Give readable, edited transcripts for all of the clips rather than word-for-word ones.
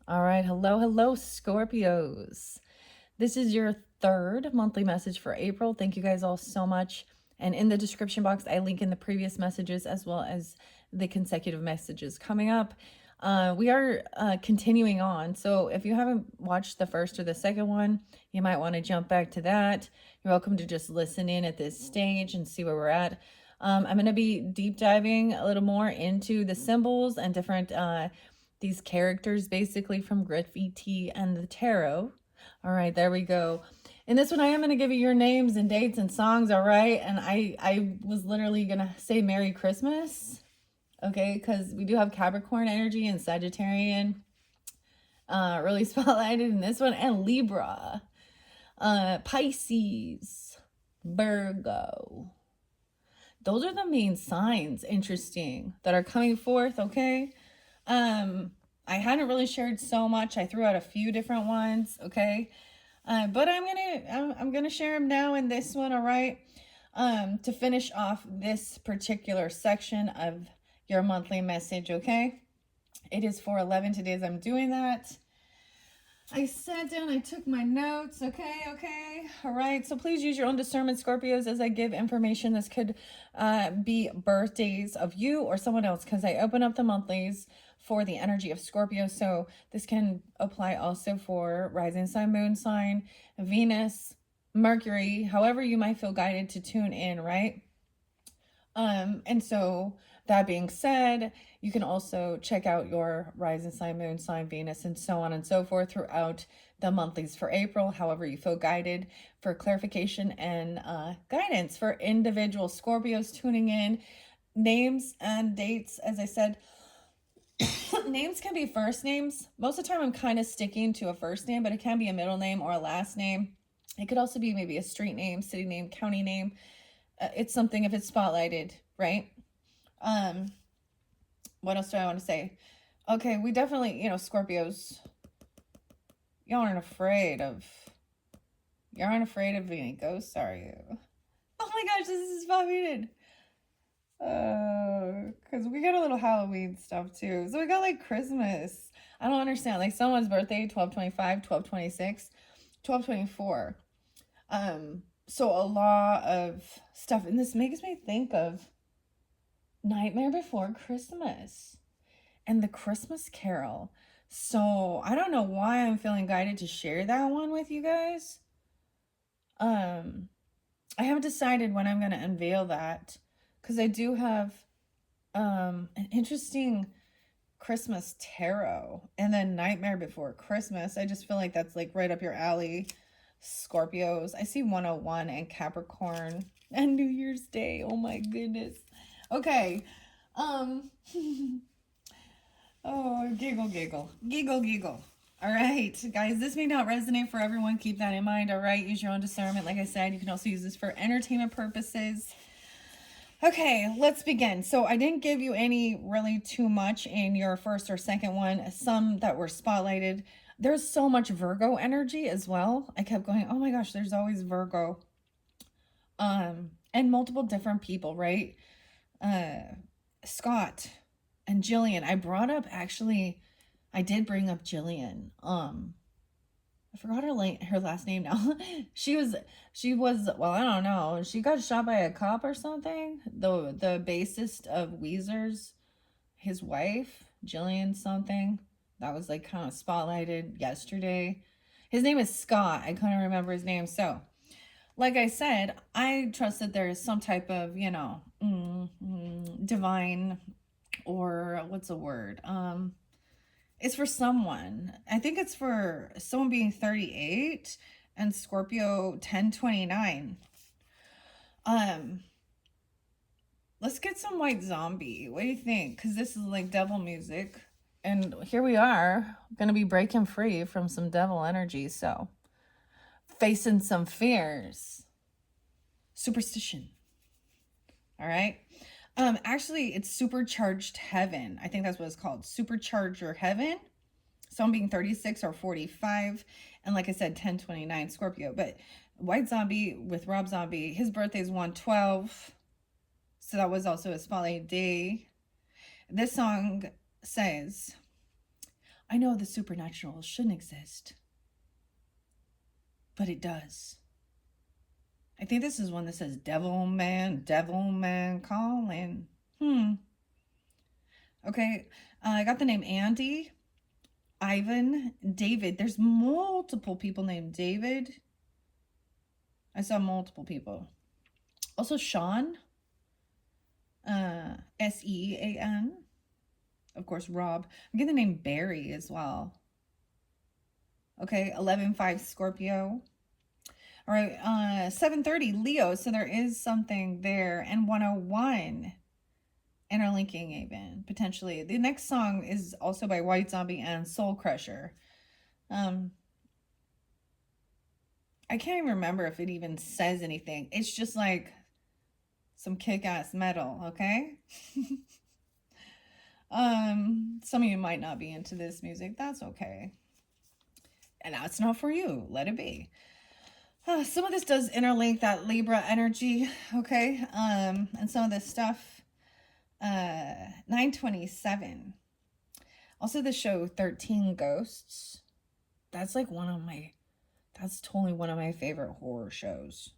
All right. Hello, Scorpios. This is your third monthly message for April. Thank you guys all so much. And in the description box, I link in the previous messages as well as the consecutive messages coming up. We are continuing on. So if you haven't watched the first or the second one, you might want to jump back to that. You're welcome to just listen in at this stage and see where we're at. I'm going to be deep diving a little more into the symbols and different these characters basically from Graffiti and the Tarot. All right, there we go. In this one, I am going to give you your names and dates and songs, all right? And I was literally going to say Merry Christmas, okay? Because we do have Capricorn energy and Sagittarian really spotlighted in this one. And Libra, Pisces, Virgo. Those are the main signs, interesting, that are coming forth, okay? I hadn't really shared so much. I threw out a few different ones, okay? But I'm gonna share them now in this one, all right? To finish off this particular section of your monthly message, okay? It is 4/11 today as I'm doing that. I sat down, I took my notes, okay, all right. So please use your own discernment, Scorpios, as I give information. This could be birthdays of you or someone else, because I open up the monthlies for the energy of Scorpio. So this can apply also for rising sign, moon sign, Venus, Mercury, however you might feel guided to tune in, right? And so that being said, you can also check out your rising sign, moon sign, Venus, and so on and so forth throughout the monthlies for April, however you feel guided, for clarification and guidance for individual Scorpios tuning in. Names and dates, as I said, names can be first names. Most of the time I'm kind of sticking to a first name, but it can be a middle name or a last name. It could also be maybe a street name, city name, county name. It's something if it's spotlighted, right? What else do I want to say? Okay, we definitely, Scorpios, y'all aren't afraid of any ghosts, are you? Oh my gosh, this is popping in. Because we got a little Halloween stuff too. So we got like Christmas. I don't understand. Like someone's birthday, 12/25, 12/26, 12/24. So a lot of stuff. And this makes me think of Nightmare Before Christmas and the Christmas Carol. So I don't know why I'm feeling guided to share that one with you guys. I haven't decided when I'm going to unveil that, because I do have an interesting Christmas tarot and then Nightmare Before Christmas. I just feel like that's like right up your alley, Scorpios. I see 101 and Capricorn and New Year's Day. Oh my goodness. Okay. Oh, giggle. All right, guys, this may not resonate for everyone. Keep that in mind. All right, use your own discernment. Like I said, you can also use this for entertainment purposes. Okay, let's begin. So I didn't give you any really too much in your first or second one. Some that were spotlighted. There's so much Virgo energy as well. I kept going, oh my gosh, there's always Virgo. And multiple different people, right? Scott and Jillian. I brought up, actually, I did bring up Jillian. I forgot her last name now. she was well, I don't know. She got shot by a cop or something. The bassist of Weezer's, his wife, Jillian something. That was like kind of spotlighted yesterday. His name is Scott. I couldn't remember his name. So, like I said, I trust that there is some type of, divine, or what's the word? It's for someone. I think it's for someone being 38 and Scorpio 1029. Let's get some White Zombie. What do you think? Because this is like devil music. And here we are, going to be breaking free from some devil energy. So, facing some fears. Superstition. All right. Actually, it's Supercharged Heaven. I think that's what it's called. Supercharger Heaven. So I'm being 36 or 45. And like I said, 1029 Scorpio. But White Zombie with Rob Zombie, his birthday is 1/12. So that was also a spotlight day. This song says, I know the supernatural shouldn't exist, but it does. I think this is one that says devil man calling. Okay, I got the name Andy, Ivan, David. There's multiple people named David. I saw multiple people. Also Sean, Sean. Of course, Rob. I'm getting the name Barry as well. Okay, 11-5 Scorpio. All right, 7:30 Leo. So there is something there. And 101 interlinking even, potentially. The next song is also by White Zombie and Soul Crusher. I can't even remember if it even says anything. It's just like some kick-ass metal, okay? Some of you might not be into this music. That's okay. And that's not for you. Let it be. Some of this does interlink that Libra energy, okay? And some of this stuff. 927. Also the show 13 Ghosts. That's like that's totally one of my favorite horror shows.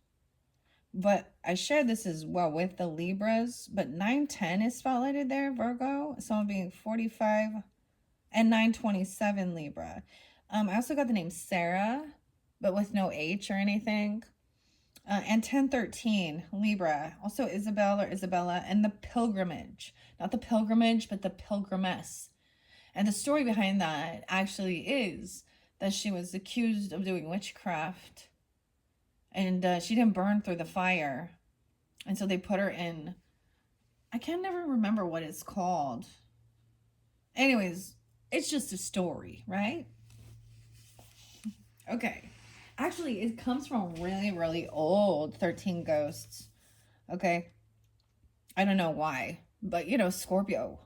But I shared this as well with the Libras, but 910 is spotlighted there, Virgo. Someone being 45 and 927 Libra. I also got the name Sarah, but with no H or anything. And 1013 Libra. Also Isabel or Isabella, and the Pilgrimage. Not the pilgrimage, but the pilgrimess. And the story behind that actually is that she was accused of doing witchcraft. And she didn't burn through the fire. And so they put her in, I can never remember what it's called. Anyways, it's just a story, right? Okay. Actually, it comes from really, really old 13 Ghosts. Okay. I don't know why, but you know, Scorpio.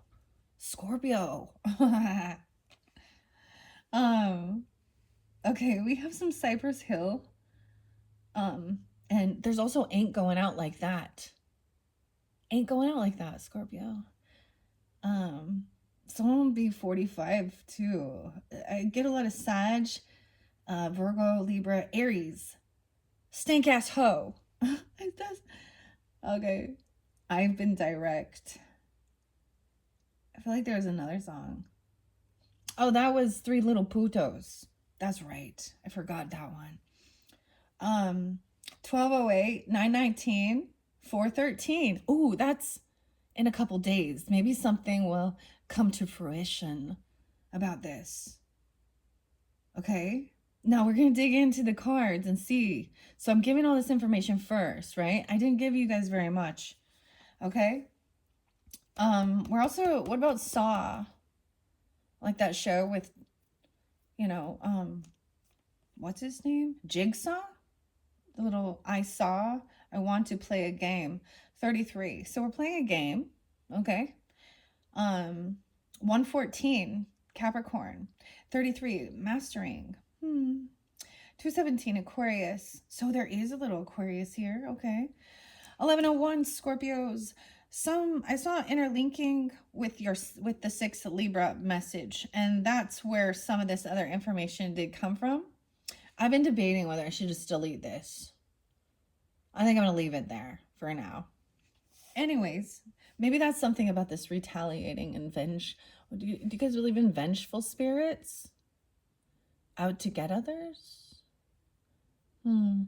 Okay, we have some Cypress Hill. And there's also Ain't Going Out Like That. Ain't Going Out Like That, Scorpio. Someone be 45 too. I get a lot of Sag, Virgo, Libra, Aries. Stink ass hoe. Okay. I've Been Direct. I feel like there was another song. Oh, that was Three Little Putos. That's right. I forgot that one. 1208, 919, 413. Ooh, that's in a couple days. Maybe something will come to fruition about this. Okay. Now we're going to dig into the cards and see. So I'm giving all this information first, right? I didn't give you guys very much. Okay. We're also, what about Saw? Like that show with, you know, what's his name? Jigsaw? The little I want to play a game. 33. So we're playing a game. Okay. 114 Capricorn. 33 Mastering. 217 Aquarius. So there is a little Aquarius here. Okay. 1101 Scorpios. I saw interlinking with the 6 Libra message, and that's where some of this other information did come from. I've been debating whether I should just delete this. I think I'm going to leave it there for now. Anyways, maybe that's something about this retaliating and venge. Do you guys believe in vengeful spirits? Out to get others? Maybe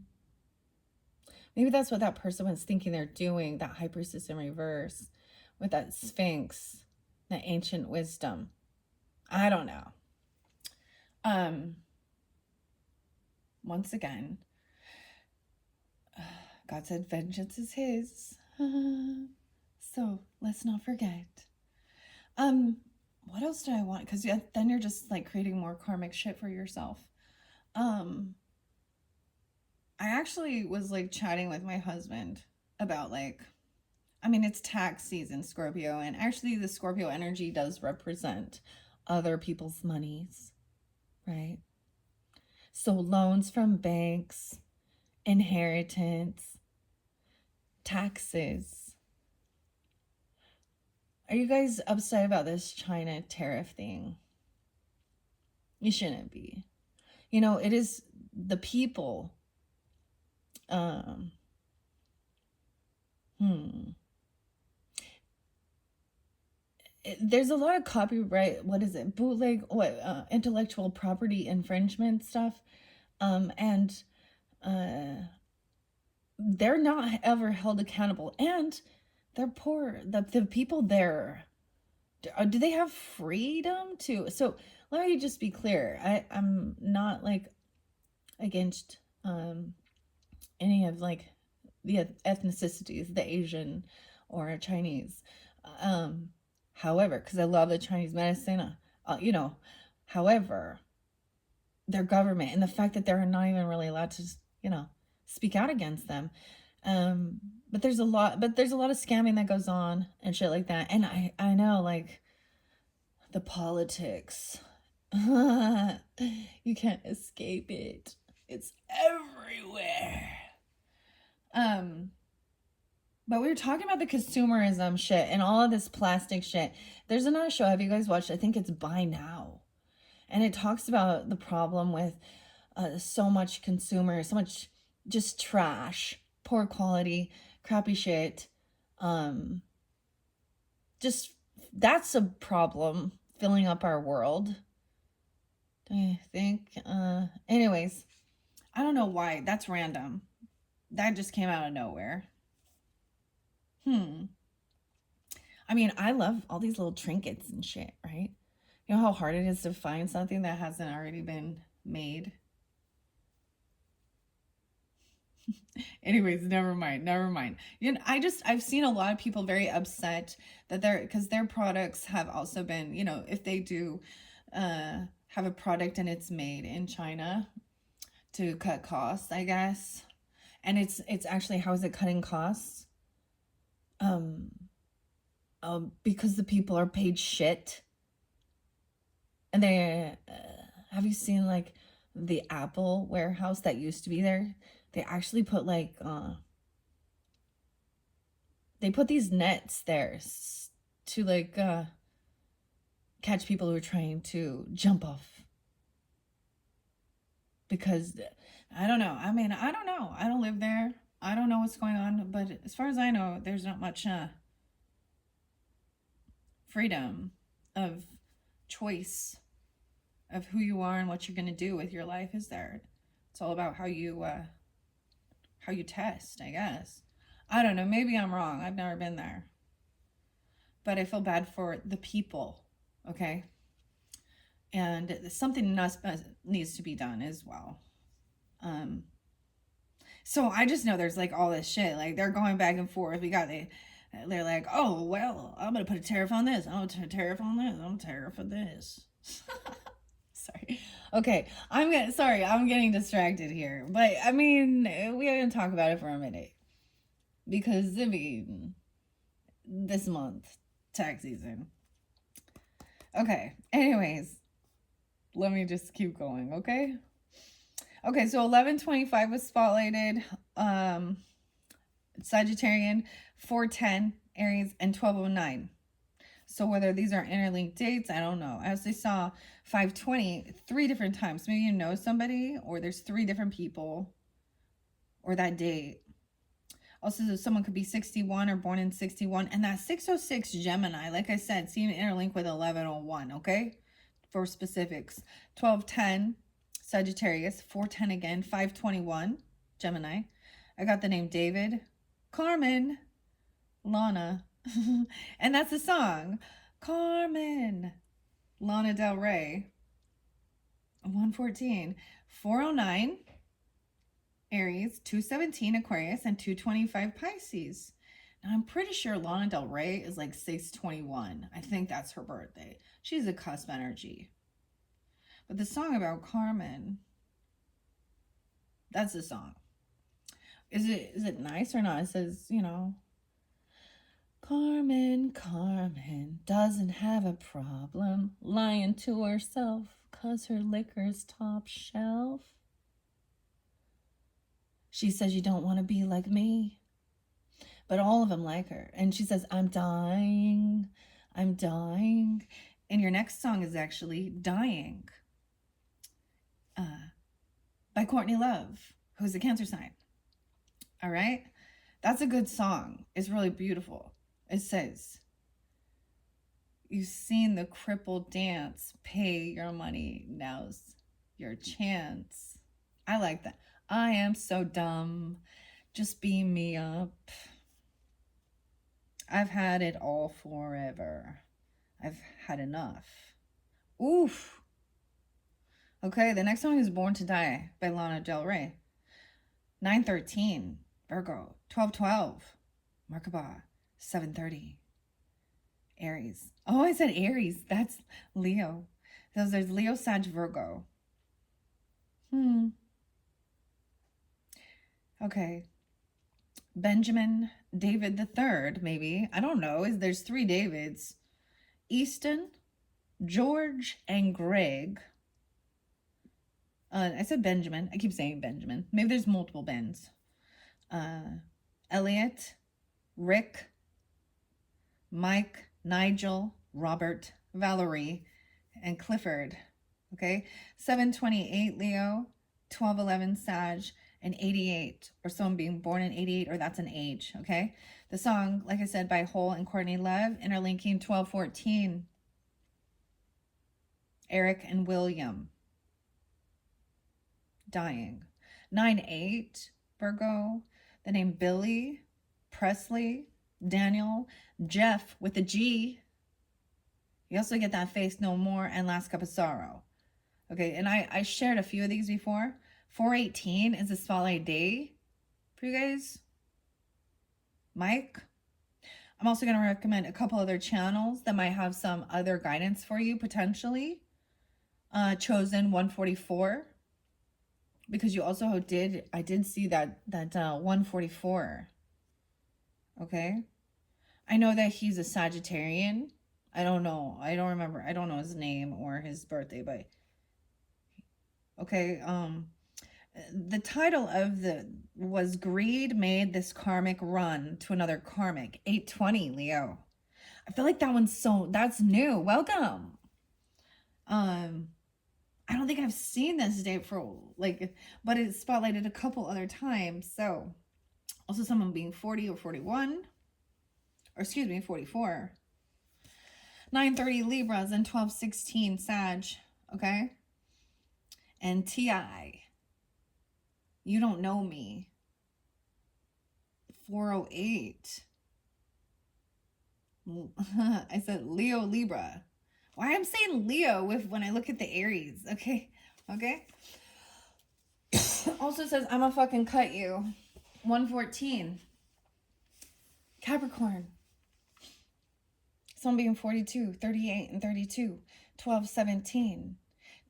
that's what that person was thinking they're doing, that hypersis in reverse with that Sphinx, that ancient wisdom. I don't know. Once again, God said vengeance is his. So let's not forget. What else do I want? Because then you're just like creating more karmic shit for yourself. I actually was like chatting with my husband about it's tax season, Scorpio, and actually the Scorpio energy does represent other people's monies, right? So loans from banks, inheritance, taxes. Are you guys upset about this China tariff thing? You shouldn't be. You know, it is the people. Um, hmm. There's a lot of copyright. What is it? Bootleg. What? Intellectual property infringement stuff. And they're not ever held accountable, and they're poor. The people there, do they have freedom to? So let me just be clear. I'm not like against any of like the ethnicities, the Asian or Chinese. Um, However, because I love the Chinese medicine, you know, however, their government and the fact that they're not even really allowed to, you know, speak out against them. Um, but there's a lot of scamming that goes on and shit like that. And I know like the politics. You can't escape it. It's everywhere. Um, but we were talking about the consumerism shit and all of this plastic shit. There's another show. Have you guys watched? I think it's By Now. And it talks about the problem with so much consumer, so much just trash, poor quality, crappy shit. Um, just that's a problem filling up our world. Do you think? Anyways, I don't know why. That's random. That just came out of nowhere. Hmm. I mean, I love all these little trinkets and shit, right? You know how hard it is to find something that hasn't already been made? Anyways, never mind, never mind. You know, I've seen a lot of people very upset that because their products have also been, you know, if they do have a product and it's made in China to cut costs, I guess. And it's actually, how is it cutting costs? Um because the people are paid shit. And they have you seen like the Apple warehouse that used to be there? They actually put like they put these nets there to like catch people who are trying to jump off, because I don't know. I mean, I don't know. I don't live there. I don't know what's going on, but as far as I know, there's not much freedom of choice of who you are and what you're going to do with your life, is there? It's all about how you test, I guess. I don't know. Maybe I'm wrong. I've never been there. But I feel bad for the people, okay? And something needs to be done as well. Um, so I just know there's like all this shit. Like they're going back and forth. They're like, oh, well, I'm going to put a tariff on this. I'm going to put a tariff on this. I'm going to tariff on this. Sorry. Okay, I'm getting distracted here. But I mean, we are going to talk about it for a minute. Because, I mean, this month, tax season. Okay, anyways, let me just keep going, okay? Okay, so 1125 was spotlighted. Sagittarian, 410, Aries, and 1209. So whether these are interlinked dates, I don't know. I also saw 520 3 different times. Maybe you know somebody, or there's 3 different people, or that date. Also, someone could be 61 or born in 61. And that 606 Gemini, like I said, seeing an interlink with 1101, okay? For specifics. 1210 Sagittarius, 410 again, 521 Gemini. I got the name David, Carmen, Lana. And that's the song. Carmen, Lana Del Rey. 114. 409 Aries, 217 Aquarius, and 225 Pisces. Now, I'm pretty sure Lana Del Rey is like 621. I think that's her birthday. She's a cusp energy. But the song about Carmen, that's the song. Is it nice or not? It says, you know, Carmen doesn't have a problem lying to herself 'cause her liquor's top shelf. She says you don't want to be like me. But all of them like her. And she says, I'm dying. I'm dying. And your next song is actually Dying. by Courtney Love, who's a Cancer sign. All right? That's a good song. It's really beautiful. It says, "You've seen the crippled dance. Pay your money. Now's your chance." I like that. "I am so dumb. Just beam me up. I've had it all forever. I've had enough." Oof. Okay, the next song is "Born to Die" by Lana Del Rey. 9:13, Virgo. 12:12, Merkaba. 7:30, Aries. Oh, I said Aries. That's Leo. There's Leo, Sag, Virgo. Okay. Benjamin David the Third, maybe. I don't know. There's 3 Davids. Easton, George, and Greg. I said Benjamin. I keep saying Benjamin. Maybe there's multiple Bens. Elliot, Rick, Mike, Nigel, Robert, Valerie, and Clifford. Okay. 7:28 Leo, 12:11 Sag, and 88, or someone being born in 88, or that's an age. Okay. The song, like I said, by Hole and Courtney Love, interlinking 12:14, Eric and William. Dying. 9:8, Virgo. The name Billy, Presley, Daniel, Jeff with a G. You also get that Face No More and Last Cup of Sorrow. Okay, and I shared a few of these before. 4:18 is a spotlight day for you guys. Mike. I'm also going to recommend a couple other channels that might have some other guidance for you potentially. Chosen 144. Because you also I did see that 144. Okay. I know that he's a Sagittarian. I don't know. I don't remember. I don't know his name or his birthday, but okay. The title of was "Greed Made This Karmic Run to Another Karmic." 8:20 Leo. I feel like that's new. Welcome. I don't think I've seen this date but it's spotlighted a couple other times. So also someone being 40 or 41, or excuse me, 44. 9:30 Libras and 12:16 Sag. Okay. And T.I. You Don't Know Me. 4:08. I said Leo, Libra. Why I'm saying Leo when I look at the Aries. Okay. Also says, "I'm gonna fucking cut you." 1:14. Capricorn. Someone being 42, 38, and 32. 12:17.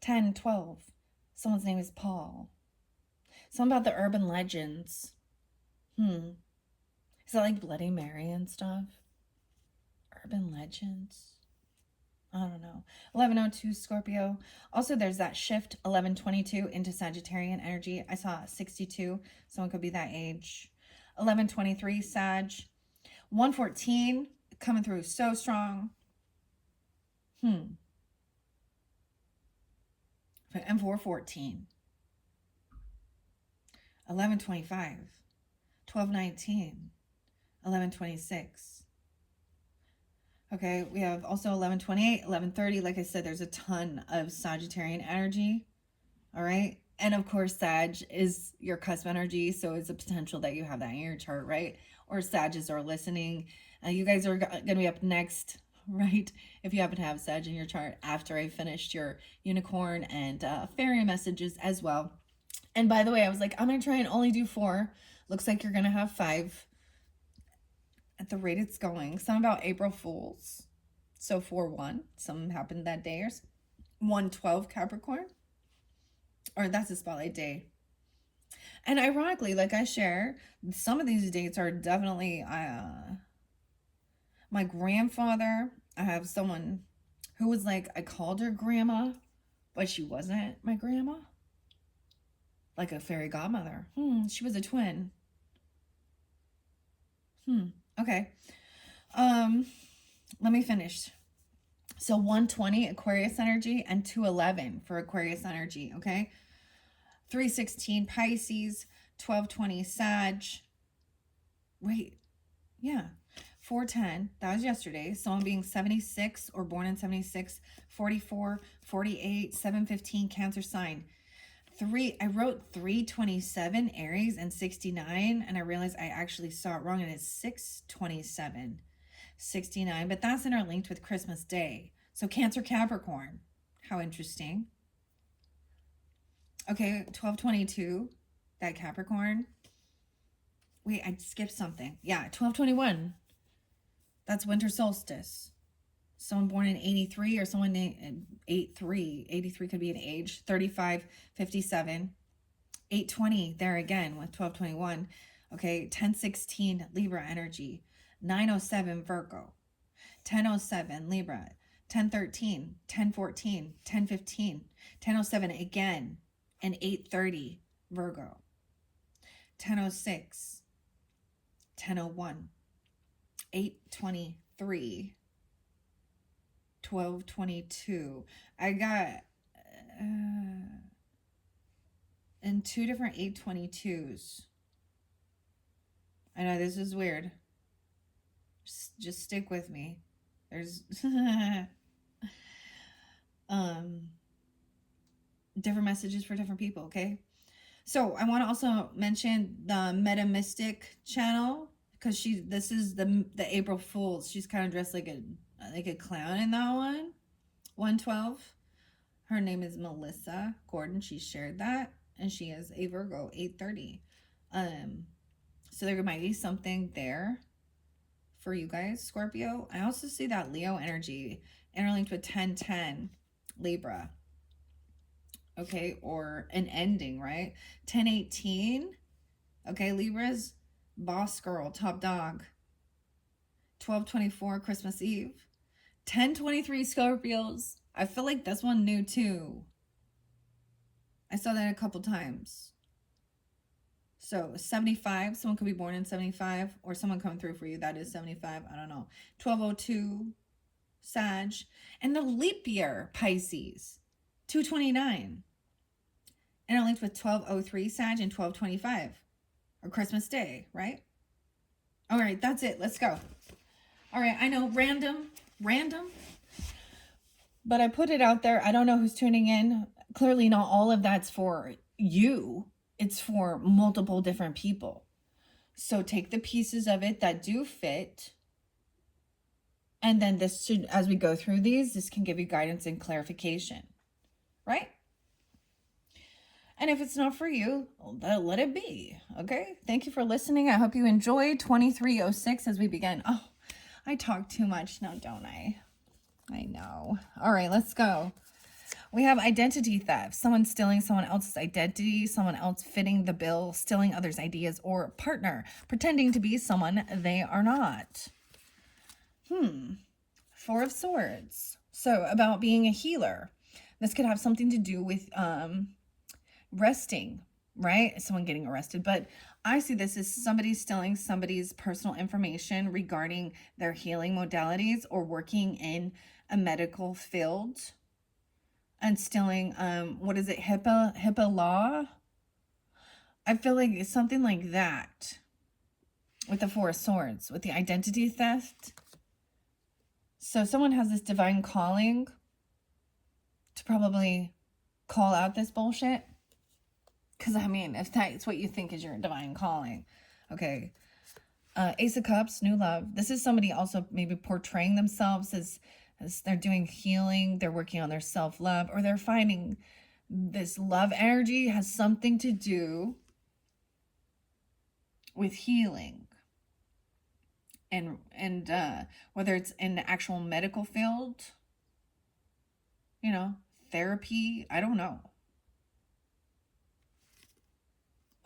10:12. Someone's name is Paul. Something about the urban legends. Is that like Bloody Mary and stuff? Urban legends? I don't know. 11:02 Scorpio. Also, there's that shift 11:22 into Sagittarian energy. I saw 62. Someone could be that age. 11:23 Sag. 1:14 coming through so strong. And 4:14. 11:25. 12:19. 11:26. Okay, we have also 11:28, 11:30. Like I said, there's a ton of Sagittarian energy. All right. And of course, Sag is your cusp energy. So it's a potential that you have that in your chart, right? Or Sages are listening. You guys are going to be up next, right? If you happen to have Sag in your chart after I finished your unicorn and fairy messages as well. And by the way, I was like, I'm going to try and only do 4. Looks like you're going to have 5. At the rate it's going. Some about April Fools. So 4/1. Something happened that day. Or 1/12 Capricorn. Or that's a spotlight day. And ironically, like I share, some of these dates are definitely my grandfather. I have someone who was like, I called her grandma, but she wasn't my grandma. Like a fairy godmother. She was a twin. Okay. Let me finish. So 1:20 Aquarius energy and 2:11 for Aquarius energy. Okay. 316 Pisces, 1220 Sag. Wait, yeah. 410, that was yesterday. Someone being 76 or born in 76, 44, 48, 715 Cancer sign. I wrote 327 Aries and 69, and I realized I actually saw it wrong, and it's 627, 69, but that's interlinked with Christmas Day. So Cancer Capricorn. How interesting. Okay, 1222, that Capricorn. Wait, I skipped something. Yeah, 1221. That's winter solstice. Someone born in 83 or someone in 83. 83 could be an age. 35, 57. 820 there again with 1221. Okay, 1016 Libra energy. 907 Virgo. 1007 Libra. 1013, 1014, 1015, 1007 again, and 830 Virgo. 1006, 1001, 823, 1222. I got in two different 822s. I know this is weird. Just stick with me. There's different messages for different people, okay? So I want to also mention the Meta Mystic channel, because this is the April Fools. She's kind of dressed like a clown in that one. 112. Her name is Melissa Gordon. She shared that, and she is a Virgo, 830. So there might be something there for you guys, Scorpio. I also see that Leo energy interlinked with 1010 Libra. Okay, or an ending, right? 1018. Okay, Libra's boss girl, top dog. 1224 Christmas Eve. 1023 Scorpios. I feel like this one new too. I saw that a couple times. So 75, someone could be born in 75, or someone coming through for you that is 75. I don't know. 1202 Sag. And the leap year Pisces. 229. Interlinked with 1203 Sag and 1225. Or Christmas Day, right? All right, that's it. Let's go. All right, I know, random. But I put it out there. I don't know who's tuning in. Clearly not all of that's for you. It's for multiple different people. So take the pieces of it that do fit. And then this should, as we go through these, this can give you guidance and clarification. Right? And if it's not for you, let it be. Okay? Thank you for listening. I hope you enjoyed 2306 as we begin. Oh, I talk too much now, don't I? I know. All right, let's go. We have identity theft. Someone stealing someone else's identity, someone else fitting the bill, stealing others' ideas, or partner pretending to be someone they are not. Four of Swords. So about being a healer. This could have something to do with resting, right? Someone getting arrested. But I see this as somebody stealing somebody's personal information regarding their healing modalities or working in a medical field. And stealing, what is it, HIPAA law? I feel like it's something like that with the Four of Swords, with the identity theft. So someone has this divine calling to probably call out this bullshit. Because, I mean, if that's what you think is your divine calling. Okay. Ace of Cups, new love. This is somebody also maybe portraying themselves as they're doing healing, they're working on their self-love, or they're finding this love energy has something to do with healing. And whether it's in the actual medical field, you know, therapy, I don't know.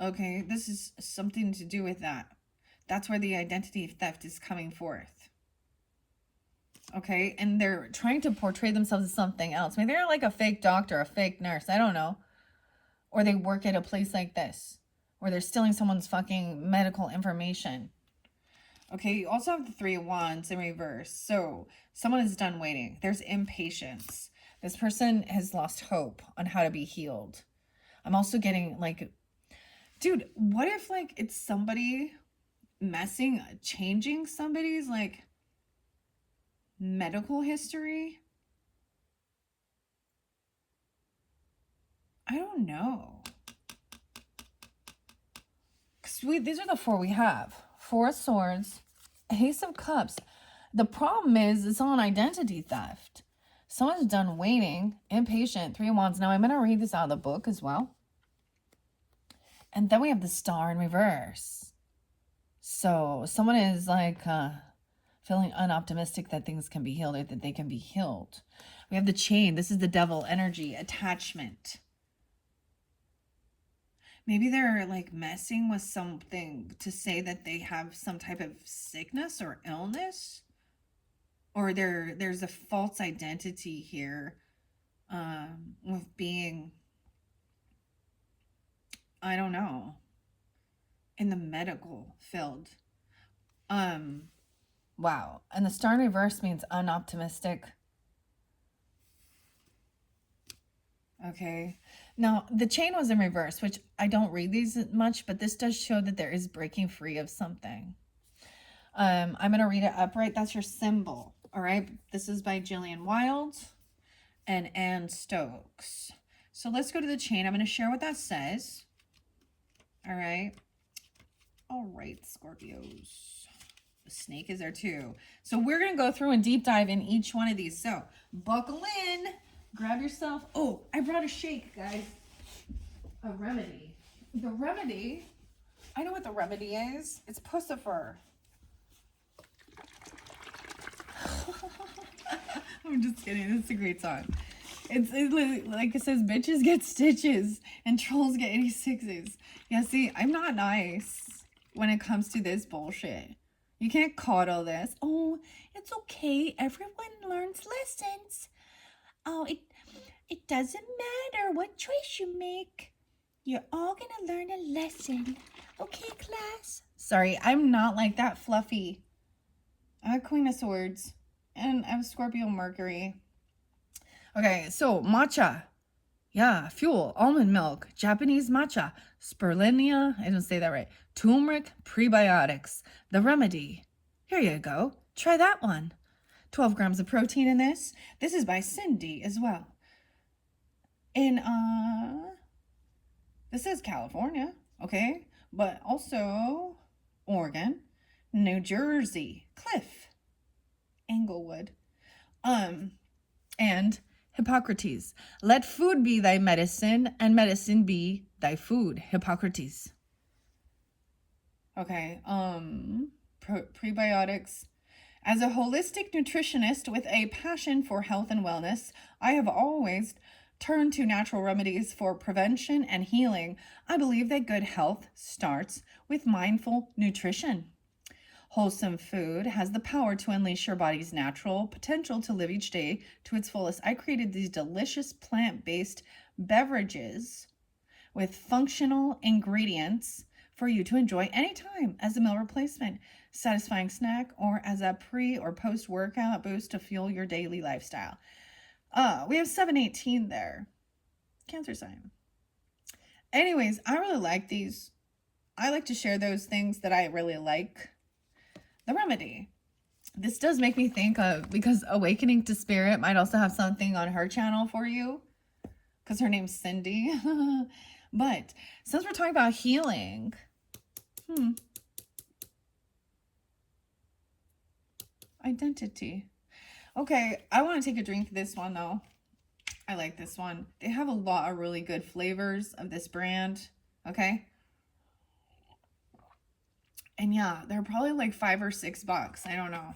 Okay, this is something to do with that. That's where the identity theft is coming forth. Okay, and they're trying to portray themselves as something else. Maybe they're like a fake doctor, a fake nurse, I don't know. Or they work at a place like this, where they're stealing someone's fucking medical information. Okay, you also have the Three of Wands in reverse. So someone is done waiting. There's impatience. This person has lost hope on how to be healed. I'm also getting like, dude, what if like it's somebody changing somebody's like medical history? I don't know. These are the four we have. Four of Swords, Ace of Cups. The problem is it's on identity theft. Someone's done waiting, impatient, Three of Wands. Now I'm going to read this out of the book as well. And then we have the Star in reverse. So someone is like feeling unoptimistic that things can be healed or that they can be healed. We have the Chain. This is the Devil energy, attachment. Maybe they're like messing with something to say that they have some type of sickness or illness. Or there's a false identity here with being, I don't know, in the medical field. Wow. And the Star in reverse means unoptimistic. Okay. Now, the Chain was in reverse, which I don't read these much, but this does show that there is breaking free of something. I'm going to read it upright. That's your symbol. All right. This is by Jillian Wild and Anne Stokes. So let's go to the Chain. I'm going to share what that says. All right. All right, Scorpios. The snake is there too. So we're going to go through and deep dive in each one of these. So buckle in. Grab yourself. Oh, I brought a shake, guys. A remedy. The remedy, I know what the remedy is. It's Pussifer. I'm just kidding. It's a great song. It's like it says, bitches get stitches and trolls get 86s. Yeah, see, I'm not nice when it comes to this bullshit. You can't coddle this. Oh, it's okay. Everyone learns lessons. Oh, it doesn't matter what choice you make. You're all gonna learn a lesson. Okay, class? Sorry, I'm not like that fluffy. I'm a Queen of Swords. And I'm Scorpio Mercury. Okay, so matcha. Yeah, fuel, almond milk, Japanese matcha, spirulina, I didn't say that right. Turmeric, prebiotics. The remedy. Here you go. Try that one. 12 grams of protein in this. This is by Cindy as well. In, this is California, okay? But also Oregon, New Jersey, Cliff, Englewood, and Hippocrates. Let food be thy medicine, and medicine be thy food. Hippocrates. Okay, prebiotics. As a holistic nutritionist with a passion for health and wellness, I have always turned to natural remedies for prevention and healing. I believe that good health starts with mindful nutrition. Wholesome food has the power to unleash your body's natural potential to live each day to its fullest. I created these delicious plant-based beverages with functional ingredients for you to enjoy anytime as a meal replacement, satisfying snack, or as a pre or post-workout boost to fuel your daily lifestyle. We have 718 there. Cancer sign. Anyways, I really like these. I like to share those things that I really like. The remedy. This does make me think of, because Awakening to Spirit might also have something on her channel for you, because her name's Cindy. But since we're talking about healing, identity. Okay, I want to take a drink of this one though. I like this one. They have a lot of really good flavors of this brand. Okay. And yeah, they're probably like $5 or $6. I don't know.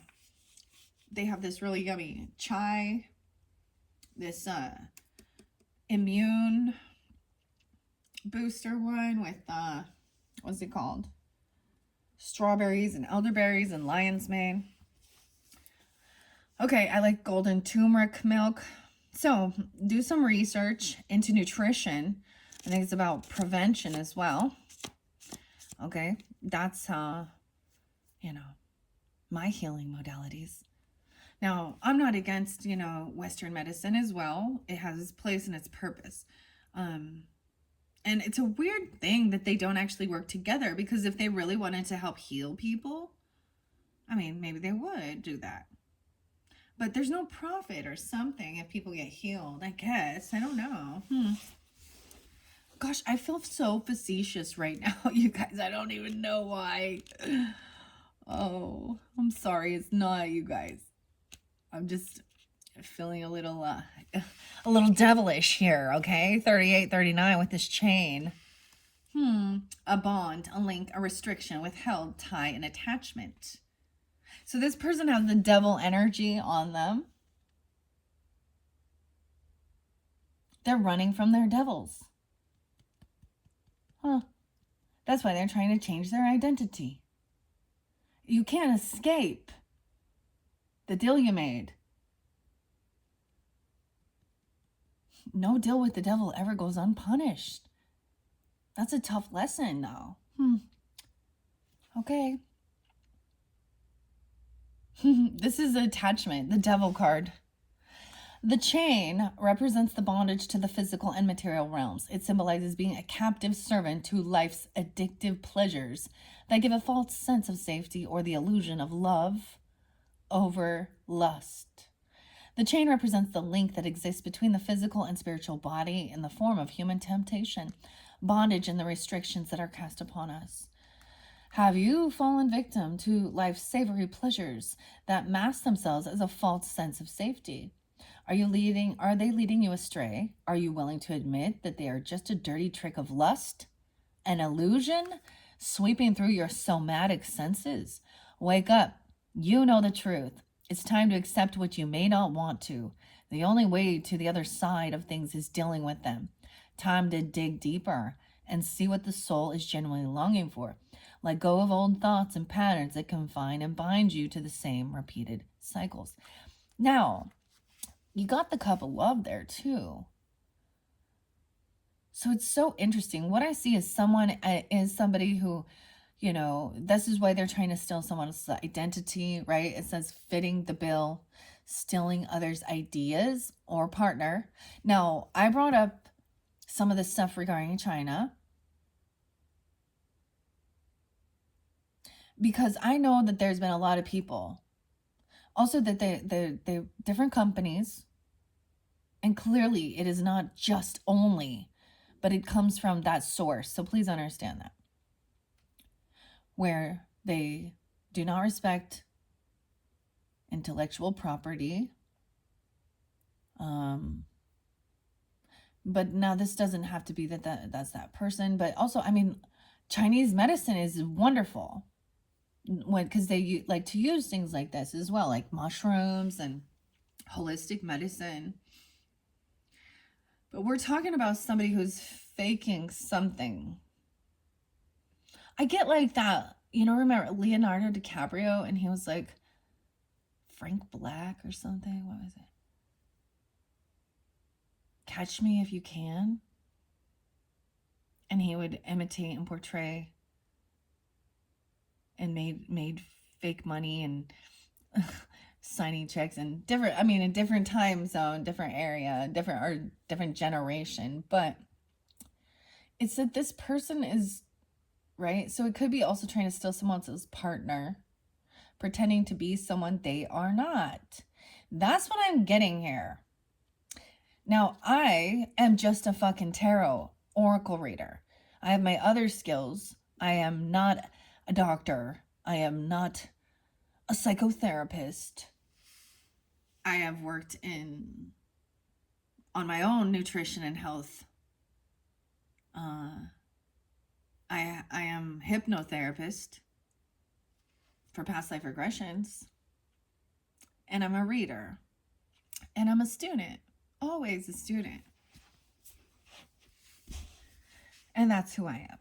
They have this really yummy chai, this immune booster one with what's it called? Strawberries and elderberries and lion's mane. Okay, I like golden turmeric milk. So do some research into nutrition. I think it's about prevention as well. Okay, that's you know, my healing modalities. Now, I'm not against, Western medicine as well. It has its place and its purpose. And it's a weird thing that they don't actually work together, because if they really wanted to help heal people, I mean, maybe they would do that. But there's no profit or something if people get healed, I guess. I don't know. Gosh, I feel so facetious right now, you guys. I don't even know why. Oh, I'm sorry. It's not, you guys. I'm just feeling a little devilish here, okay? 38, 39 with this chain. A bond, a link, a restriction, withheld, tie, and attachment. So this person has the devil energy on them. They're running from their devils. That's why they're trying to change their identity. You can't escape the deal you made. No deal with the devil ever goes unpunished. That's a tough lesson, though. Okay. This is attachment, the devil card. The chain represents the bondage to the physical and material realms. It symbolizes being a captive servant to life's addictive pleasures that give a false sense of safety or the illusion of love over lust. The chain represents the link that exists between the physical and spiritual body in the form of human temptation, bondage, and the restrictions that are cast upon us. Have you fallen victim to life's savory pleasures that mask themselves as a false sense of safety? Are they leading you astray? Are you willing to admit that they are just a dirty trick of lust, an illusion sweeping through your somatic senses? Wake up. You know the truth. It's time to accept what you may not want to. The only way to the other side of things is dealing with them. Time to dig deeper and see what the soul is genuinely longing for. Let go of old thoughts and patterns that confine and bind you to the same repeated cycles. Now, you got the cup of love there too. So it's so interesting. What I see is somebody who, this is why they're trying to steal someone's identity, right? It says fitting the bill, stealing others' ideas or partner. Now, I brought up some of the stuff regarding China because I know that there's been a lot of people. Also that the different companies, and clearly it is not just only, but it comes from that source. So please understand that. Where they do not respect intellectual property. But now this doesn't have to be that's that person. But also, I mean, Chinese medicine is wonderful. Because they like to use things like this as well, like mushrooms and holistic medicine. But we're talking about somebody who's faking something. I get like that, remember Leonardo DiCaprio, and he was like Frank Black or something. What was it? Catch Me If You Can. And he would imitate and portray and made fake money and signing checks and in different time zone, different area, different generation. But it's that this person is, right? So it could be also trying to steal someone else's partner, pretending to be someone they are not. That's what I'm getting here. Now, I am just a fucking tarot oracle reader. I have my other skills. I am not a doctor. I am not a psychotherapist. I have worked on my own nutrition and health. I am hypnotherapist for past life regressions. And I'm a reader. And I'm a student. Always a student. And that's who I am.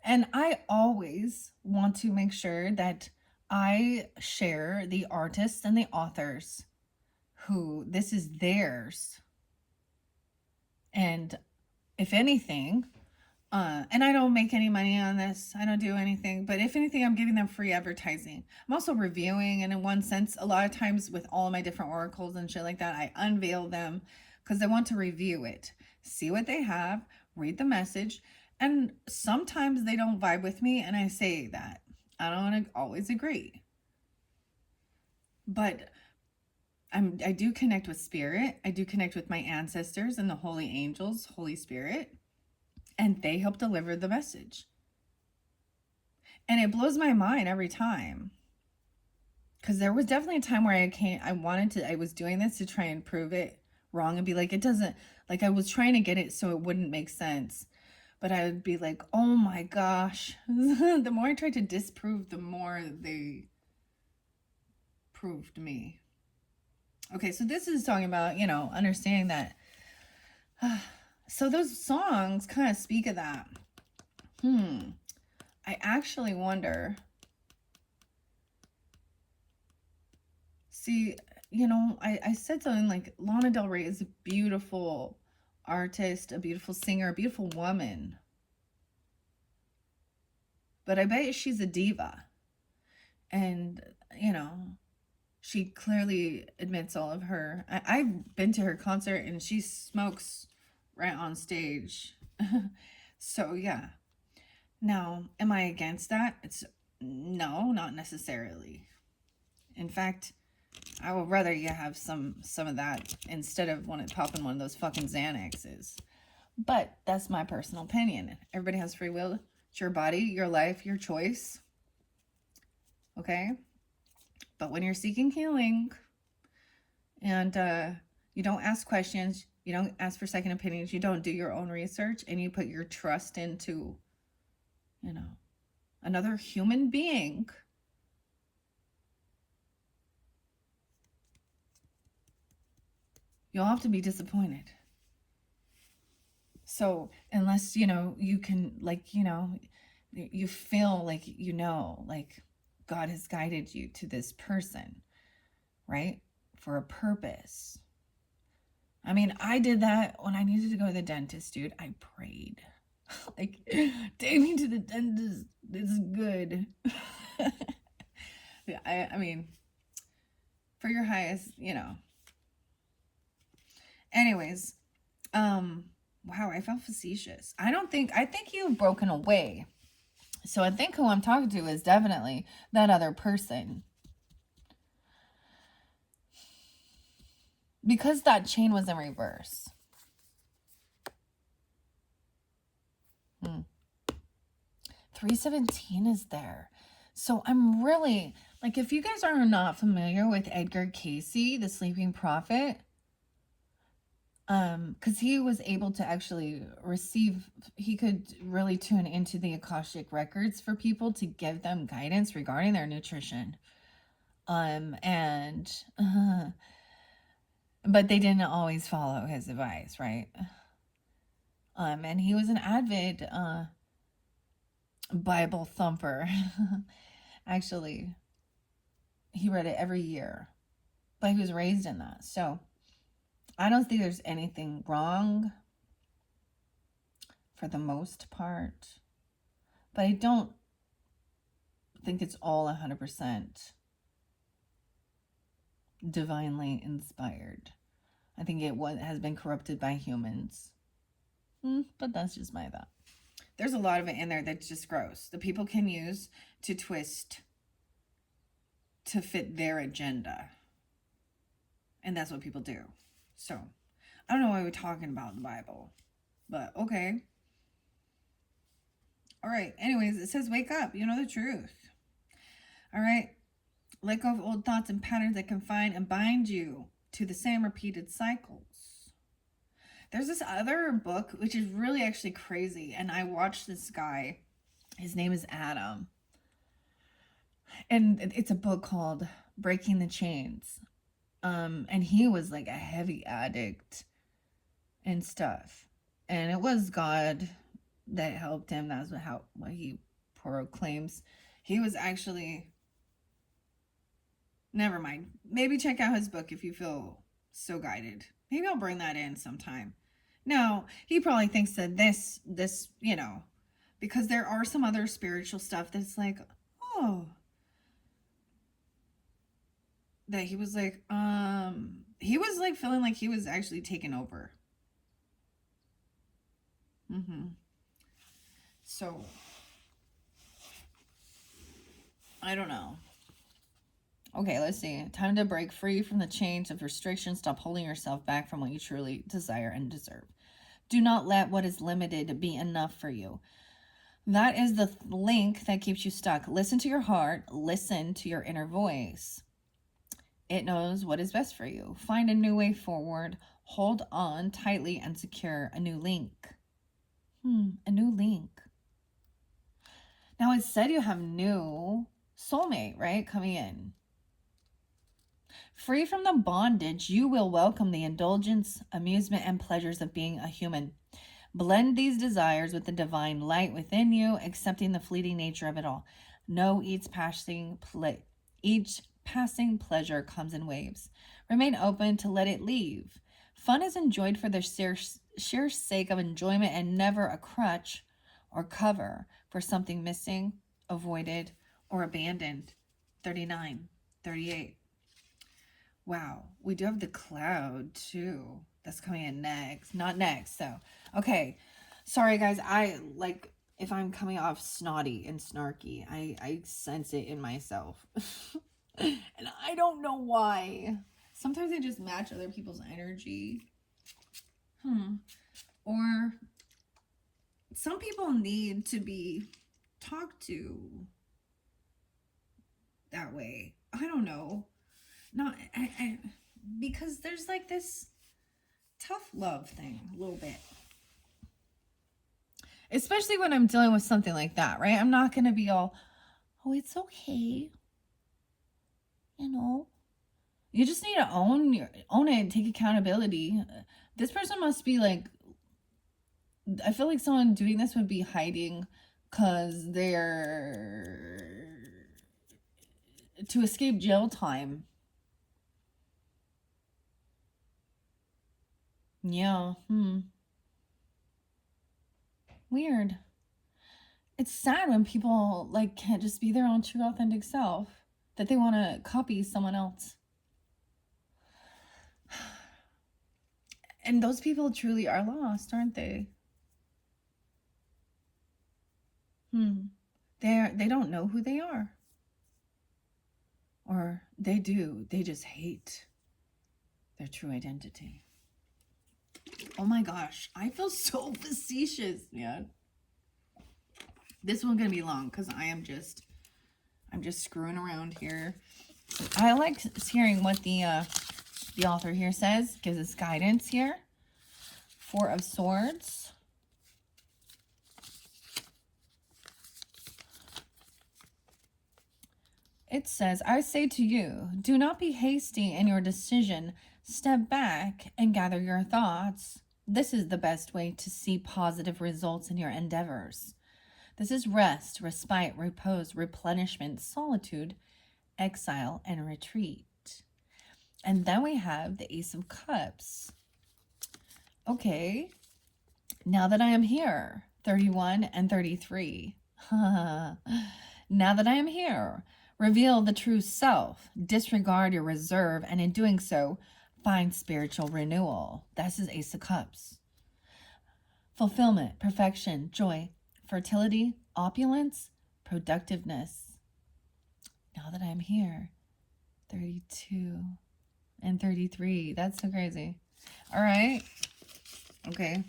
And I always want to make sure that I share the artists and the authors who this is theirs. And if anything, and I don't make any money on this, I don't do anything, but if anything, I'm giving them free advertising. I'm also reviewing, and in one sense, a lot of times with all of my different oracles and shit like that, I unveil them because I want to review it, see what they have, read the message, and sometimes they don't vibe with me, and I say that. I don't always agree. But I do connect with spirit. I do connect with my ancestors and the holy angels, Holy Spirit, and they help deliver the message. And it blows my mind every time. Because there was definitely a time where I was doing this to try and prove it wrong and be like, it doesn't, like I was trying to get it so it wouldn't make sense. But I would be like, oh my gosh. The more I tried to disprove, the more they proved me. Okay, so this is talking about, understanding that. So those songs kind of speak of that. I actually wonder. See, I said something like Lana Del Rey is a beautiful artist, a beautiful singer, a beautiful woman. But I bet she's a diva. And, she clearly admits all of her. I've been to her concert and she smokes right on stage. So, yeah. Now, am I against that? No, not necessarily. In fact, I would rather you have some of that instead of popping one of those fucking Xanaxes. But that's my personal opinion. Everybody has free will. It's your body, your life, your choice. Okay? But when you're seeking healing and you don't ask questions, you don't ask for second opinions, you don't do your own research, and you put your trust into, another human being, you'll have to be disappointed. So unless, you can, you feel like, like God has guided you to this person, right? For a purpose. I mean, I did that when I needed to go to the dentist, dude. I prayed. Like, take me to the dentist. This is good. Yeah, I mean, for your highest, Anyways, wow, I felt facetious. I think you've broken away. So I think who I'm talking to is definitely that other person. Because that chain was in reverse. 317 is there. So I'm really, like, if you guys are not familiar with Edgar Cayce, the Sleeping Prophet, because he was able to actually he could really tune into the Akashic records for people to give them guidance regarding their nutrition. But they didn't always follow his advice, right? And he was an avid Bible thumper. Actually, he read it every year, but he was raised in that. So I don't think there's anything wrong for the most part, but I don't think it's all 100% divinely inspired. I think it has been corrupted by humans. But that's just my thought. There's a lot of it in there that's just gross. The people can use to twist to fit their agenda. And that's what people do. So, I don't know why we're talking about the Bible. But, okay. Alright, anyways, it says wake up. You know the truth. Alright. Let go of old thoughts and patterns that confine and bind you to the same repeated cycles. There's this other book, which is really actually crazy. And I watched this guy. His name is Adam. And it's a book called Breaking the Chains. And he was like a heavy addict and stuff. And it was God that helped him. That's what he proclaims. He was actually... Never mind. Maybe check out his book if you feel so guided. Maybe I'll bring that in sometime. No, he probably thinks that this, because there are some other spiritual stuff that's like, oh, that he was like feeling like he was actually taken over. So, I don't know. Okay, let's see. Time to break free from the chains of restriction. Stop holding yourself back from what you truly desire and deserve. Do not let what is limited be enough for you. That is the link that keeps you stuck. Listen to your heart. Listen to your inner voice. It knows what is best for you. Find a new way forward. Hold on tightly and secure a new link. A new link. Now, it said you have new soulmate, right? Coming in. Free from the bondage, you will welcome the indulgence, amusement, and pleasures of being a human. Blend these desires with the divine light within you, accepting the fleeting nature of it all. Know each passing pleasure comes in waves. Remain open to let it leave. Fun is enjoyed for the sheer sake of enjoyment and never a crutch or cover for something missing, avoided, or abandoned. 39, 38. Wow, we do have the cloud too. That's coming in next. Not next, though. Okay. Sorry, guys. If I'm coming off snotty and snarky, I sense it in myself. And I don't know why. Sometimes I just match other people's energy. Or some people need to be talked to that way. I don't know. Because there's like this tough love thing a little bit. Especially when I'm dealing with something like that, right? I'm not going to be all, oh, it's okay. You know, you just need to own it and take accountability. This person must be like, I feel like someone doing this would be hiding because they're to escape jail time. Yeah. Weird. It's sad when people like can't just be their own true authentic self, that they want to copy someone else. And those people truly are lost, aren't they? They don't know who they are. Or they do. They just hate their true identity. Oh my gosh. I feel so facetious, man. This one's going to be long because I'm just screwing around here. I like hearing what the author here says. Gives us guidance here. Four of Swords. It says, I say to you, do not be hasty in your decision. Step back and gather your thoughts. This is the best way to see positive results in your endeavors. This is rest, respite, repose, replenishment, solitude, exile, and retreat. And then we have the Ace of Cups. Okay, now that I am here, 31 and 33. Now that I am here, reveal the true self, disregard your reserve, and in doing so, find spiritual renewal. This is Ace of Cups. Fulfillment, perfection, joy, fertility, opulence, productiveness. Now that I'm here, 32 and 33. That's so crazy. All right. Okay.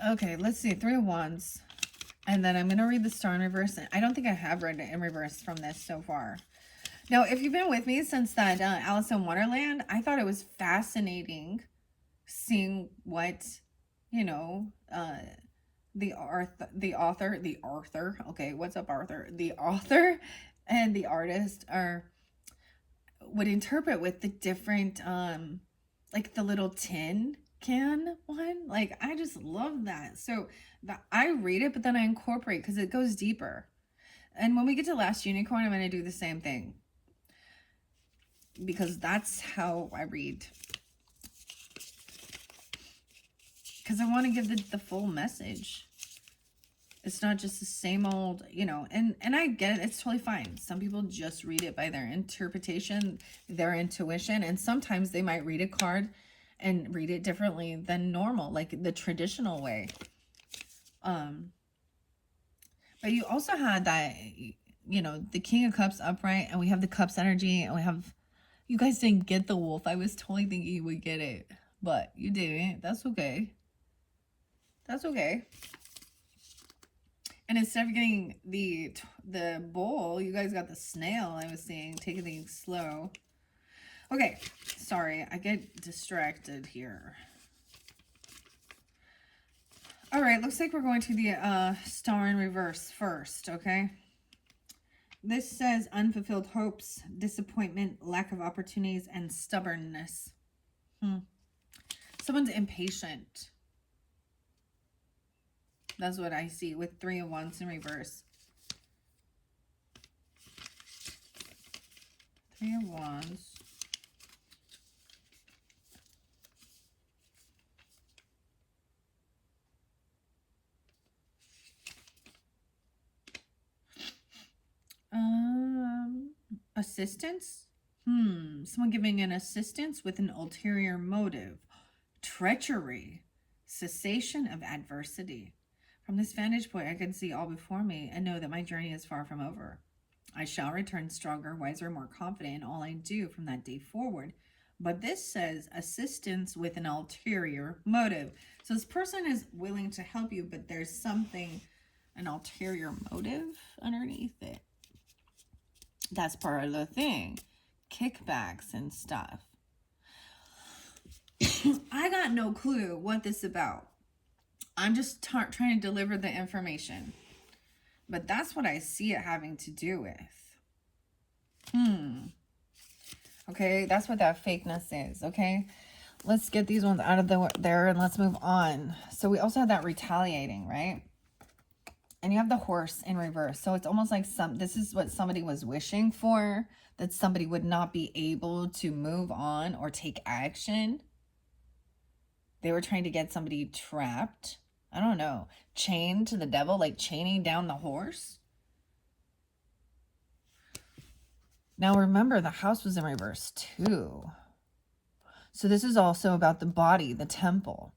Okay, let's see. 3 of Wands. And then I'm going to read the Star in reverse. I don't think I have read it in reverse from this so far. Now, if you've been with me since that Alice in Wonderland, I thought it was fascinating seeing what, you know, the author, okay, what's up, Arthur? The author and the artist would interpret with the different, like the little tin can one. Like, I just love that. So I read it, but then I incorporate because it goes deeper. And when we get to Last Unicorn, I'm going to do the same thing. Because that's how I read. Because I want to give the full message. It's not just the same old, and I get it. It's totally fine. Some people just read it by their interpretation, their intuition, and sometimes they might read a card and read it differently than normal, like the traditional way. But you also had that, the King of Cups upright, and we have the Cups energy, and we have, you guys didn't get the Wolf. I was totally thinking you would get it, but you didn't. That's okay. That's okay. And instead of getting the Bull, you guys got the Snail. I was saying, taking things slow. Okay, sorry, I get distracted here. All right, looks like we're going to the Star in reverse first, okay? This says unfulfilled hopes, disappointment, lack of opportunities, and stubbornness. Someone's impatient. That's what I see with 3 of Wands in reverse. 3 of Wands. Assistance? Someone giving an assistance with an ulterior motive. Treachery. Cessation of adversity. From this vantage point, I can see all before me and know that my journey is far from over. I shall return stronger, wiser, more confident in all I do from that day forward. But this says assistance with an ulterior motive. So this person is willing to help you, but there's something, an ulterior motive underneath it. That's part of the thing. Kickbacks and stuff. I got no clue what this is about. I'm just trying to deliver the information. But that's what I see it having to do with. Okay, that's what that fakeness is, okay? Let's get these ones out of there and let's move on. So we also have that retaliating, right? And you have the Horse in reverse. So it's almost like this is what somebody was wishing for, that somebody would not be able to move on or take action. They were trying to get somebody trapped. I don't know. Chained to the devil, like chaining down the horse. Now remember, the House was in reverse too. So this is also about the body, the temple.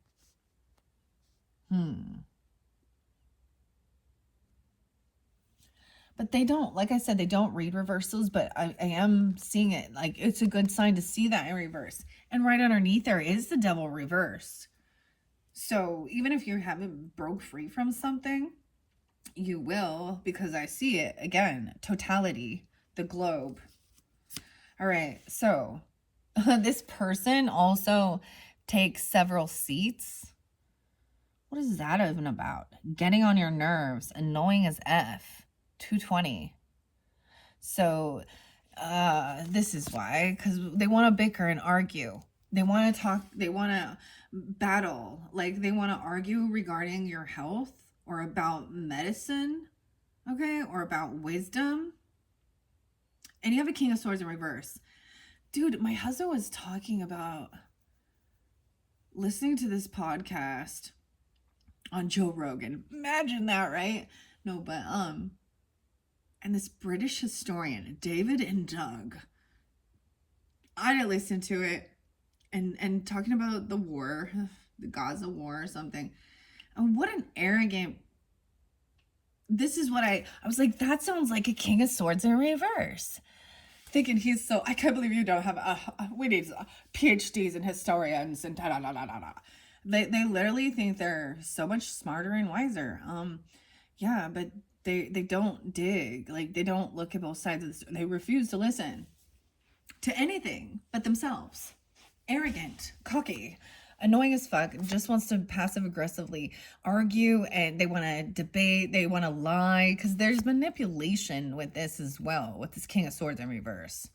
But they don't, like I said, they don't read reversals, but I am seeing it. Like, it's a good sign to see that in reverse. And right underneath there is the Devil reversed. So even if you haven't broke free from something, you will, because I see it again. Totality, the globe. All right, so this person also takes several seats. What is that even about? Getting on your nerves, annoying as F. 220. So this is why, because they want to bicker and argue. They want to talk, they want to battle, like they want to argue regarding your health or about medicine, okay, or about wisdom. And you have a King of Swords in reverse. Dude, my husband was talking about listening to this podcast on Joe Rogan. Imagine that, right? No, but and this British historian, David and Doug, I didn't listen to it, and talking about the war, the Gaza war or something. And what an arrogant, this is what I was like, that sounds like a King of Swords in reverse. Thinking he's so, I can't believe you don't have, we need PhDs and historians and da-da-da-da-da-da. They literally think they're so much smarter and wiser. Yeah, but they don't dig. Like, they don't look at both sides of the story. They refuse to listen to anything but themselves. Arrogant, cocky, annoying as fuck, just wants to passive aggressively argue, and they want to debate, they want to lie, because there's manipulation with this as well, with this King of Swords in reverse.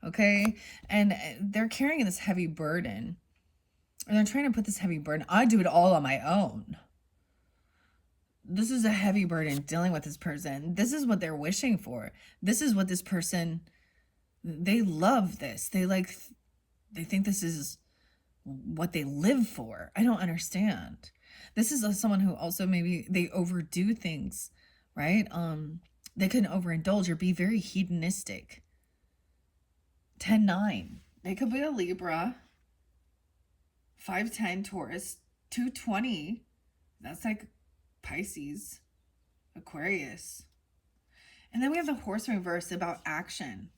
Okay? And they're carrying this heavy burden. And they're trying to put this heavy burden. I do it all on my own. This is a heavy burden dealing with this person. This is what they're wishing for. This is what this person, they love this. They think this is what they live for. I don't understand. This is someone who also maybe they overdo things, right? They can overindulge or be very hedonistic. 10-9. They could be a Libra. 5-10 Taurus. 2-20. That's like Pisces. Aquarius. And then we have the horse reverse about action.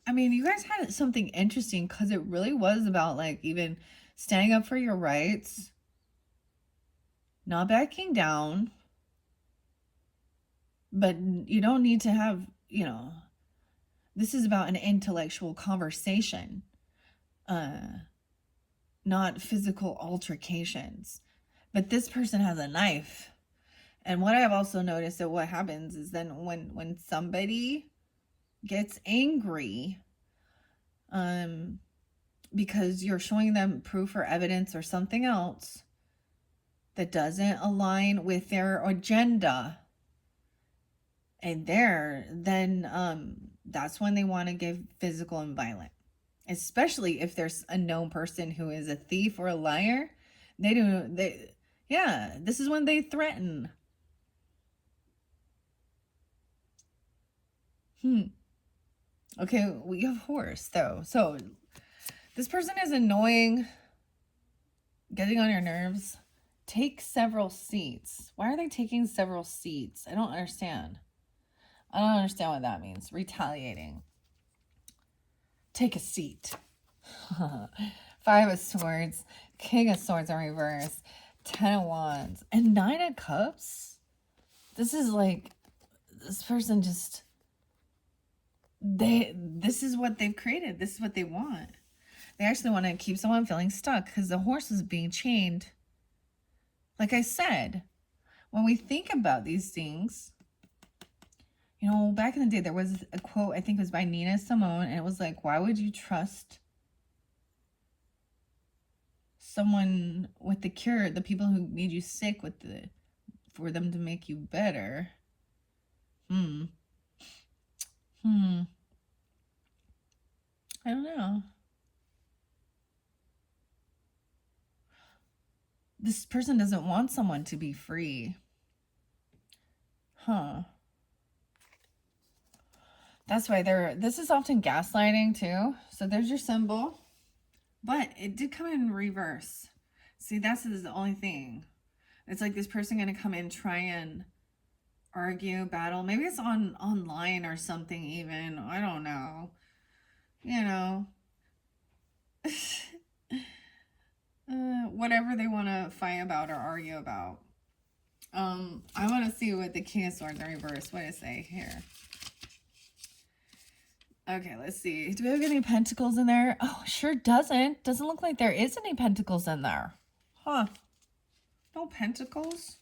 I mean, you guys had something interesting because it really was about like even standing up for your rights, not backing down. But you don't need to have, this is about an intellectual conversation, not physical altercations. But this person has a knife. And what I've also noticed that what happens is then when somebody gets angry, because you're showing them proof or evidence or something else that doesn't align with their agenda, and then that's when they want to give physical and violent. Especially if there's a known person who is a thief or a liar. This is when they threaten. Okay, we have horse though. So this person is annoying, getting on your nerves. Take several seats. Why are they taking several seats? I don't understand. I don't understand what that means. Retaliating. Take a seat. 5 of Swords. King of Swords in reverse. 10 of Wands. And 9 of Cups. This is like, this person just, this is what they've created. This is what they want. They actually want to keep someone feeling stuck because the horse is being chained. Like I said, when we think about these things, back in the day, there was a quote, I think it was by Nina Simone, and it was like, why would you trust someone with the cure, the people who made you sick for them to make you better? I don't know. This person doesn't want someone to be free. That's why this is often gaslighting too. So there's your symbol. But it did come in reverse. See, that's the only thing. It's like this person going to come in, try and argue, battle. Maybe it's online or something even. I don't know. Whatever they want to fight about or argue about. I want to see what the King of Swords in reverse. What does it say here? Okay, let's see. Do we have any pentacles in there? Oh, sure doesn't. Doesn't look like there is any pentacles in there. Huh. No pentacles?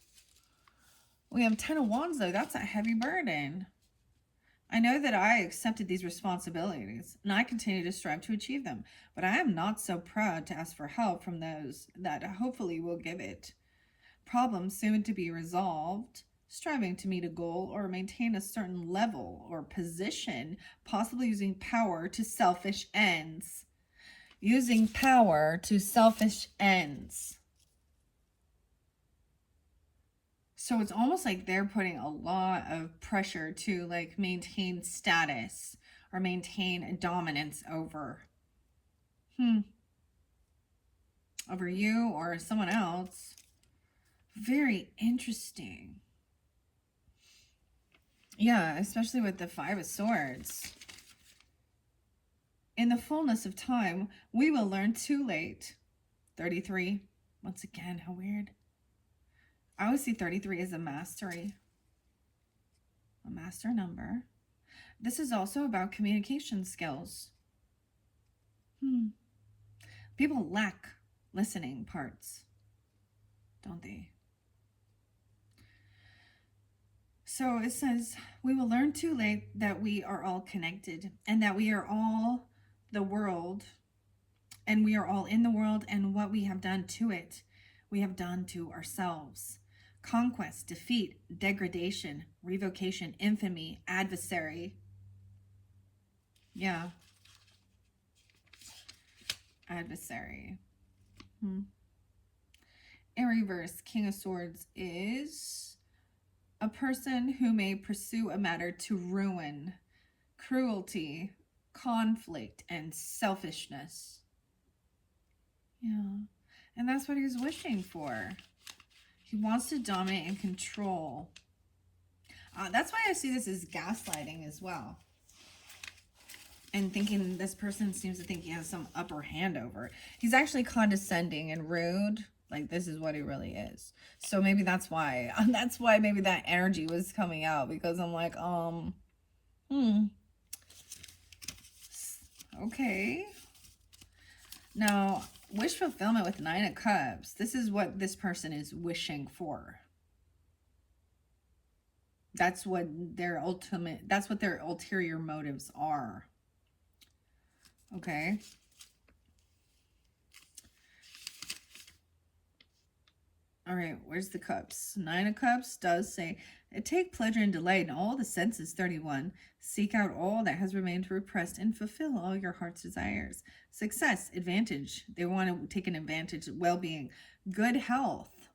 We have 10 of Wands, though. That's a heavy burden. I know that I accepted these responsibilities, and I continue to strive to achieve them. But I am not so proud to ask for help from those that hopefully will give it. Problems soon to be resolved. Striving to meet a goal or maintain a certain level or position, possibly using power to selfish ends. Using power to selfish ends. So it's almost like they're putting a lot of pressure to like maintain status or maintain dominance over you or someone else. Very interesting. Yeah, especially with the 5 of Swords. In the fullness of time, we will learn too late. 33. Once again, how weird. I always see 33 as a mastery. A master number. This is also about communication skills. People lack listening parts, don't they? So it says, we will learn too late that we are all connected and that we are all the world and we are all in the world, and what we have done to it, we have done to ourselves. Conquest, defeat, degradation, revocation, infamy, adversary. Yeah. adversary. In reverse, King of Swords is a person who may pursue a matter to ruin, cruelty, conflict, and selfishness. Yeah. And that's what he's wishing for. He wants to dominate and control. That's why I see this as gaslighting as well. And thinking this person seems to think he has some upper hand over. He's actually condescending and rude. Like, this is what he really is. So maybe that's why. That's why maybe that energy was coming out. Because I'm like, okay. Now, wish fulfillment with 9 of Cups. This is what this person is wishing for. That's what their ulterior motives are. Okay. All right, where's the cups? 9 of Cups does say, take pleasure and delight in all the senses. 31. Seek out all that has remained repressed and fulfill all your heart's desires. Success, advantage. They want to take an advantage. Well-being. Good health.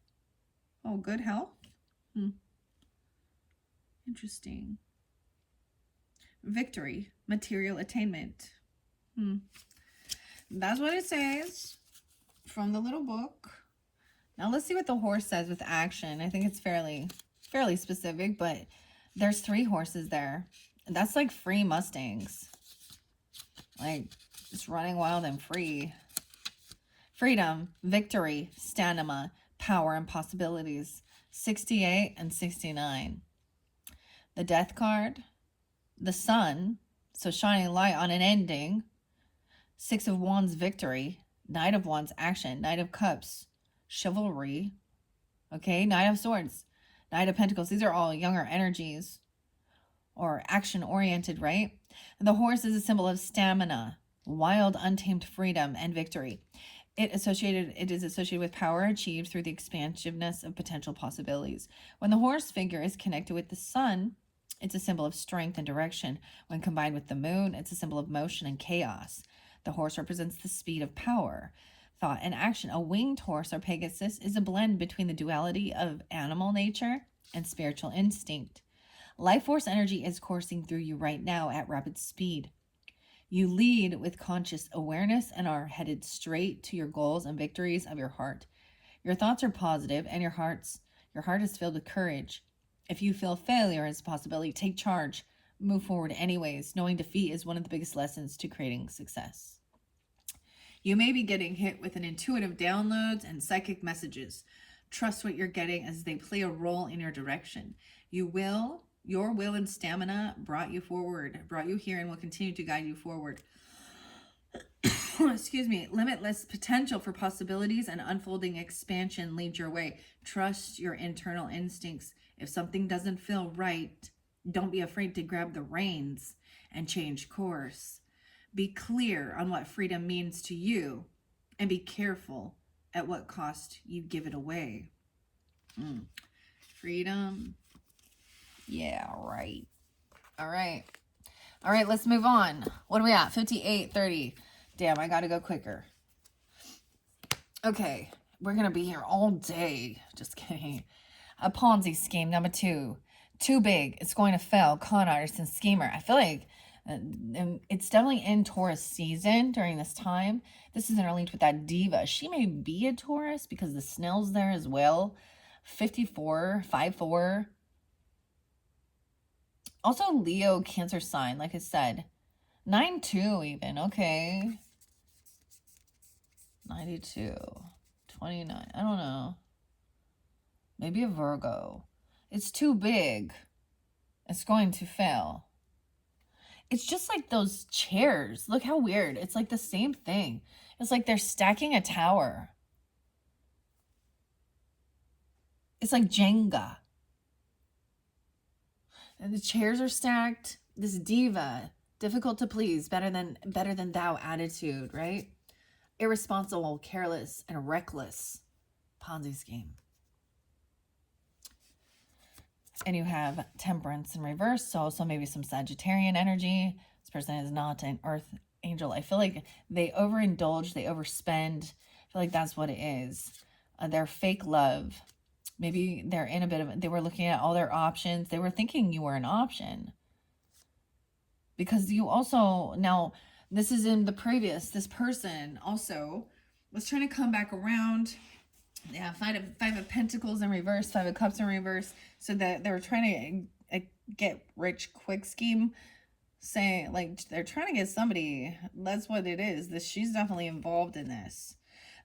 Oh, good health? Interesting. Victory. Material attainment. That's what it says from the little book. Now let's see what the horse says with action. I think it's fairly specific, but there's 3 horses there. That's like free Mustangs. Like, just running wild and free. Freedom, victory, stamina, power, and possibilities. 68 and 69. The Death card. The Sun, so shining light on an ending. 6 of Wands, victory. Knight of Wands, action. Knight of Cups, chivalry. Okay, Knight of Swords, Knight of Pentacles. These are all younger energies or action-oriented, right? And the horse is a symbol of stamina, wild, untamed freedom, and victory. It is associated with power achieved through the expansiveness of potential possibilities. When the horse figure is connected with the sun, it's a symbol of strength and direction. When combined with the moon, it's a symbol of motion and chaos. The horse represents the speed of power, thought, and action. A winged horse or Pegasus is a blend between the duality of animal nature and spiritual instinct. Life force energy is coursing through you right now at rapid speed. You lead with conscious awareness and are headed straight to your goals and victories of your heart. Your thoughts are positive and your heart is filled with courage. If you feel failure is a possibility, take charge. Move forward anyways, knowing defeat is one of the biggest lessons to creating success. You may be getting hit with an intuitive downloads and psychic messages. Trust what you're getting as they play a role in your direction. Your will and stamina brought you here and will continue to guide you forward. Excuse me. Limitless potential for possibilities and unfolding expansion lead your way. Trust your internal instincts. If something doesn't feel right, don't be afraid to grab the reins and change course. Be clear on what freedom means to you and be careful at what cost you give it away. Freedom. Yeah, right. All right. All right, let's move on. What are we at? 58, 30. Damn, I got to go quicker. Okay, we're going to be here all day. Just kidding. A Ponzi scheme, number 2. Too big. It's going to fail. Con artist and schemer. I feel like it's definitely in Taurus season during this time. This is interlinked with that diva. She may be a Taurus because the snail's there as well. 54, 5-4. Also Leo, Cancer sign, like I said. 9-2 even, okay. 92, 29, I don't know. Maybe a Virgo. It's too big. It's going to fail. It's just like those chairs. Look how weird. It's like the same thing. It's like they're stacking a tower. It's like Jenga. And the chairs are stacked. This diva, difficult to please, better than thou attitude, right? Irresponsible, careless, and reckless. Ponzi scheme. And you have Temperance in reverse, so also maybe some Sagittarian energy. This person is not an earth angel. I feel like they overindulge, they overspend. I feel like that's what it is. Their fake love. Maybe they're in a bit of, they were looking at all their options. They were thinking you were an option. Because you also, now, this is in the previous, this person also was trying to come back around. Yeah, five of Pentacles in reverse, Five of Cups in reverse. So that they were trying to get rich quick scheme, saying like they're trying to get somebody. That's what it is. This, she's definitely involved in this.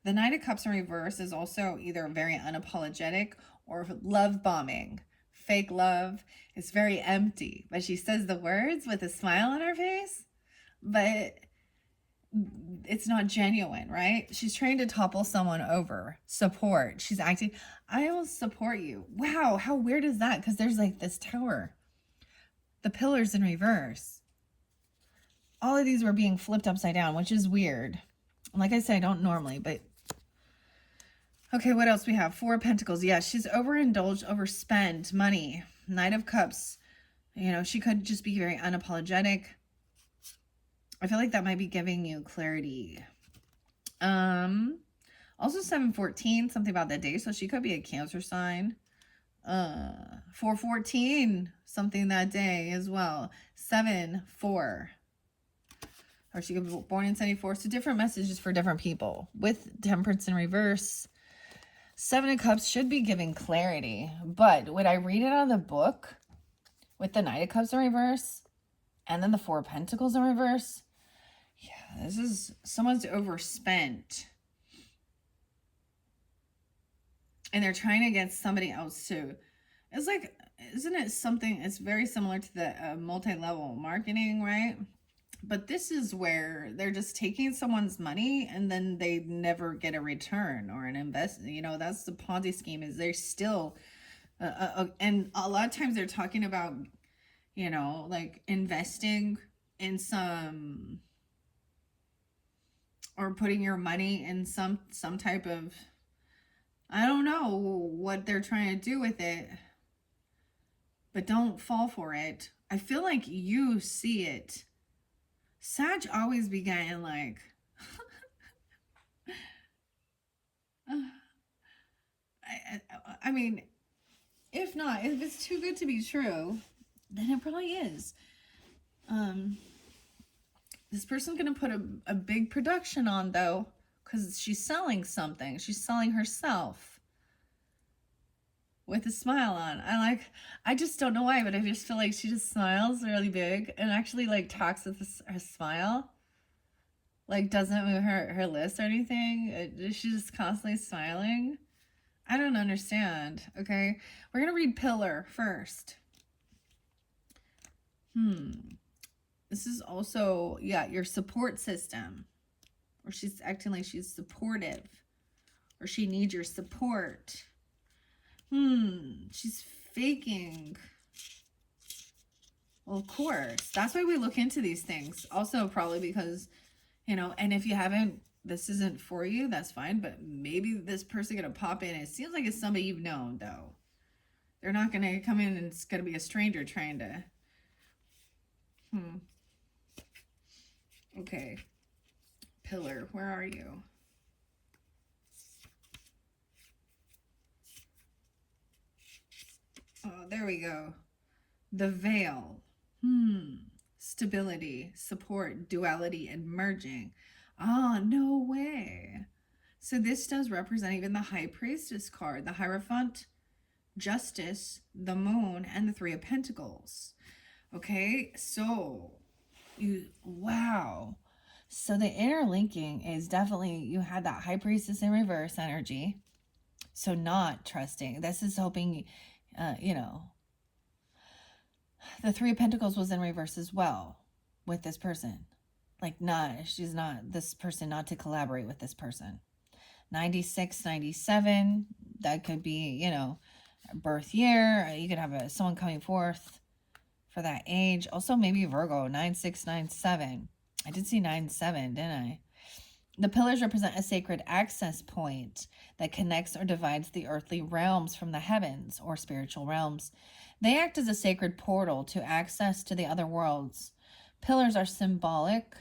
The Knight of Cups in reverse is also either very unapologetic or love bombing. Fake love. It's very empty, but she says the words with a smile on her face, but it's not genuine, right? She's trying to topple someone over. Support. She's acting, I will support you. Wow, how weird is that? Because there's like this tower. The pillars in reverse. All of these were being flipped upside down, which is weird. Like I said, I don't normally, but... Okay, what else we have? Four of Pentacles. Yeah, she's overindulged, overspent money. Knight of Cups. You know, she could just be very unapologetic. I feel like that might be giving you clarity. Also 7/14, something about that day. So she could be a Cancer sign. 4/14, something that day as well. 7/4. Or she could be born in 74. So different messages for different people. With Temperance in reverse. Seven of Cups should be giving clarity. But would I read it out of the book with the Knight of Cups in reverse? And then the Four of Pentacles in reverse? Yeah, this is, someone's overspent. And they're trying to get somebody else to, it's like, isn't it something, it's very similar to the multi-level marketing, right? But this is where they're just taking someone's money and then they never get a return or an investment. You know, that's the Ponzi scheme, is they're still, and a lot of times they're talking about, you know, like investing in some, or putting your money in some type of, I don't know what they're trying to do with it, but don't fall for it. I feel like you see it. Sag always be getting like, I mean, if not, if it's too good to be true, then it probably is. This person's going to put a big production on, though, because she's selling something. She's selling herself with a smile on. I just don't know why, but I just feel like she just smiles really big and actually like talks with her smile. Like doesn't move her lips or anything. She's just constantly smiling. I don't understand. Okay, we're going to read Pillar first. This is also, yeah, your support system. Or she's acting like she's supportive. Or she needs your support. She's faking. Well, of course. That's why we look into these things. Also, probably because, you know, and if you haven't, this isn't for you, that's fine. But maybe this person going to pop in. It seems like it's somebody you've known, though. They're not going to come in and it's going to be a stranger trying to... Okay. Pillar, where are you? Oh, there we go. The veil. Stability, support, duality, and merging. Ah, no way. So this does represent even the High Priestess card, the Hierophant, Justice, the Moon, and the Three of Pentacles. Okay, so wow. So the interlinking is definitely, you had that High Priestess in reverse energy. So not trusting. This is hoping, you know, the Three of Pentacles was in reverse as well with this person. Like she's not, this person not to collaborate with this person. 96, 97, that could be, you know, birth year. You could have someone coming forth for that age. Also maybe Virgo, 9697. I did see 97, didn't I? The pillars represent a sacred access point that connects or divides the earthly realms from the heavens or spiritual realms. They act as a sacred portal to access to the other worlds. Pillars are symbolic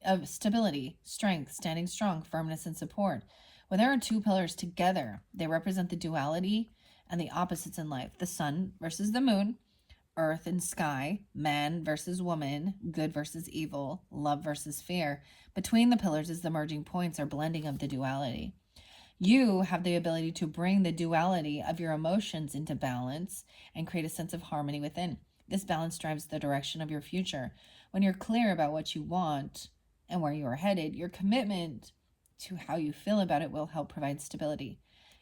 of stability, strength, standing strong, firmness, and support. When there are two pillars together, they represent the duality and the opposites in life: the sun versus the moon, earth and sky, man versus woman, good versus evil, love versus fear. Between the pillars is the merging points or blending of the duality. You have the ability to bring the duality of your emotions into balance and create a sense of harmony within. This balance drives the direction of your future. When you're clear about what you want and where you are headed, your commitment to how you feel about it will help provide stability.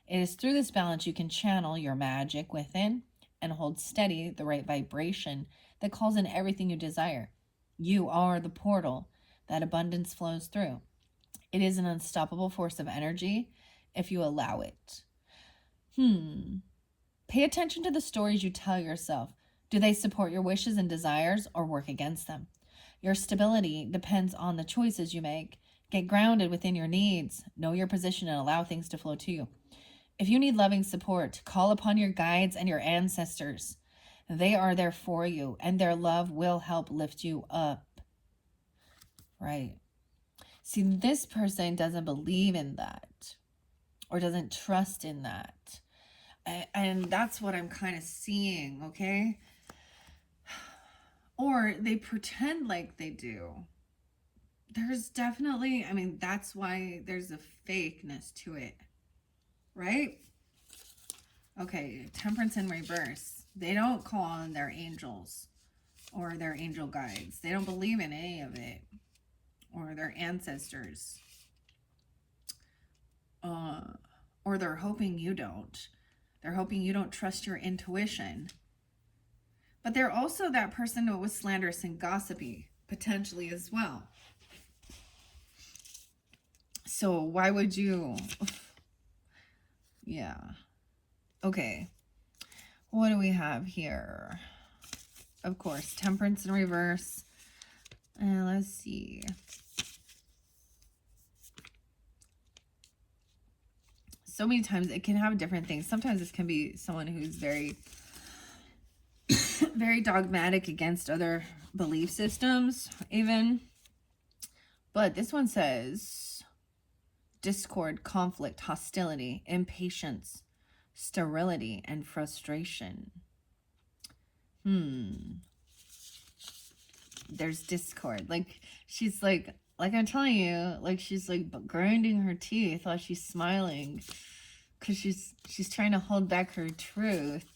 It is through this balance you can channel your magic within and hold steady the right vibration that calls in everything you desire. You are the portal that abundance flows through. It is an unstoppable force of energy if you allow it. Pay attention to the stories you tell yourself. Do they support your wishes and desires or work against them? Your stability depends on the choices you make. Get grounded within your needs. Know your position and allow things to flow to you. If you need loving support, call upon your guides and your ancestors. They are there for you, and their love will help lift you up. Right. See, this person doesn't believe in that or doesn't trust in that. And that's what I'm kind of seeing, okay? Or they pretend like they do. There's definitely, I mean, that's why there's a fakeness to it, right? Okay, Temperance in reverse. They don't call on their angels or their angel guides. They don't believe in any of it, or their ancestors. Or they're hoping you don't. They're hoping you don't trust your intuition. But they're also that person who was slanderous and gossipy, potentially as well. So why would you? Yeah. Okay. What do we have here? Of course, Temperance in reverse. And let's see. So many times it can have different things. Sometimes this can be someone who's very very dogmatic against other belief systems even. But this one says discord, conflict, hostility, impatience, sterility, and frustration. There's discord. Like, she's like I'm telling you, like she's like grinding her teeth while she's smiling because she's trying to hold back her truth.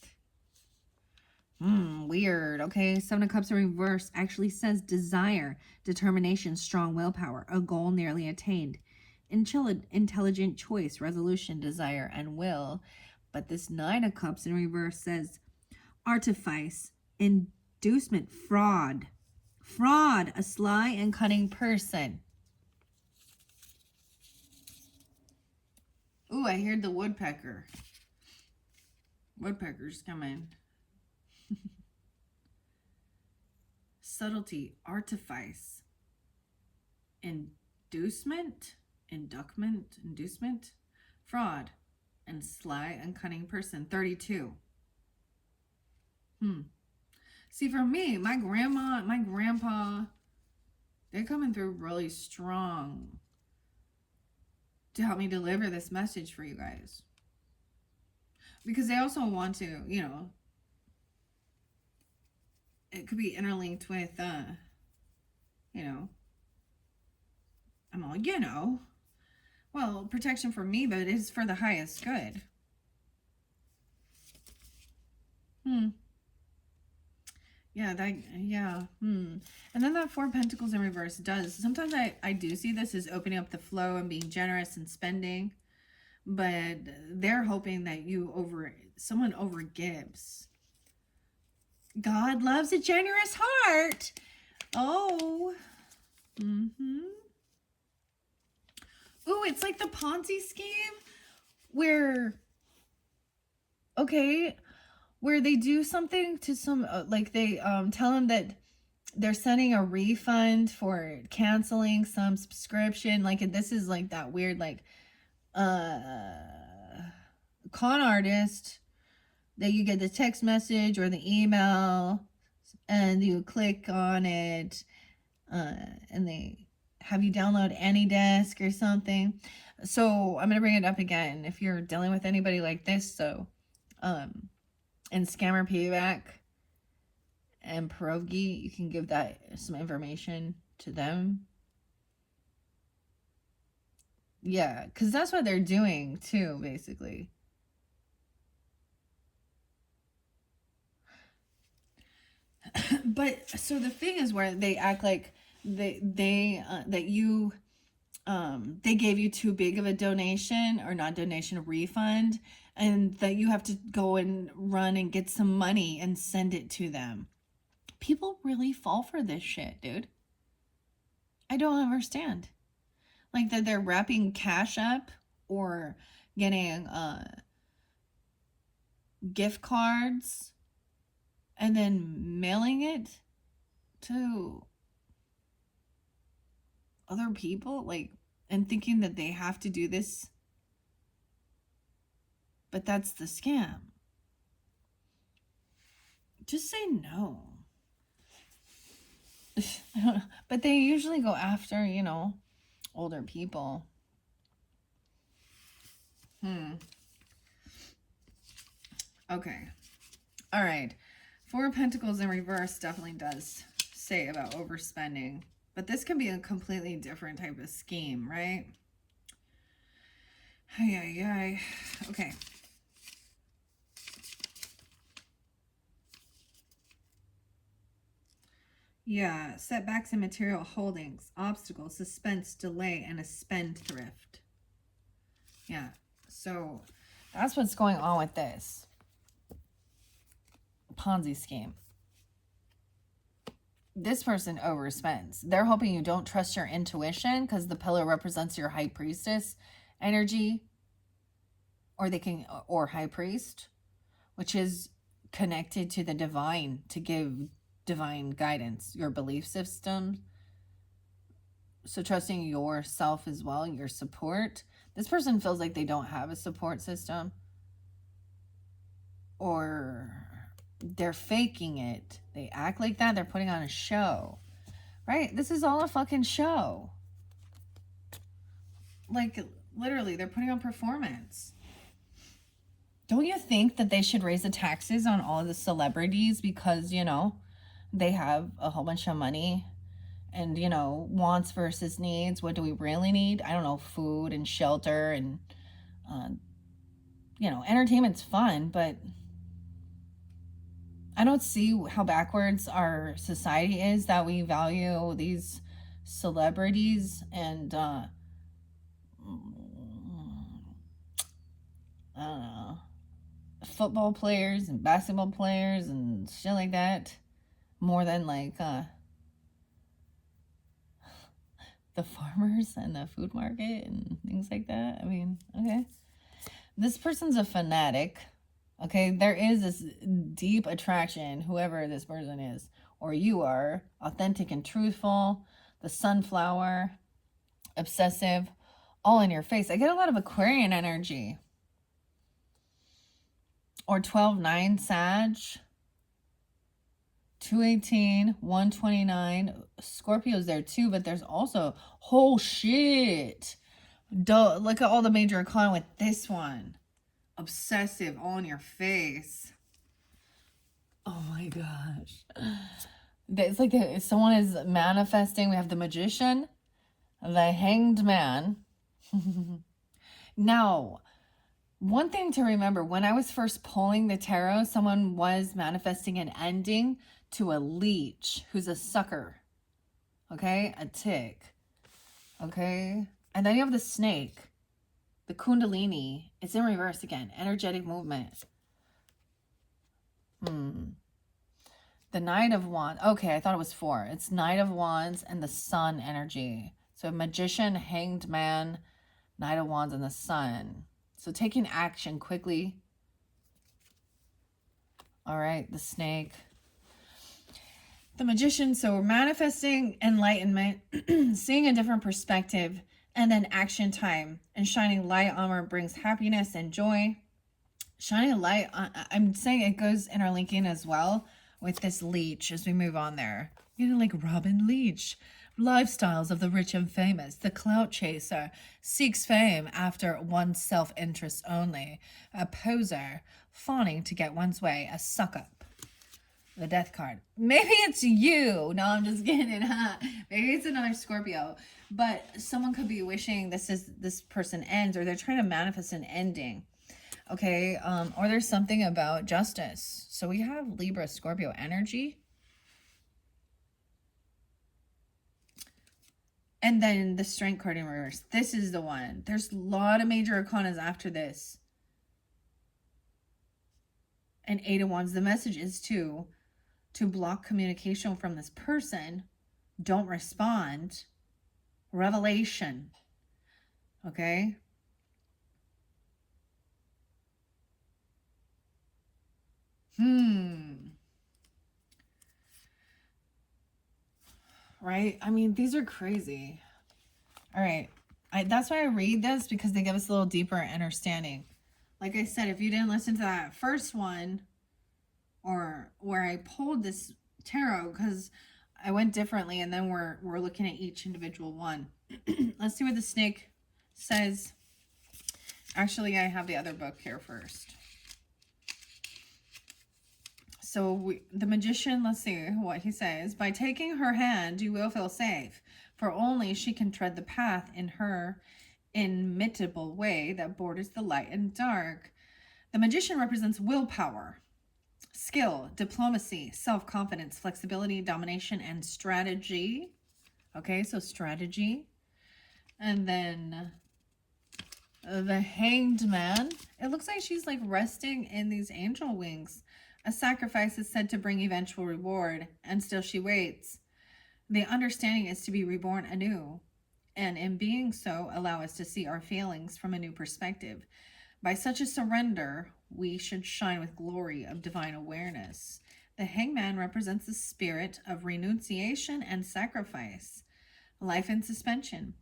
Weird. Okay, Seven of Cups in reverse actually says desire, determination, strong willpower, a goal nearly attained, intelligent choice, resolution, desire, and will. But this Nine of Cups in reverse says artifice, inducement, fraud, a sly and cunning person. Ooh, I heard the woodpecker. Woodpecker's coming. Subtlety, artifice, inducement, fraud, and sly and cunning person. 32. See, for me, my grandma, my grandpa, they're coming through really strong to help me deliver this message for you guys. Because they also want to, you know, it could be interlinked with, you know, I'm all, you know, well, protection for me, but it is for the highest good. Yeah, And then that Four of Pentacles in reverse does. Sometimes I do see this as opening up the flow and being generous and spending. But they're hoping that someone overgives. God loves a generous heart. Oh. Ooh, it's like the Ponzi scheme where they do something to some, like they tell them that they're sending a refund for canceling some subscription. Like, this is like that weird, like, con artist that you get the text message or the email and you click on it, and they have you download AnyDesk or something. So I'm going to bring it up again. If you're dealing with anybody like this, so, in Scammer Payback and Pierogi, you can give that some information to them. Yeah, because that's what they're doing too, basically. But so the thing is where they act like they that you they gave you too big of a donation, or not donation, refund, and that you have to go and run and get some money and send it to them. People really fall for this shit, dude. I don't understand. Like that they're wrapping cash up or getting gift cards and then mailing it to other people, like, and thinking that they have to do this. But that's the scam. Just say no. But they usually go after, you know, older people. Okay. All right. Four of Pentacles in reverse definitely does say about overspending. But this can be a completely different type of scheme, right? Ay. Okay. Yeah, setbacks in material holdings, obstacles, suspense, delay, and a spendthrift. Yeah, so that's what's going on with this Ponzi scheme. This person overspends. They're hoping you don't trust your intuition because the pillow represents your high priestess energy, or high priest, which is connected to the divine to give divine guidance, your belief system. So trusting yourself as well, your support. This person feels like they don't have a support system, or they're faking it. They act like that. They're putting on a show, right? This is all a fucking show. Like, literally, they're putting on performance. Don't you think that they should raise the taxes on all of the celebrities because, you know, they have a whole bunch of money? And, you know, wants versus needs. What do we really need? I don't know, food and shelter and, you know, entertainment's fun, but I don't see how backwards our society is that we value these celebrities and, I don't know, football players and basketball players and shit like that more than, like, the farmers and the food market and things like that. I mean, okay. This person's a fanatic. Okay, there is this deep attraction, whoever this person is, or you are, authentic and truthful, the sunflower, obsessive, all in your face. I get a lot of Aquarian energy. Or 12-9 Sag, 218, 129. Scorpio's there too, but there's also, oh shit. Look at all the major arcana with this one. Obsessive, all in your face. Oh my gosh. It's like someone is manifesting. We have the Magician, the Hanged Man. Now, one thing to remember, when I was first pulling the tarot, someone was manifesting an ending to a leech who's a sucker. Okay? A tick. Okay? And then you have the snake. The Kundalini. It's in reverse again. Energetic movement. The Knight of Wands. Okay, I thought it was 4. It's Knight of Wands and the Sun energy. So Magician, Hanged Man, Knight of Wands, and the Sun. So taking action quickly. All right, the Snake. The Magician, so we're manifesting enlightenment, seeing a different perspective, and then action time. And shining light armor brings happiness and joy. Shining a light, I'm saying it goes interlinking as well with this leech as we move on there. You know, like Robin Leach. lifestyles of the rich and famous. The clout chaser seeks fame after one's self-interest only. A poser, fawning to get one's way. A suck-up. The death card. Maybe it's you. No, I'm just kidding. Huh? Maybe it's another Scorpio. But someone could be wishing this person ends, or they're trying to manifest an ending. Okay, or there's something about justice. So we have Libra, Scorpio energy. And then the Strength card in reverse. This is the one. There's a lot of major arcanas after this. And 8 of Wands. The message is to block communication from this person. Don't respond. Revelation. Okay? Right? I mean, these are crazy. All right. That's why I read this, because they give us a little deeper understanding. Like I said, if you didn't listen to that first one, or where I pulled this tarot, because I went differently, and then we're looking at each individual one. Let's see what the snake says. Actually, I have the other book here first. So the magician, let's see what he says. By taking her hand, you will feel safe, for only she can tread the path in her inimitable way that borders the light and dark. The magician represents willpower, skill, diplomacy, self-confidence, flexibility, domination, and strategy. Okay, so strategy. And then the Hanged Man. It looks like she's like resting in these angel wings. A sacrifice is said to bring eventual reward, and still she waits. The understanding is to be reborn anew, and in being so, allow us to see our failings from a new perspective. By such a surrender, we should shine with glory of divine awareness. The Hangman represents the spirit of renunciation and sacrifice, life in suspension,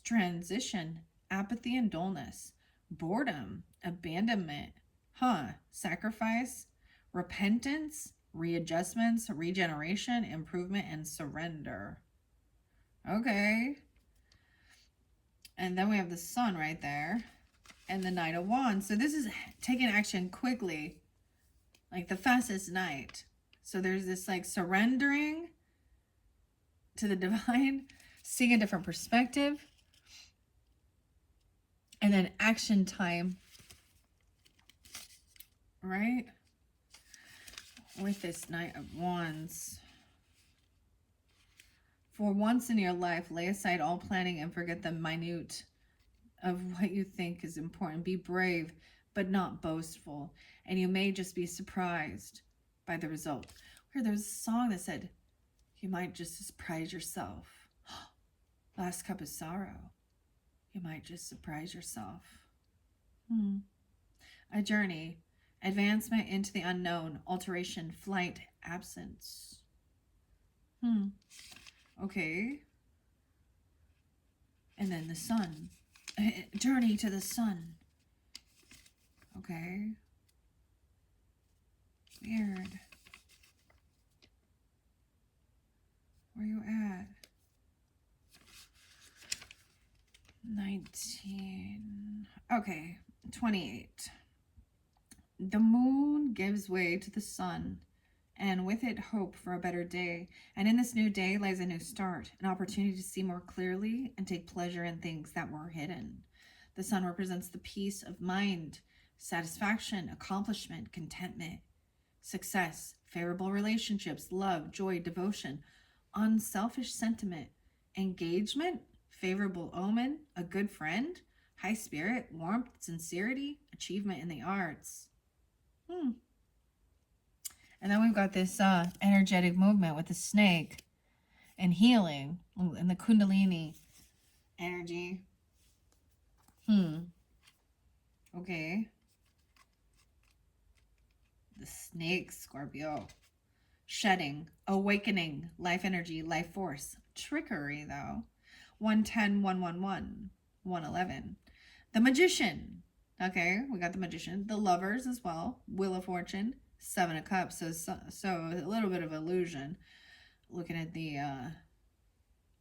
transition, apathy and dullness, boredom, abandonment, sacrifice, repentance, readjustments, regeneration, improvement, and surrender. Okay. And then we have the Sun right there. And the Knight of Wands. So this is taking action quickly. Like the fastest knight. So there's this like surrendering to the divine. Seeing a different perspective. And then action time. Right? With this Knight of Wands. For once in your life, lay aside all planning and forget the minute of what you think is important. Be brave, but not boastful. And you may just be surprised by the result. Where there's a song that said, you might just surprise yourself. Last cup of sorrow. You might just surprise yourself. A journey. Advancement into the unknown. Alteration. Flight. Absence. Okay. And then the Sun. Journey to the Sun. Okay. Weird. Where you at? 19. Okay. 28. The moon gives way to the sun, and with it hope for a better day. And in this new day lies a new start, an opportunity to see more clearly and take pleasure in things that were hidden. The sun represents the peace of mind, satisfaction, accomplishment, contentment, success, favorable relationships, love, joy, devotion, unselfish sentiment, engagement, favorable omen, a good friend, high spirit, warmth, sincerity, achievement in the arts. And then we've got this energetic movement with the snake and healing and the Kundalini energy. Okay. The snake, Scorpio. Shedding, awakening, life energy, life force. Trickery, though. 110, 111, 111. The Magician. Okay, we got the Magician. The Lovers as well. Wheel of Fortune. 7 of Cups. So a little bit of illusion. Looking at the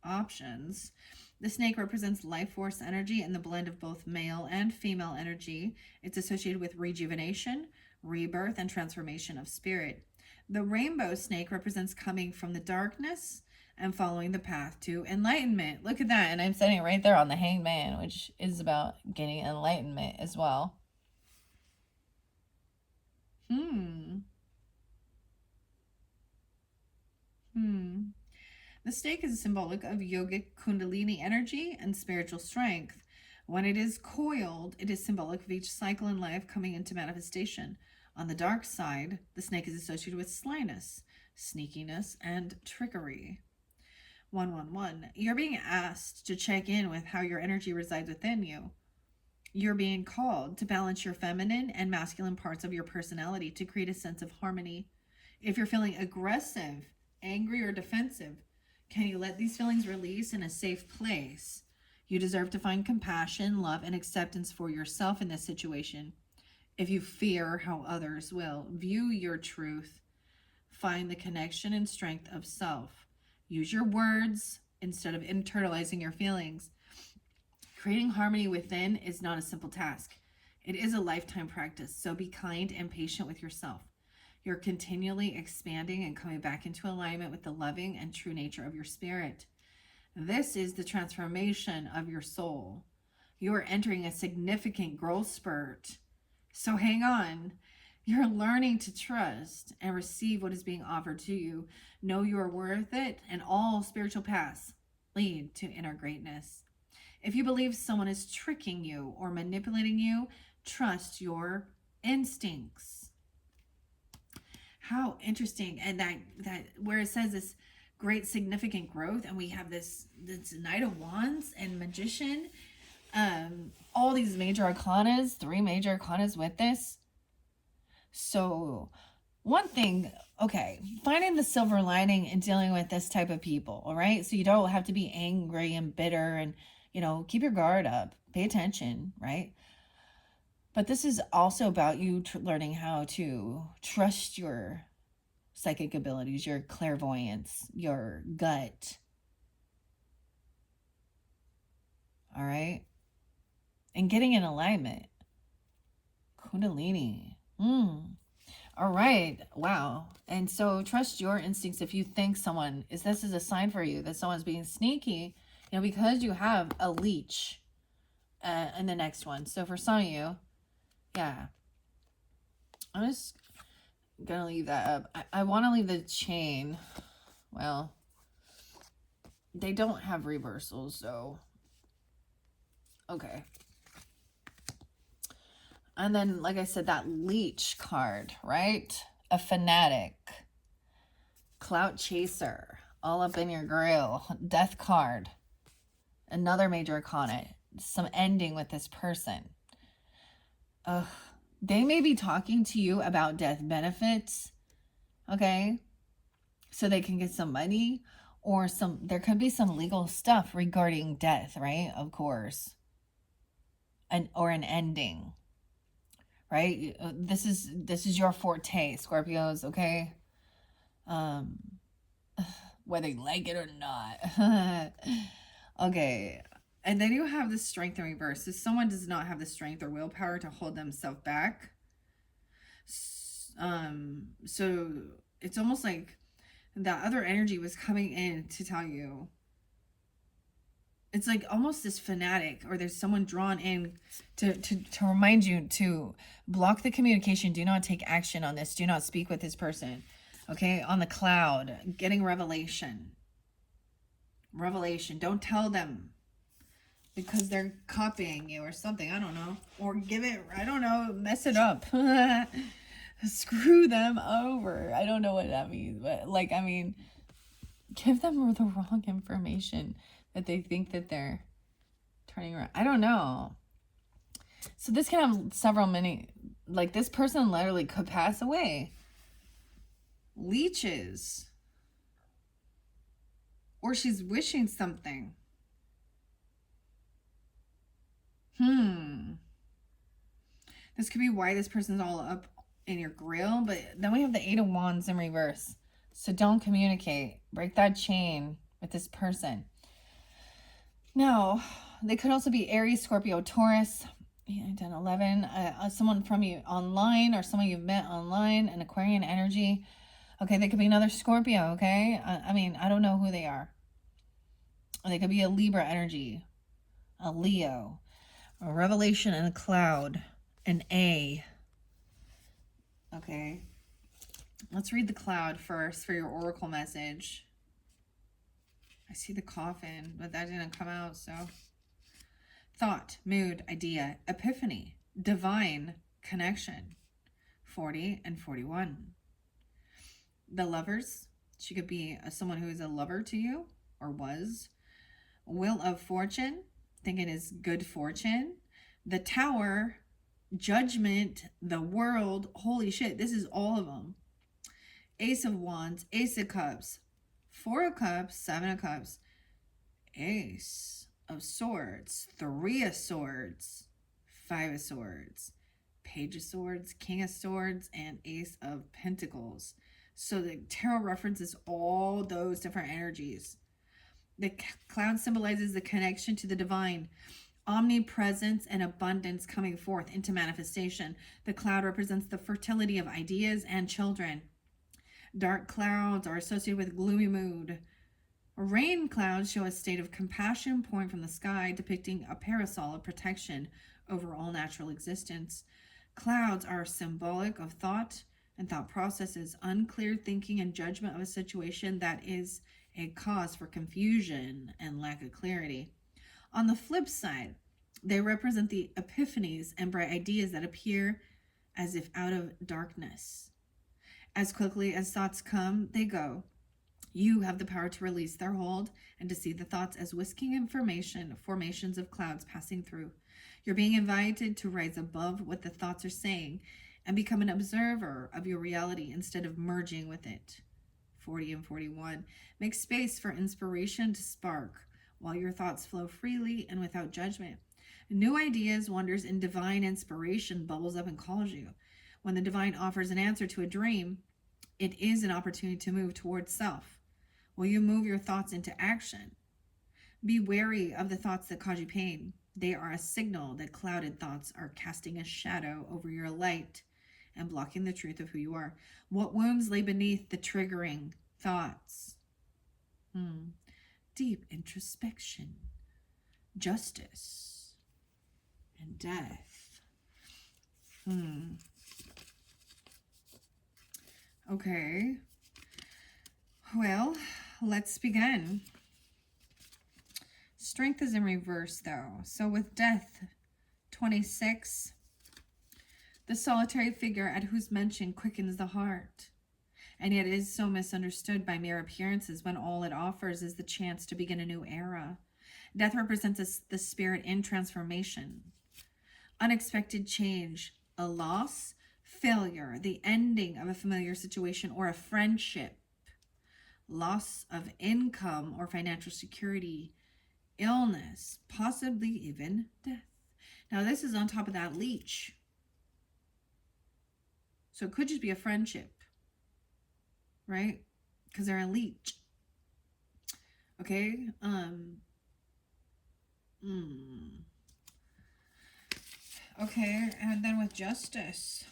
options. The snake represents life force energy and the blend of both male and female energy. It's associated with rejuvenation, rebirth, and transformation of spirit. The rainbow snake represents coming from the darkness and following the path to enlightenment. Look at that. And I'm setting it right there on the Hanged Man, which is about getting enlightenment as well. The snake is symbolic of yogic kundalini energy and spiritual strength. When it is coiled, it is symbolic of each cycle in life coming into manifestation. On the dark side, the snake is associated with slyness, sneakiness, and trickery. 111. You're being asked to check in with how your energy resides within you. You're being called to balance your feminine and masculine parts of your personality to create a sense of harmony. If you're feeling aggressive, angry, or defensive, can you let these feelings release in a safe place? You deserve to find compassion, love, and acceptance for yourself in this situation. If you fear how others will view your truth, find the connection and strength of self. Use your words instead of internalizing your feelings. Creating harmony within is not a simple task. It is a lifetime practice, so be kind and patient with yourself. You're continually expanding and coming back into alignment with the loving and true nature of your spirit. This is the transformation of your soul. You are entering a significant growth spurt. So hang on. You're learning to trust and receive what is being offered to you. Know you are worth it, and all spiritual paths lead to inner greatness. If you believe someone is tricking you or manipulating you, trust your instincts. How interesting. And that where it says this great significant growth, and we have this Knight of Wands and Magician, all these major arcanas, 3 major arcanas with this. So one thing, okay, finding the silver lining in dealing with this type of people, all right? So you don't have to be angry and bitter and, keep your guard up, pay attention, right? But this is also about you learning how to trust your psychic abilities, your clairvoyance, your gut. All right? And getting in alignment. Kundalini. All right. Wow. And so trust your instincts. If you think this is a sign for you that someone's being sneaky, because you have a leech in the next one. So for some of you, yeah, I'm just going to leave that up. I want to leave the chain. Well, they don't have reversals, so okay. And then, like I said, that leech card, right? A fanatic, clout chaser, all up in your grill, death card, another major arcana, some ending with this person. They may be talking to you about death benefits, okay? So they can get some money, or there could be some legal stuff regarding death, right? Of course. Or an ending. Right? This is your forte, Scorpios, okay? Whether you like it or not. Okay. And then you have the strength in reverse. So someone does not have the strength or willpower to hold themselves back. So it's almost like that other energy was coming in to tell you. It's like almost this fanatic, or there's someone drawn in to remind you to block the communication. Do not take action on this. Do not speak with this person. Okay? On the cloud, getting revelation. Revelation. Don't tell them because they're copying you or something. I don't know. Or mess it up. Screw them over. I don't know what that means. But give them the wrong information that they think that they're turning around. I don't know. So this can have this person literally could pass away. Leeches. Or she's wishing something. This could be why this person's all up in your grill, but then we have the 8 of Wands in reverse. So don't communicate. Break that chain with this person. Now, they could also be Aries, Scorpio, Taurus, 10, 11, someone from you online or someone you've met online, an Aquarian energy. Okay, they could be another Scorpio, okay? I mean, I don't know who they are. They could be a Libra energy, a Leo, a revelation and a cloud, an A. Okay, let's read the cloud first for your oracle message. I see the coffin, but that didn't come out, so. Thought, mood, idea, epiphany, divine connection, 40 and 41. The lovers, she could be someone who is a lover to you or was. Wheel of fortune, think it is good fortune. The tower, judgment, the world, holy shit, this is all of them. Ace of wands, ace of cups, 4 of cups, 7 of cups, ace of swords, 3 of swords, 5 of swords, page of swords, king of swords, and ace of pentacles. So the tarot references all those different energies. The cloud symbolizes the connection to the divine, omnipresence and abundance coming forth into manifestation. The cloud represents the fertility of ideas and children. Dark clouds are associated with gloomy mood. Rain clouds show a state of compassion pouring from the sky, depicting a parasol of protection over all natural existence. Clouds are symbolic of thought and thought processes, unclear thinking and judgment of a situation that is a cause for confusion and lack of clarity. On the flip side, they represent the epiphanies and bright ideas that appear as if out of darkness. As quickly as thoughts come, they go. You have the power to release their hold and to see the thoughts as whisking information, formations of clouds passing through. You're being invited to rise above what the thoughts are saying and become an observer of your reality instead of merging with it. 40 and 41. Make space for inspiration to spark while your thoughts flow freely and without judgment. New ideas, wonders, and divine inspiration bubbles up and calls you. When the divine offers an answer to a dream, it is an opportunity to move towards self. Will you move your thoughts into action? Be wary of the thoughts that cause you pain. They are a signal that clouded thoughts are casting a shadow over your light and blocking the truth of who you are. What wounds lay beneath the triggering thoughts? Deep introspection, justice, and death. Okay. Well, let's begin. Strength is in reverse, though. So with death, 26, the solitary figure at whose mention quickens the heart, and yet is so misunderstood by mere appearances when all it offers is the chance to begin a new era. Death represents the spirit in transformation, unexpected change, a loss, failure, the ending of a familiar situation or a friendship, loss of income or financial security, illness, possibly even death. Now, this is on top of that leech. So it could just be a friendship, right? Because they're a leech. Okay? Okay, and then with justice,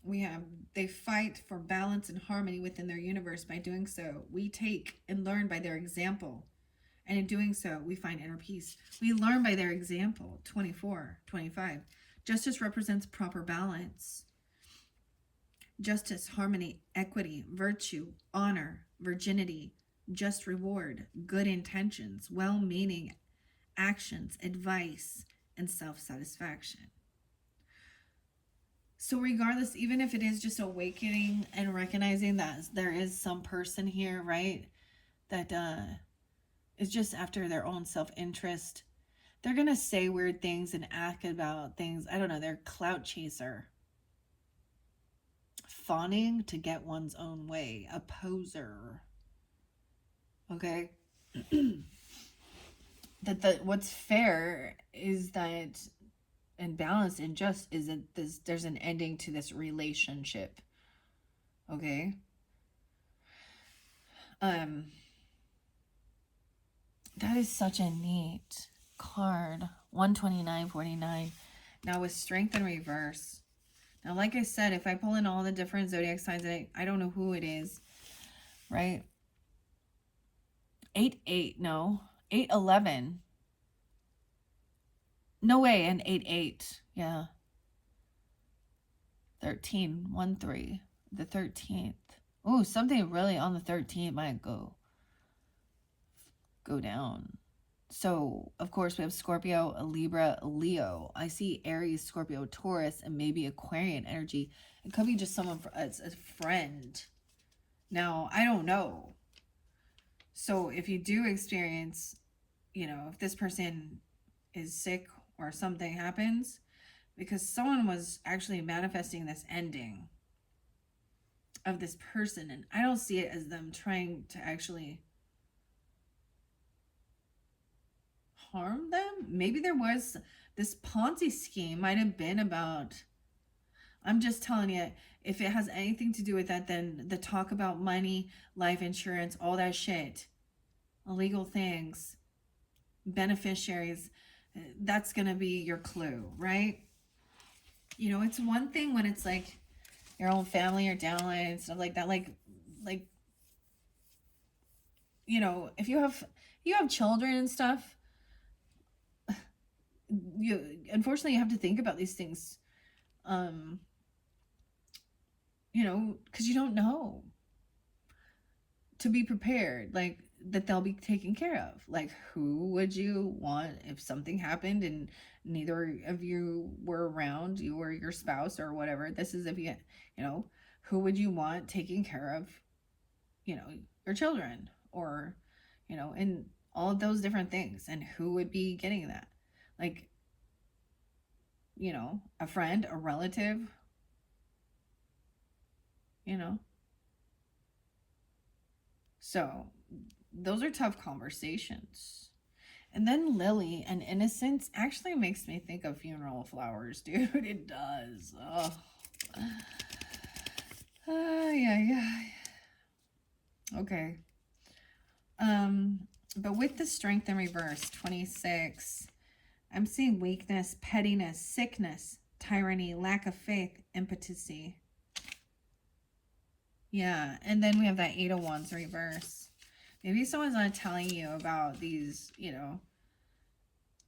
we have, they fight for balance and harmony within their universe. By doing so, we take and learn by their example. And in doing so, we find inner peace. We learn by their example. 24, 25. Justice represents proper balance. Justice, harmony, equity, virtue, honor, virginity, just reward, good intentions, well-meaning actions, advice, and self-satisfaction. So regardless, even if it is just awakening and recognizing that there is some person here, right, that is just after their own self-interest, they're going to say weird things and act about things. I don't know, they're clout chaser. Fawning to get one's own way. A poser. Okay? What's fair is that, and balanced and just, is that there's an ending to this relationship. Okay? That is such a neat card. 129.49. Now with strength in reverse. Now, like I said, if I pull in all the different zodiac signs, I don't know who it is, right? 8-8, no. 8-11. No way, and 8-8. Yeah. 13-1-3. The 13th. Oh, something really on the 13th might go down. So, of course, we have Scorpio, a Libra, a Leo. I see Aries, Scorpio, Taurus, and maybe Aquarian energy. It could be just someone, a friend. Now, I don't know. So, if you do experience, if this person is sick or something happens, because someone was actually manifesting this ending of this person, and I don't see it as them trying to actually harm them. Maybe there was this Ponzi scheme, might have been about, I'm just telling you, if it has anything to do with that, then the talk about money, life insurance, all that shit, illegal things, beneficiaries, that's gonna be your clue, right? It's one thing when it's like your own family or downline and stuff like that, like if you have children and stuff, unfortunately you have to think about these things, because you don't know, to be prepared, like that they'll be taken care of. Like, who would you want if something happened and neither of you were around, you or your spouse or whatever? This is if who would you want taking care of, your children, or, and all of those different things, and who would be getting that? Like, a friend, a relative, So those are tough conversations. And then Lily and innocence actually makes me think of funeral flowers, dude. It does. Oh. Yeah. Okay. But with the strength in reverse, 26, I'm seeing weakness, pettiness, sickness, tyranny, lack of faith, impotency. Yeah, and then we have that 8 of Wands reverse. Maybe someone's not telling you about these,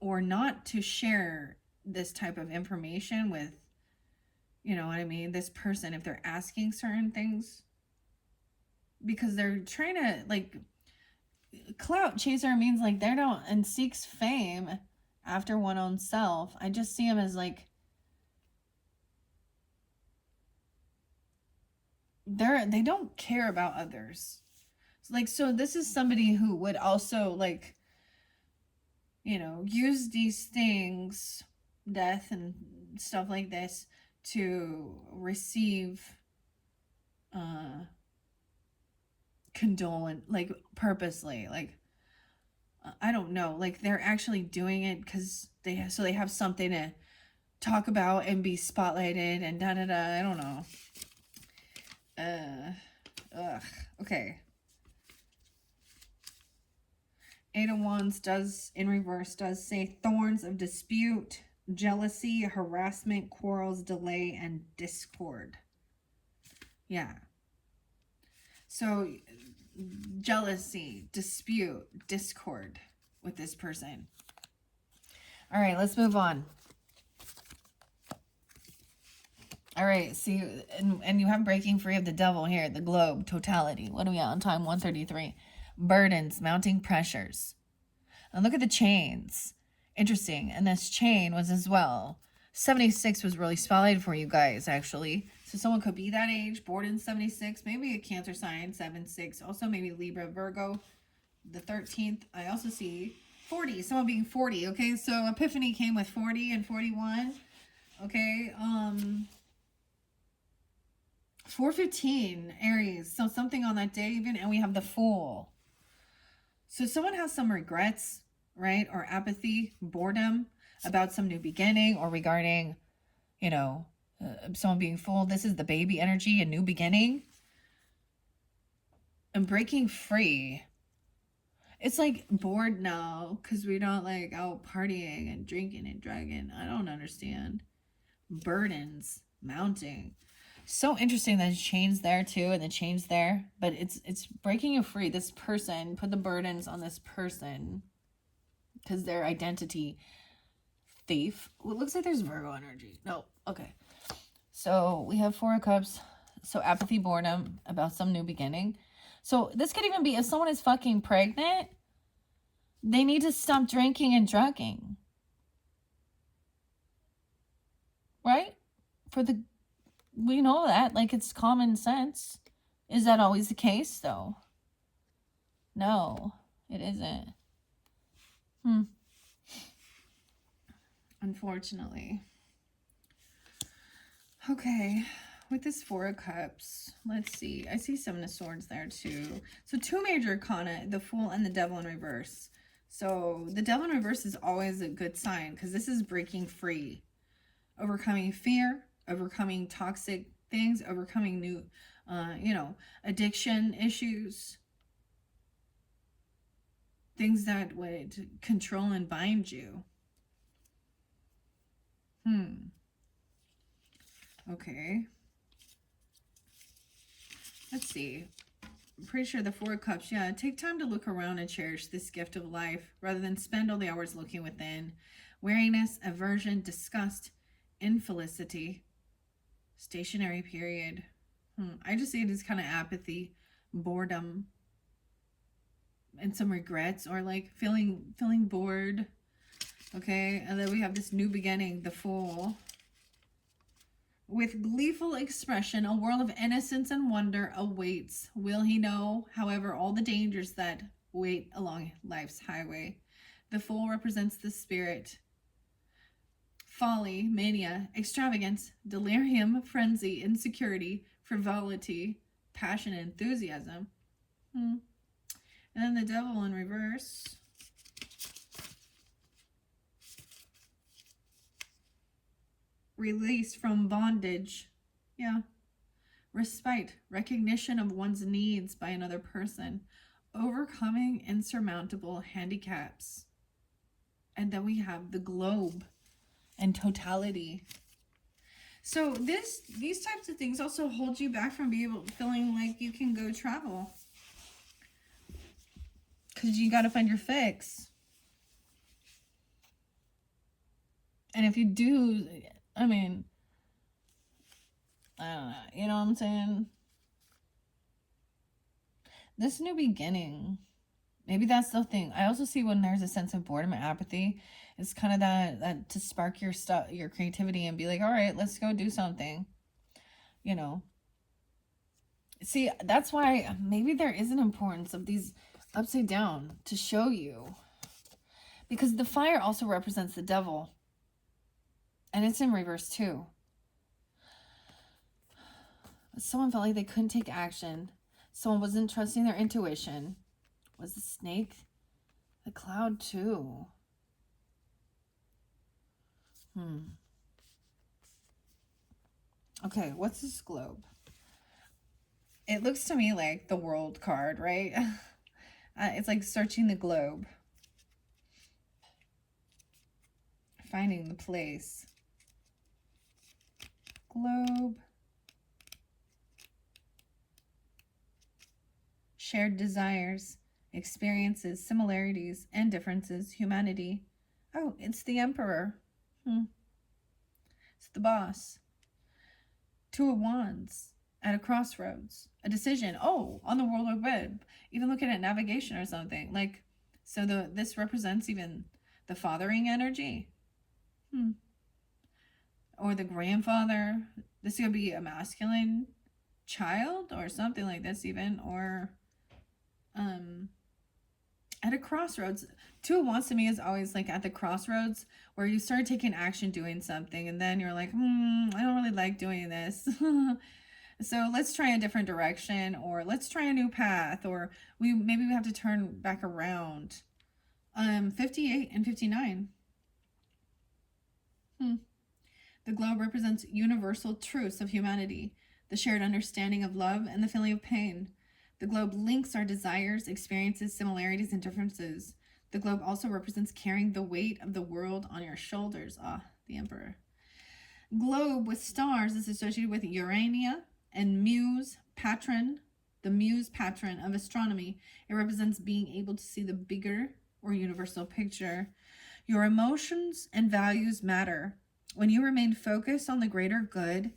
or not to share this type of information with, this person, if they're asking certain things. Because they're trying to, like, clout chaser means, like, they don't, and seeks fame after one own self. I just see them as, like, they don't care about others. So this is somebody who would also, like, use these things, death and stuff like this, to receive condolence, like, purposely, like, I don't know, like, they're actually doing it because they have something to talk about and be spotlighted and da-da-da. I don't know. Okay. 8 of Wands does, in reverse, does say thorns of dispute, jealousy, harassment, quarrels, delay, and discord. Yeah. So, jealousy, dispute, discord with this person. All right, let's move on. All right, see, and you have breaking free of the devil here, the globe, totality. What are we at on time? 133. Burdens, mounting pressures. And look at the chains. Interesting. And this chain was as well. 76 was really spotlighted for you guys, actually. So someone could be that age, born in 76, maybe a Cancer sign, 7-6. Also maybe Libra, Virgo, the 13th. I also see 40, someone being 40. Okay, so Epiphany came with 40 and 41. Okay, 415, Aries. So something on that day even, and we have the Fool. So someone has some regrets, right? Or apathy, boredom about some new beginning, or regarding, someone being full. This is the baby energy, a new beginning. And breaking free. It's like bored now because we're not like out partying and drinking and drugging. I don't understand. Burdens mounting. So interesting that chains there too, and the chains there, but it's breaking you free. This person put the burdens on this person because their identity thief. Well, it looks like there's Virgo energy. No, okay. So we have Four of Cups. So apathy, boredom about some new beginning. So this could even be if someone is fucking pregnant, they need to stop drinking and drugging. Right? We know that. Like, it's common sense. Is that always the case, though? No, it isn't. Unfortunately. Okay, with this Four of Cups, let's see. I see Seven of Swords there, too. So two major arcana, the Fool and the Devil in reverse. So the Devil in reverse is always a good sign because this is breaking free. Overcoming fear, overcoming toxic things, overcoming new, addiction issues. Things that would control and bind you. Okay. Let's see. I'm pretty sure the Four of Cups. Yeah, take time to look around and cherish this gift of life rather than spend all the hours looking within. Weariness, aversion, disgust, infelicity, stationary period. I just see it as kind of apathy, boredom, and some regrets, or like feeling bored. Okay, and then we have this new beginning, the Fool. With gleeful expression, a world of innocence and wonder awaits. Will he know, however, all the dangers that wait along life's highway? The Fool represents the spirit. Folly, mania, extravagance, delirium, frenzy, insecurity, frivolity, passion, and enthusiasm. And then the Devil in reverse. Release from bondage. Yeah. Respite, recognition of one's needs by another person, overcoming insurmountable handicaps. And then we have the globe and totality. So these types of things also hold you back from feeling like you can go travel. Because you got to find your fix. And if you do, I mean, I don't know. You know what I'm saying? This new beginning, maybe that's the thing. I also see when there's a sense of boredom and apathy, it's kind of that to spark your creativity and be like, all right, let's go do something. You know. See, that's why maybe there is an importance of these upside down to show you. Because the fire also represents the devil. And it's in reverse too. Someone felt like they couldn't take action. Someone wasn't trusting their intuition. Was the snake the cloud too? Okay, what's this globe? It looks to me like the world card, right? It's like searching the globe. Finding the place. Globe. Shared desires, experiences, similarities, and differences, humanity. Oh, it's the Emperor. It's the boss. Two of Wands at a crossroads. A decision. Oh, on the World Wide Web. Even looking at navigation or something. Like, so this represents even the fathering energy. Or the grandfather. This could be a masculine child or something like this even. Or at a crossroads. Two of Wands to me is always like at the crossroads where you start taking action doing something and then you're like, I don't really like doing this. So let's try a different direction, or let's try a new path, or maybe we have to turn back around. 58 and 59. The globe represents universal truths of humanity, the shared understanding of love and the feeling of pain. The globe links our desires, experiences, similarities, and differences. The globe also represents carrying the weight of the world on your shoulders. Ah, the Emperor. Globe with stars is associated with Urania and Muse, patron, the Muse patron of astronomy. It represents being able to see the bigger or universal picture. Your emotions and values matter. When you remain focused on the greater good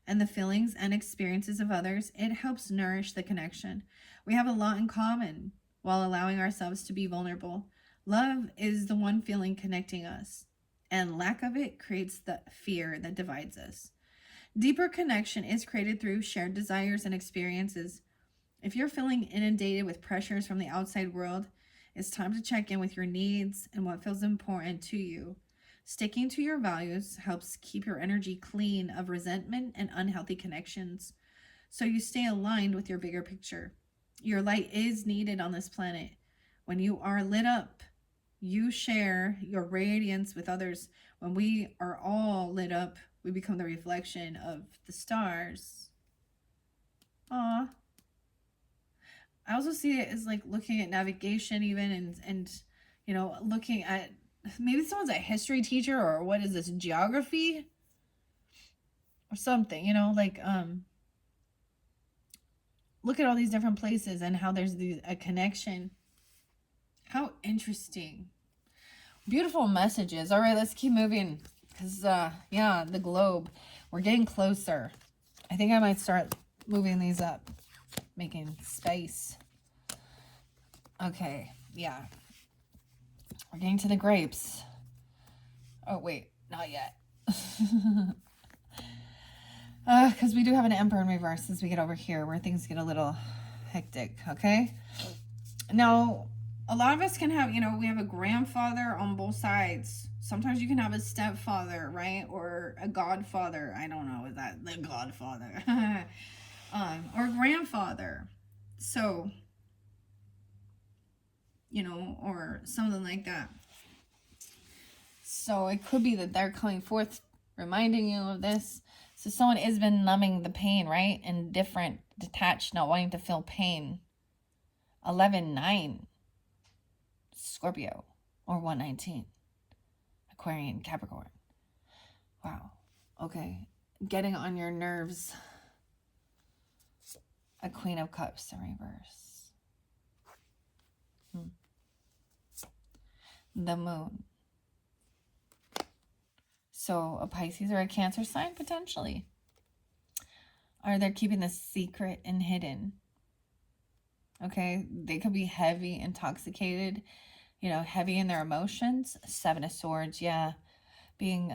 and the feelings and experiences of others, it helps nourish the connection. We have a lot in common while allowing ourselves to be vulnerable. Love is the one feeling connecting us, and lack of it creates the fear that divides us. Deeper connection is created through shared desires and experiences. If you're feeling inundated with pressures from the outside world, it's time to check in with your needs and what feels important to you. Sticking to your values helps keep your energy clean of resentment and unhealthy connections, so you stay aligned with your bigger picture. Your light is needed on this planet. When you are lit up, you share your radiance with others. When we are all lit up, we become the reflection of the stars. Aw. I also see it as like looking at navigation even and you know, looking at maybe someone's a history teacher, or what is this, geography or something, you know, like look at all these different places and how there's a connection. How interesting. Beautiful messages. All right, let's keep moving, because yeah, the globe, we're getting closer. I think I might start moving these up, making space. Okay, yeah, we're getting to the grapes. Oh wait, not yet. Because we do have an Emperor in reverse as we get over here, where things get a little hectic. Okay, now a lot of us can have, you know, we have a grandfather on both sides. Sometimes you can have a stepfather, right? Or a godfather. I don't know, is that the godfather? Or grandfather. So, you know, or something like that. So it could be that they're coming forth, reminding you of this. So someone has been numbing the pain, right? Indifferent, detached, not wanting to feel pain. 11-9. Scorpio, or 119. Aquarian, Capricorn. Wow. Okay. Getting on your nerves. A Queen of Cups in reverse. The Moon. So a Pisces or a Cancer sign, potentially. Or they're keeping this secret and hidden. Okay. They could be heavy, intoxicated, you know, heavy in their emotions. 7 of Swords, yeah. Being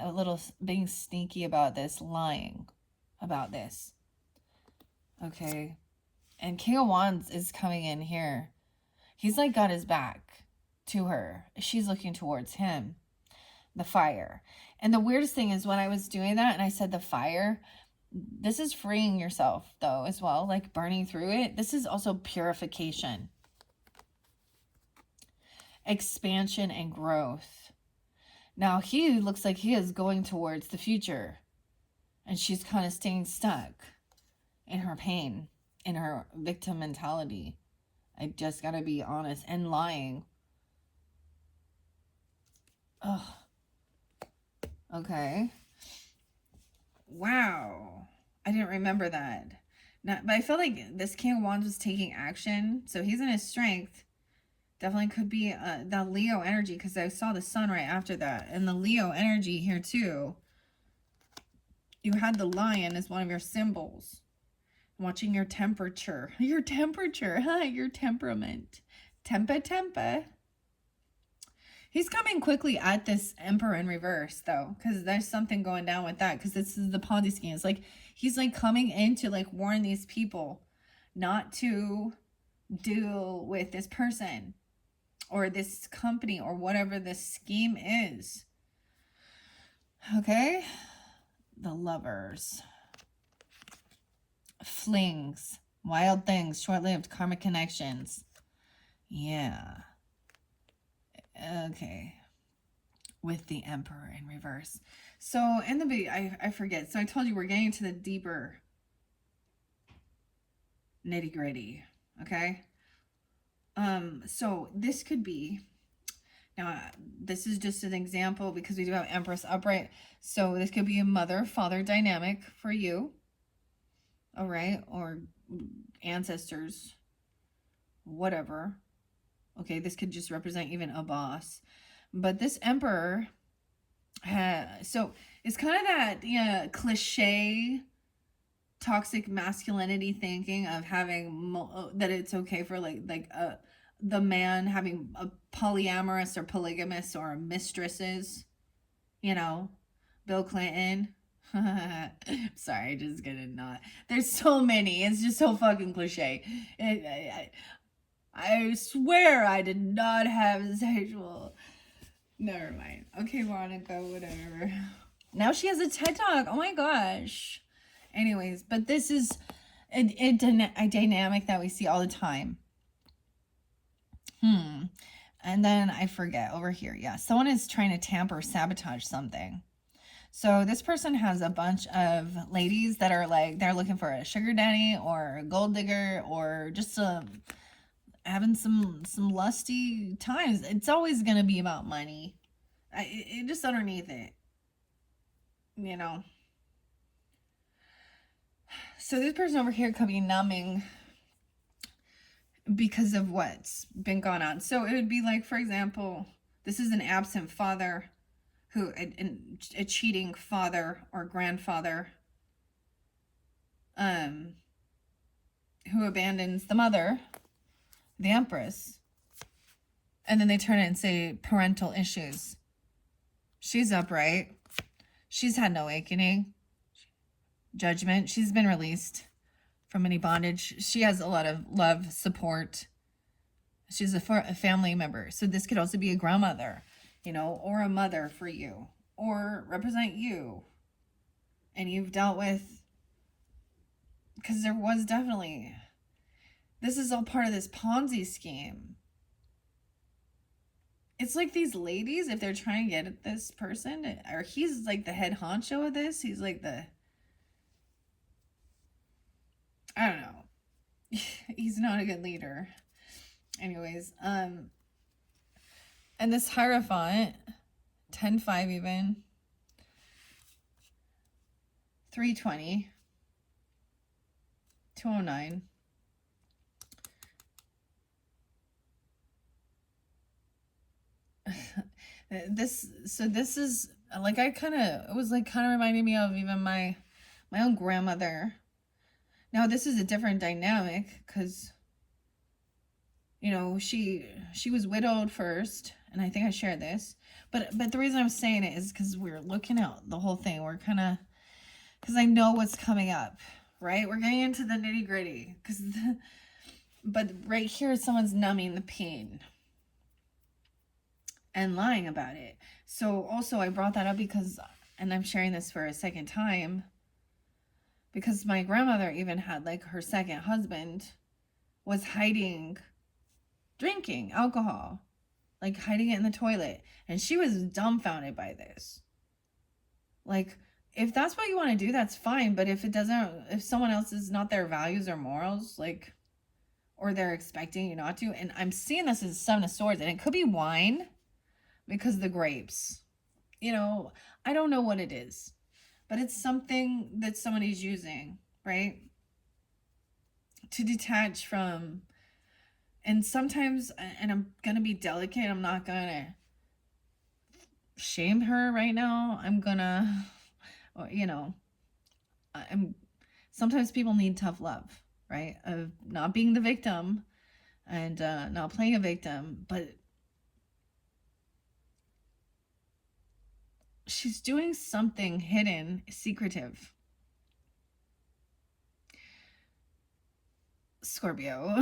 sneaky about this, lying about this. Okay. And King of Wands is coming in here. He's like got his back to her. She's looking towards him. The fire. And the weirdest thing is when I was doing that and I said the fire, this is freeing yourself though as well, like burning through it. This is also purification, expansion, and growth. Now he looks like he is going towards the future, and she's kind of staying stuck in her pain, in her victim mentality. I just gotta be honest, and lying. Ugh. Okay. Wow. I didn't remember that. But I feel like this King of Wands was taking action. So he's in his strength. Definitely could be the Leo energy, because I saw the sun right after that. And the Leo energy here too. You had the lion as one of your symbols. Watching your temperature. Your temperature, huh? Your temperament. Tempa. He's coming quickly at this Emperor in reverse, though, because there's something going down with that, because this is the Ponzi scheme. It's like he's like coming in to like warn these people not to deal with this person or this company or whatever this scheme is. Okay? The Lovers. Flings. Wild things. Short-lived karmic connections. Yeah. Okay. With the Emperor in reverse. So in the I forget. So I told you we're getting to the deeper nitty-gritty. Okay. So this could be, now this is just an example because we do have Empress upright. So this could be a mother-father dynamic for you. All right. Or ancestors, whatever. Okay. This could just represent even a boss. But this Emperor, so it's kind of that cliche toxic masculinity thinking of having that it's okay for the man having a polyamorous or polygamous or mistresses, you know, Bill Clinton. Sorry, just gonna not. There's so many. It's just so fucking cliche. I swear I did not have sexual. Never mind. Okay, Veronica, whatever. Now she has a TED Talk. Oh my gosh. Anyways, but this is a dynamic that we see all the time. And then I forget over here. Yeah, someone is trying to tamper, sabotage something. So this person has a bunch of ladies that are like, they're looking for a sugar daddy or a gold digger or just having some lusty times. It's always going to be about money. It just underneath it, you know. So this person over here could be numbing because of what's been going on. So it would be like, for example, this is an absent father who, a cheating father or grandfather, who abandons the mother, the Empress, and then they turn it and say parental issues. She's upright. She's had no awakening, judgment. She's been released from any bondage. She has a lot of love, support. She's a family member. So this could also be a grandmother, you know, or a mother for you, or represent you. And you've dealt with, because there was definitely, this is all part of this Ponzi scheme. It's like these ladies, if they're trying to get at this person, or he's like the head honcho of this, he's like the, I don't know. He's not a good leader. Anyways, and this Hierophant, 10-5 even, 320, 209. This is like, it was like kind of reminding me of even my own grandmother. Now this is a different dynamic because, you know, she was widowed first, and I think I shared this, but the reason I'm saying it is because we're looking at the whole thing. We're kind of, because I know what's coming up, right? We're getting into the nitty gritty, but right here someone's numbing the pain and lying about it. So also I brought that up because, and I'm sharing this for a second time, because my grandmother even had, like, her second husband was hiding drinking alcohol, like hiding it in the toilet, and she was dumbfounded by this. Like, if that's what you want to do, that's fine, but if someone else is not their values or morals, like, or they're expecting you not to, and I'm seeing this as Seven of Swords, and it could be wine, because the grapes, you know, I don't know what it is, but it's something that somebody's using, right, to detach from. And sometimes, and I'm gonna be delicate, I'm not gonna shame her right now, I'm gonna, you know, sometimes people need tough love, right, of not being the victim and not playing a victim, but she's doing something hidden, secretive. Scorpio.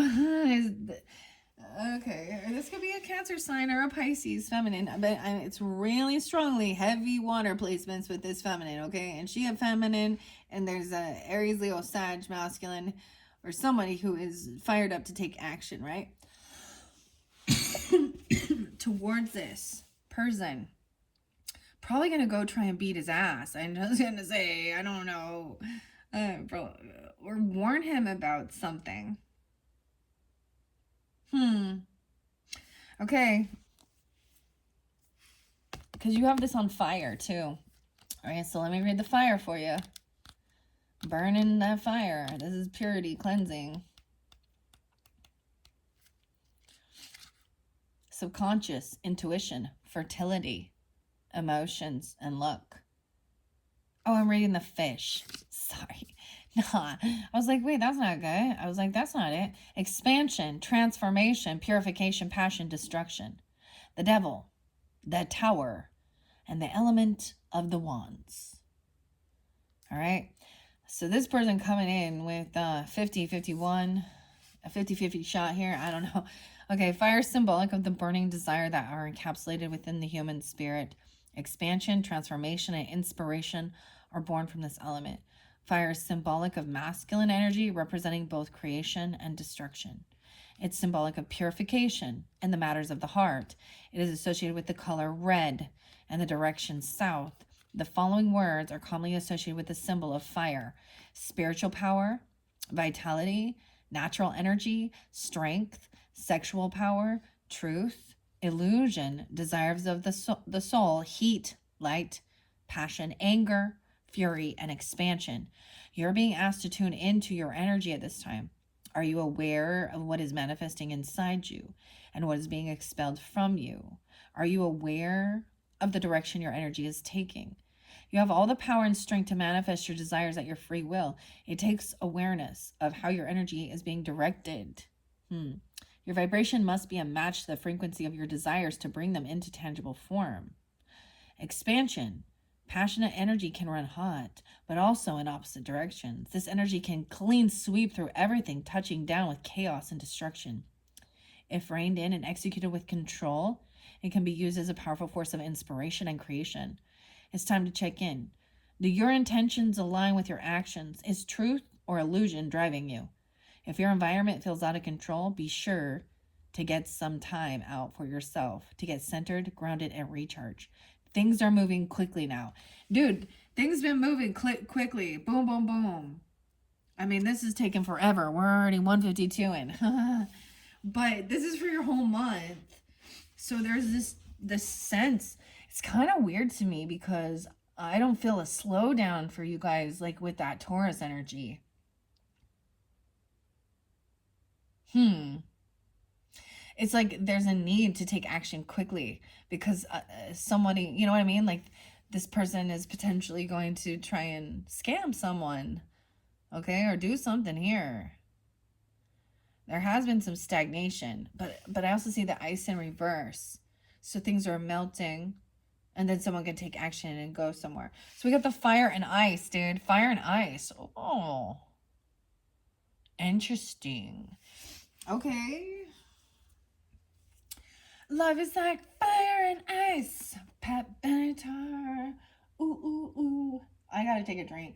Okay, this could be a Cancer sign or a Pisces feminine, but it's really strongly heavy water placements with this feminine, okay? And she a feminine, and there's a Aries, Leo, Sag, masculine, or somebody who is fired up to take action, right? Towards this person. Probably gonna go try and beat his ass. I'm just gonna say, I don't know, or warn him about something. Okay. Because you have this on fire, too. All right, so let me read the fire for you. Burn in that fire. This is purity, cleansing. Subconscious, intuition, fertility, emotions, and luck. Oh, I'm reading the fish. Sorry. Nah. I was like, wait, that's not good. I was like, that's not it. Expansion, transformation, purification, passion, destruction. The devil, the tower, and the element of the wands. All right. So this person coming in with 50, 51, a 50-50 shot here. I don't know. Okay, fire is symbolic of the burning desire that are encapsulated within the human spirit. Expansion, transformation, and inspiration are born from this element. Fire is symbolic of masculine energy, representing both creation and destruction. It's symbolic of purification and the matters of the heart. It is associated with the color red and the direction south. The following words are commonly associated with the symbol of fire: spiritual power, vitality, natural energy, strength, sexual power, truth, illusion, desires of the soul, heat, light, passion, anger, fury, and expansion. You're being asked to tune into your energy at this time. Are you aware of what is manifesting inside you and what is being expelled from you? Are you aware of the direction your energy is taking? You have all the power and strength to manifest your desires at your free will. It takes awareness of how your energy is being directed. Your vibration must be a match to the frequency of your desires to bring them into tangible form. Expansion. Passionate energy can run hot, but also in opposite directions. This energy can clean sweep through everything, touching down with chaos and destruction. If reined in and executed with control, it can be used as a powerful force of inspiration and creation. It's time to check in. Do your intentions align with your actions? Is truth or illusion driving you? If your environment feels out of control, be sure to get some time out for yourself to get centered, grounded, and recharge. Things are moving quickly now. Dude, things been moving quickly. Boom, boom, boom. I mean, this is taking forever. We're already 152 in. But this is for your whole month. So there's this sense. It's kind of weird to me because I don't feel a slowdown for you guys like with that Taurus energy. It's like there's a need to take action quickly because somebody, you know what I mean? Like this person is potentially going to try and scam someone, okay, or do something here. There has been some stagnation, but I also see the ice in reverse. So things are melting and then someone can take action and go somewhere. So we got the fire and ice, dude. Fire and ice. Oh. Interesting. Okay. Love is like fire and ice. Pat Benatar. Ooh, ooh, ooh. I gotta take a drink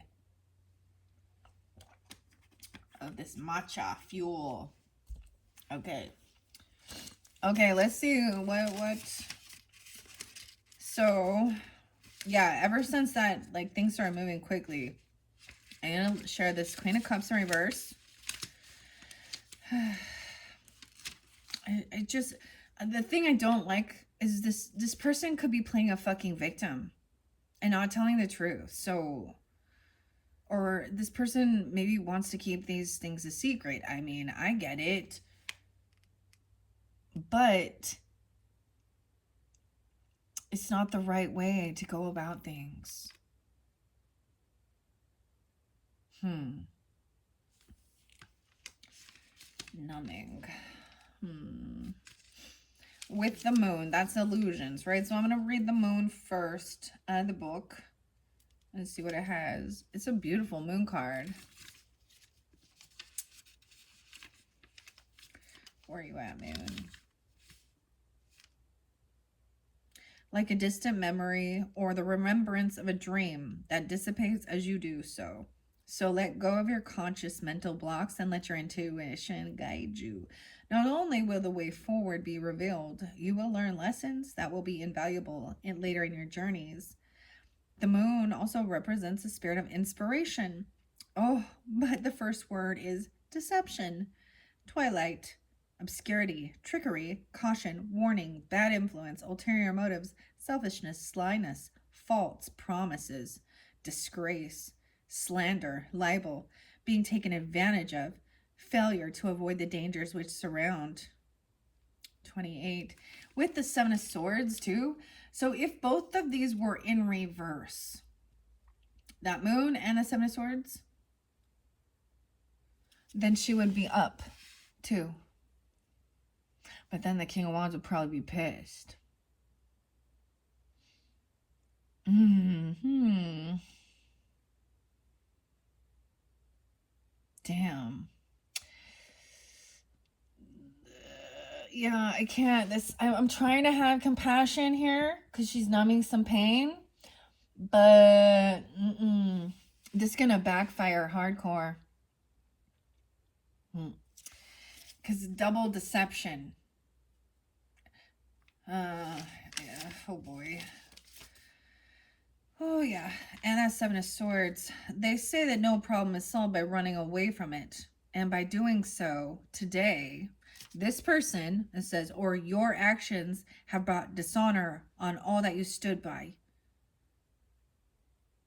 of this matcha fuel. Okay. Okay, let's see what. So, yeah, ever since that, like, things started moving quickly, I'm gonna share this Queen of Cups in reverse. I just, the thing I don't like is this person could be playing a fucking victim and not telling the truth. So, or this person maybe wants to keep these things a secret. I mean, I get it. But it's not the right way to go about things. Numbing. With the moon, that's illusions, right? So I'm going to read the moon first out of the book. Let's see what it has. It's a beautiful moon card. Where are you at, moon? Like a distant memory or the remembrance of a dream that dissipates as you do so. So let go of your conscious mental blocks and let your intuition guide you. Not only will the way forward be revealed, you will learn lessons that will be invaluable later in your journeys. The moon also represents a spirit of inspiration. Oh, but the first word is deception. Twilight. obscurity, trickery, caution, warning, bad influence, ulterior motives, selfishness, slyness, false promises, disgrace, slander, libel, being taken advantage of, failure to avoid the dangers which surround. 28. With the Seven of Swords, too. So if both of these were in reverse, that moon and the Seven of Swords, then she would be up, too. But then the King of Wands would probably be pissed. Damn. Yeah, I can't. I'm trying to have compassion here because she's numbing some pain, but this is gonna backfire hardcore. Because double deception. Yeah. Oh boy. Oh yeah. And that Seven of Swords. They say that no problem is solved by running away from it, and by doing so today, this person, it says, or your actions have brought dishonor on all that you stood by.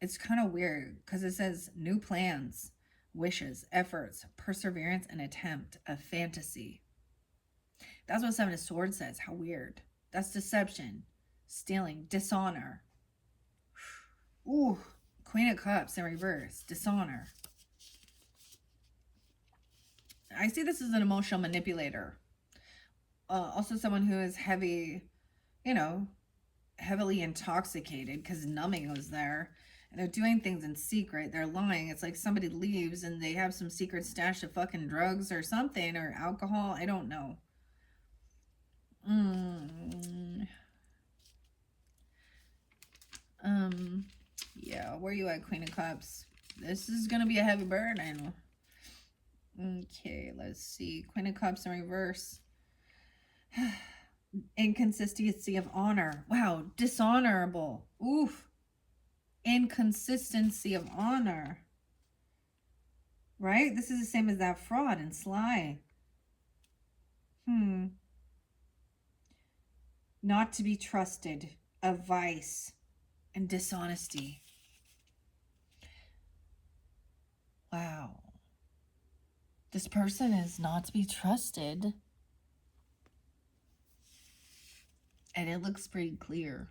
It's kind of weird because it says new plans, wishes, efforts, perseverance, and attempt, a fantasy. That's what Seven of Swords says. How weird. That's deception, stealing, dishonor. Ooh, Queen of Cups in reverse, dishonor. I see this as an emotional manipulator. Also someone who is heavily intoxicated because numbing was there. And they're doing things in secret. They're lying. It's like somebody leaves and they have some secret stash of fucking drugs or something, or alcohol. I don't know. Yeah, where you at, Queen of Cups? This is gonna be a heavy burden. Okay, let's see. Queen of Cups in reverse. Inconsistency of honor. Wow, dishonorable. Oof. Inconsistency of honor. Right? This is the same as that fraud and sly. Not to be trusted. A vice and dishonesty. Wow. This person is not to be trusted. And it looks pretty clear.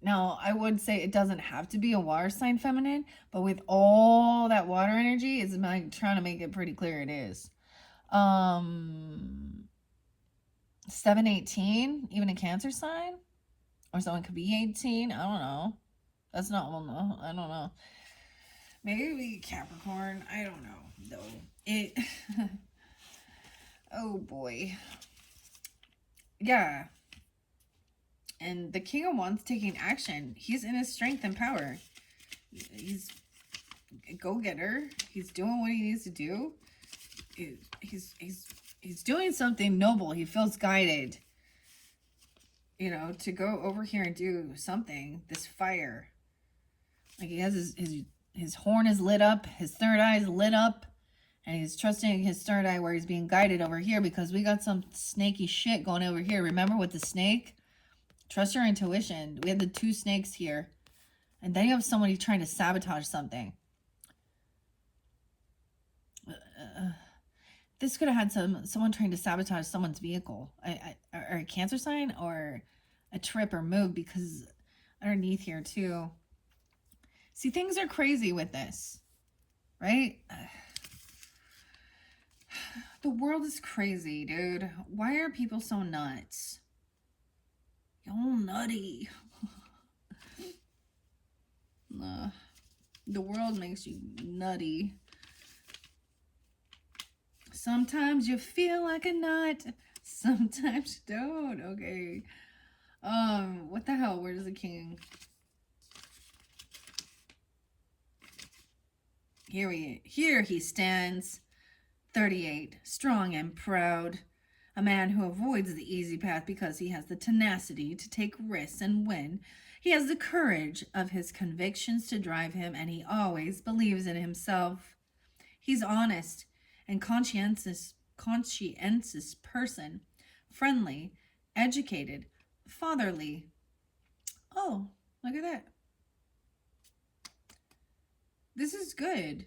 Now, I would say it doesn't have to be a water sign feminine, but with all that water energy, it's like trying to make it pretty clear it is. 7/18, even a Cancer sign? Or someone could be 18. I don't know. That's not, well, no, I don't know. Maybe Capricorn. I don't know, though. Oh, boy. Yeah. And the King of Wands taking action. He's in his strength and power. He's a go-getter. He's doing what he needs to do. He's doing something noble. He feels guided, to go over here and do something. This fire. Like he has his horn is lit up. His third eye is lit up. And he's trusting his third eye where he's being guided over here because we got some snaky shit going over here. Remember with the snake? Trust your intuition. We have the two snakes here. And then you have somebody trying to sabotage something. This could have had someone trying to sabotage someone's vehicle. Or a Cancer sign or a trip or move, because underneath here too. See, things are crazy with this. Right? The world is crazy, dude. Why are people so nuts? You're nutty. The world makes you nutty. Sometimes you feel like a nut. Sometimes you don't. Okay. What the hell? Where's the king? Here he stands. 38. Strong and proud. A man who avoids the easy path because he has the tenacity to take risks and win. He has the courage of his convictions to drive him, and he always believes in himself. He's honest and conscientious conscientious person, friendly, educated, fatherly. Oh, look at that. This is good.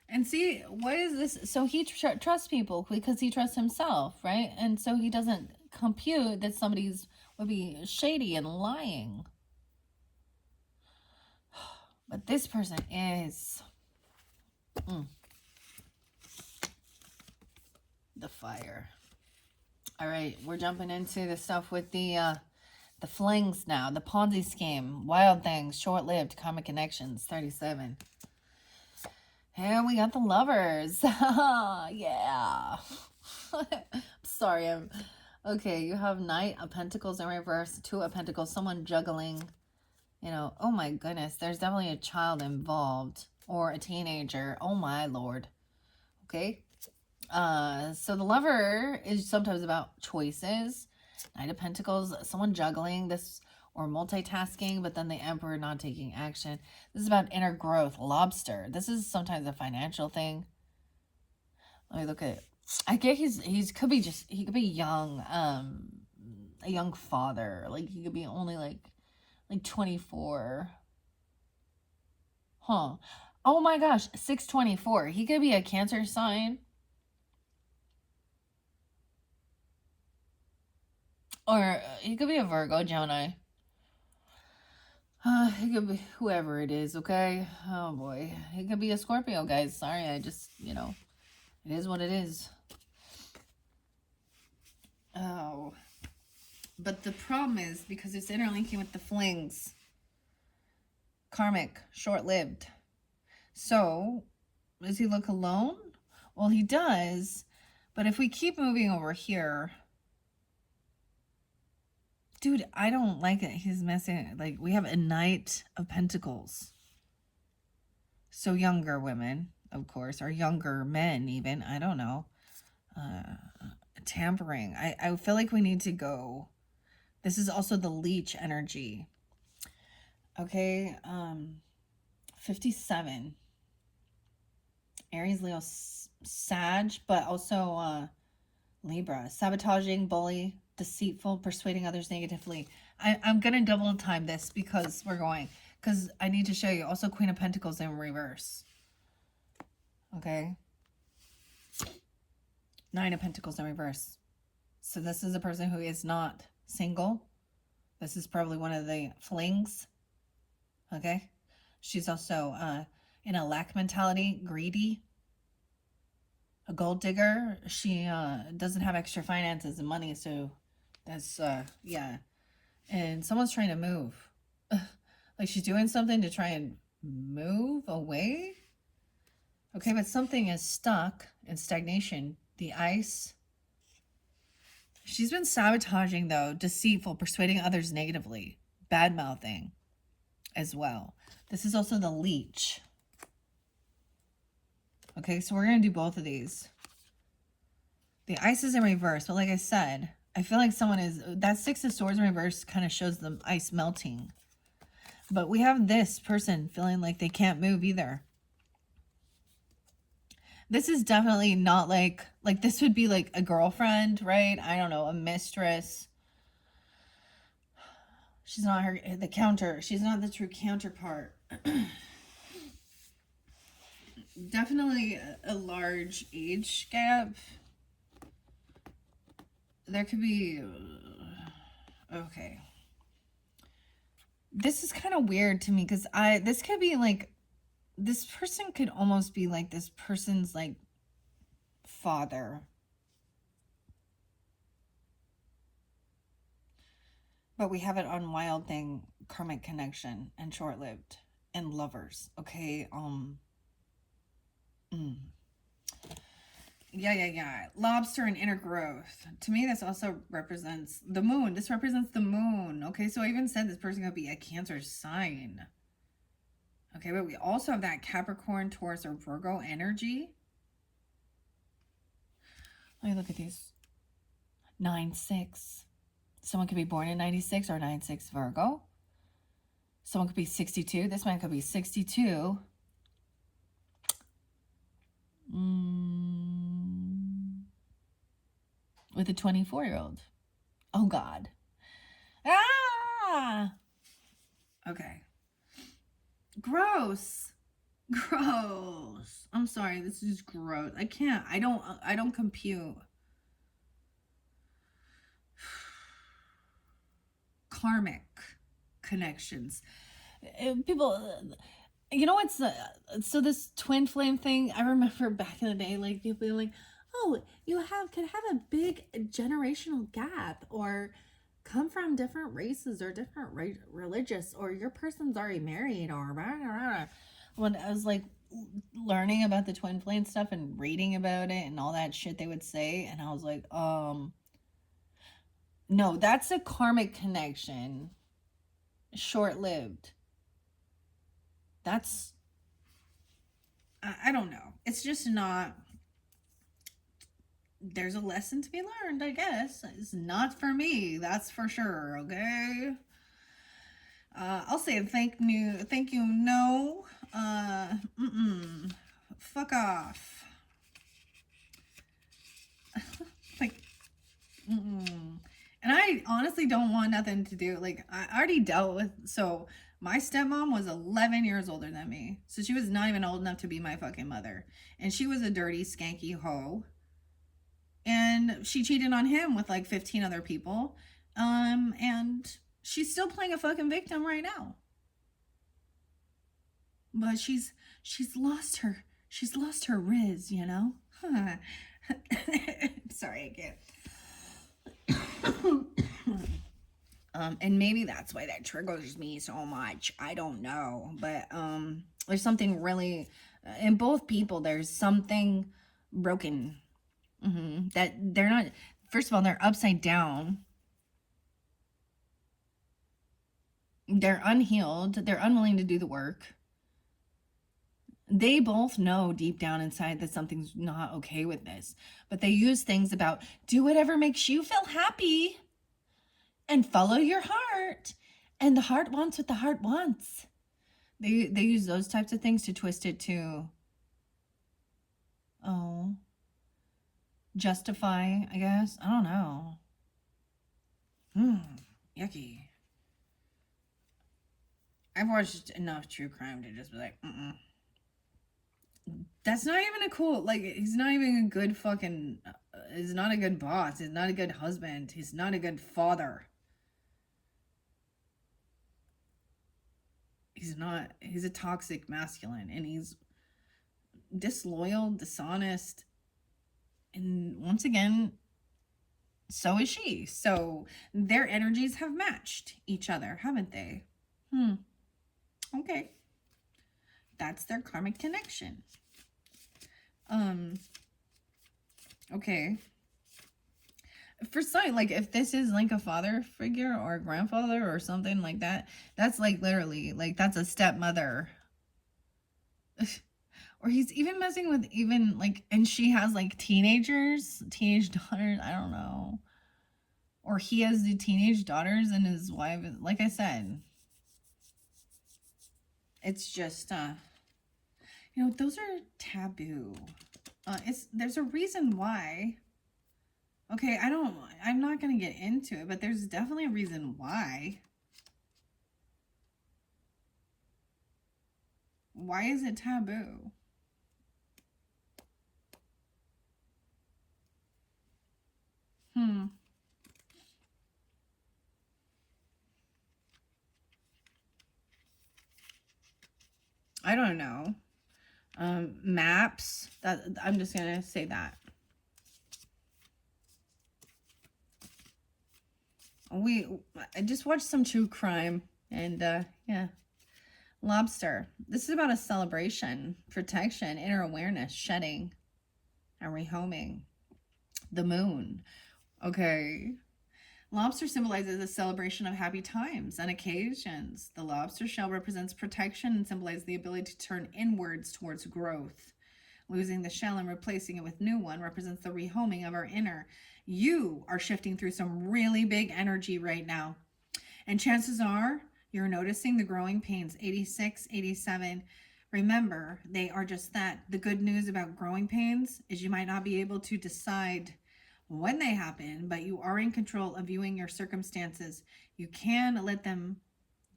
And see, what is this? So he trusts people because he trusts himself, right? And so he doesn't compute that somebody's would be shady and lying. But this person is the fire. All right, we're jumping into the stuff with the flings now. The Ponzi scheme, wild things, short-lived, karmic connections, 37. Here we got the lovers. Yeah. Sorry, I'm... Okay, you have Knight of Pentacles in reverse, Two of Pentacles, someone juggling. You know, oh my goodness, there's definitely a child involved. Or a teenager. Oh my lord. Okay. So the lover is sometimes about choices. Knight of Pentacles, someone juggling this or multitasking, but then the Emperor not taking action. This is about inner growth. Lobster. This is sometimes a financial thing. Let me look at it. I get he could be young, a young father. Like he could be only like 24. Huh. Oh my gosh, 624. He could be a Cancer sign. Or he could be a Virgo, Gemini. He could be whoever it is, okay? Oh boy. He could be a Scorpio, guys. Sorry, I just, it is what it is. Oh. But the problem is, because it's interlinking with the flings. Karmic, short-lived. So, does he look alone? Well, he does. But if we keep moving over here... Dude, I don't like it. He's messing... Like, we have a Knight of Pentacles. So younger women, of course, or younger men even. I don't know. Tampering. I feel like we need to go... This is also the leech energy. Okay, 57. Aries, Leo, Sag, but also Libra. Sabotaging, bully, deceitful, persuading others negatively. I'm going to double time this because I need to show you. Also Queen of Pentacles in reverse. Okay. Nine of Pentacles in reverse. So this is a person who is not single. This is probably one of the flings. Okay. She's also in a lack mentality, greedy. A gold digger. She doesn't have extra finances and money, so that's yeah. And someone's trying to move. Like she's doing something to try and move away. Okay, but something is stuck in stagnation. The ice. She's been sabotaging, though, deceitful, persuading others negatively, bad-mouthing as well. This is also the leech. Okay, so we're going to do both of these. The ice is in reverse, but like I said, I feel like someone is... That Six of Swords in reverse kind of shows the ice melting. But we have this person feeling like they can't move either. This is definitely not like this would be like a girlfriend, right? I don't know, a mistress. She's not she's not the true counterpart. Definitely a large age gap. There could be, okay. This is kind of weird to me because this could be like, this person could almost be like this person's like father. But we have it on Wild Thing, Karmic Connection, and Short-Lived, and Lovers. Okay, Yeah. Lobster and inner growth. To me, this also represents the moon. This represents the moon. Okay, so I even said this person could be a Cancer sign. Okay, but we also have that Capricorn, Taurus, or Virgo energy. Let me look at these. 9-6. Someone could be born in 96 or 9-6 Virgo. Someone could be 62. This man could be 62. with a 24-year-old. Oh, God. Ah! Okay. Gross. Gross. I'm sorry. This is gross. I can't. I don't compute. Karmic connections. People, you know what's so this twin flame thing? I remember back in the day, like people being like, "Oh, you could have a big generational gap, or come from different races or different religious, or your person's already married, or blah, blah, blah." When I was like learning about the twin flame stuff and reading about it and all that shit they would say, and I was like, no, that's a karmic connection, short lived. That's I don't know. It's just not. There's a lesson to be learned, I guess. It's not for me, that's for sure. Okay. I'll say thank you, no. Fuck off. Like, and I honestly don't want nothing to do. Like, I already dealt with. So my stepmom was 11 years older than me, so she was not even old enough to be my fucking mother, and she was a dirty, skanky hoe. And she cheated on him with like 15 other people. And she's still playing a fucking victim right now. But she's lost her riz, you know? Sorry, I can't. And maybe that's why that triggers me so much. I don't know. But there's something really in both people, there's something broken. That they're not, first of all, they're upside down. They're unhealed. They're unwilling to do the work. They both know deep down inside that something's not okay with this, but they use things about do whatever makes you feel happy and follow your heart. And the heart wants what the heart wants. They use those types of things to twist it to, oh, justify, I guess. I don't know. Yucky. I've watched enough true crime to just be like, that's not even a cool, like, he's not even a good fucking, he's not a good boss, he's not a good husband, he's not a good father. He's a toxic masculine, and he's disloyal, dishonest, and once again, so is she. So their energies have matched each other, haven't they? Okay. That's their karmic connection. Okay. For some, like, if this is like a father figure or a grandfather or something like that, that's like literally, like, that's a stepmother. Or he's even messing with even, like, and she has, like, teenage daughters, I don't know. Or he has the teenage daughters and his wife, like I said. It's just, those are taboo. There's a reason why. Okay, I'm not going to get into it, but there's definitely a reason why. Why is it taboo? I don't know. Maps. That I'm just gonna say that. I just watched some true crime, and yeah. Lobster. This is about a celebration, protection, inner awareness, shedding, and rehoming. The moon. Okay. Lobster symbolizes a celebration of happy times and occasions. The lobster shell represents protection and symbolizes the ability to turn inwards towards growth. Losing the shell and replacing it with new one represents the rehoming of our inner. You are shifting through some really big energy right now. And chances are you're noticing the growing pains. 86, 87. Remember, they are just that. The good news about growing pains is you might not be able to decide when they happen, but you are in control of viewing your circumstances. You can let them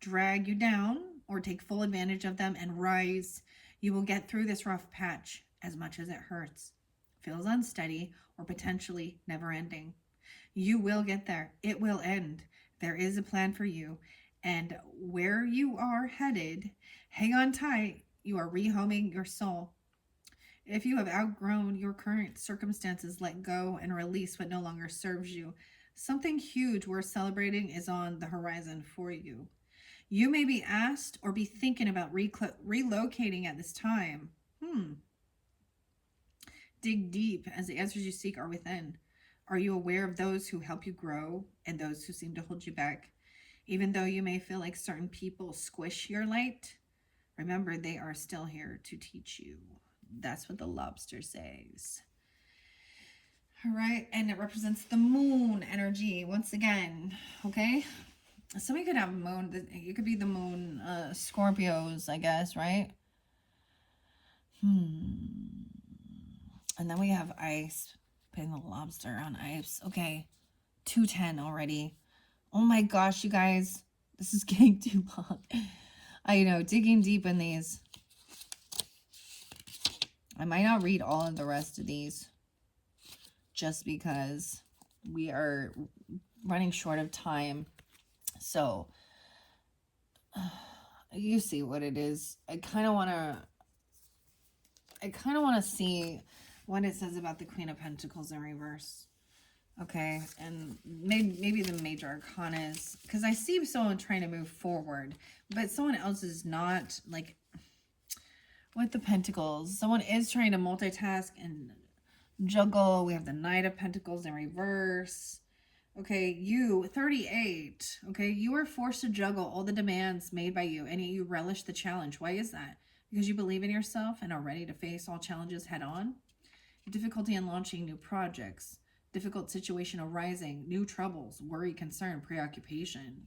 drag you down or take full advantage of them and rise. You will get through this rough patch as much as it hurts, feels unsteady, or potentially never ending. You will get there. It will end. There is a plan for you. And where you are headed, hang on tight. You are rehoming your soul. If you have outgrown your current circumstances, let go and release what no longer serves you. Something huge worth celebrating is on the horizon for you. You may be asked or be thinking about relocating at this time. Dig deep, as the answers you seek are within. Are you aware of those who help you grow and those who seem to hold you back? Even though you may feel like certain people squish your light, remember they are still here to teach you. That's what the lobster says. All right, and it represents the moon energy once again. Okay, somebody could have moon. It could be the moon, Scorpios, I guess, right? And then we have ice. Putting the lobster on ice. Okay, 210 already. Oh my gosh, you guys, this is getting too long. I know, digging deep in these. I might not read all of the rest of these just because we are running short of time. So you see what it is. I kind of want to see what it says about the Queen of Pentacles in reverse. Okay, and maybe the major arcana is, because I see someone trying to move forward, but someone else is not, like, with the Pentacles. Someone is trying to multitask and juggle. We have the Knight of Pentacles in reverse. Okay, you, 38, okay, you are forced to juggle all the demands made by you, and you relish the challenge. Why is that? Because you believe in yourself and are ready to face all challenges head on. Difficulty in launching new projects. Difficult situation arising, new troubles, worry, concern, preoccupation.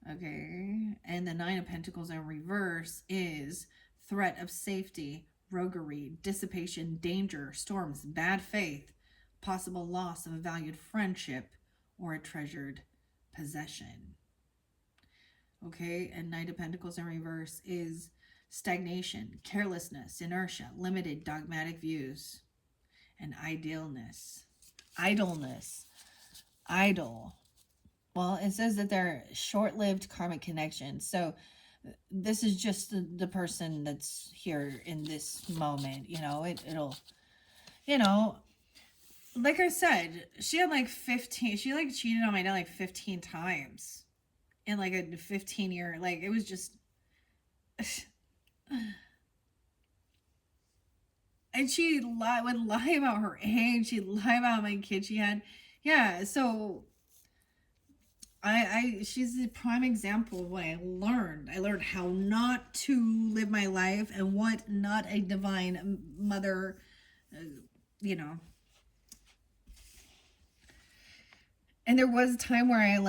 Okay, and the Nine of Pentacles in reverse is threat of safety, roguery, dissipation, danger, storms, bad faith, possible loss of a valued friendship or a treasured possession. Okay, and Knight of Pentacles in reverse is stagnation, carelessness, inertia, limited dogmatic views, and idleness. Idle. Well, it says that they're short-lived karmic connections. So this is just the person that's here in this moment. You know, it'll, you know, like I said, she had like 15, she like cheated on my dad like 15 times in like a 15-year, like it was just, and she would lie about her age. She'd lie about how many kids she had. Yeah, so she's the prime example of what I learned. I learned how not to live my life and what not a divine mother, you know. And there was a time where I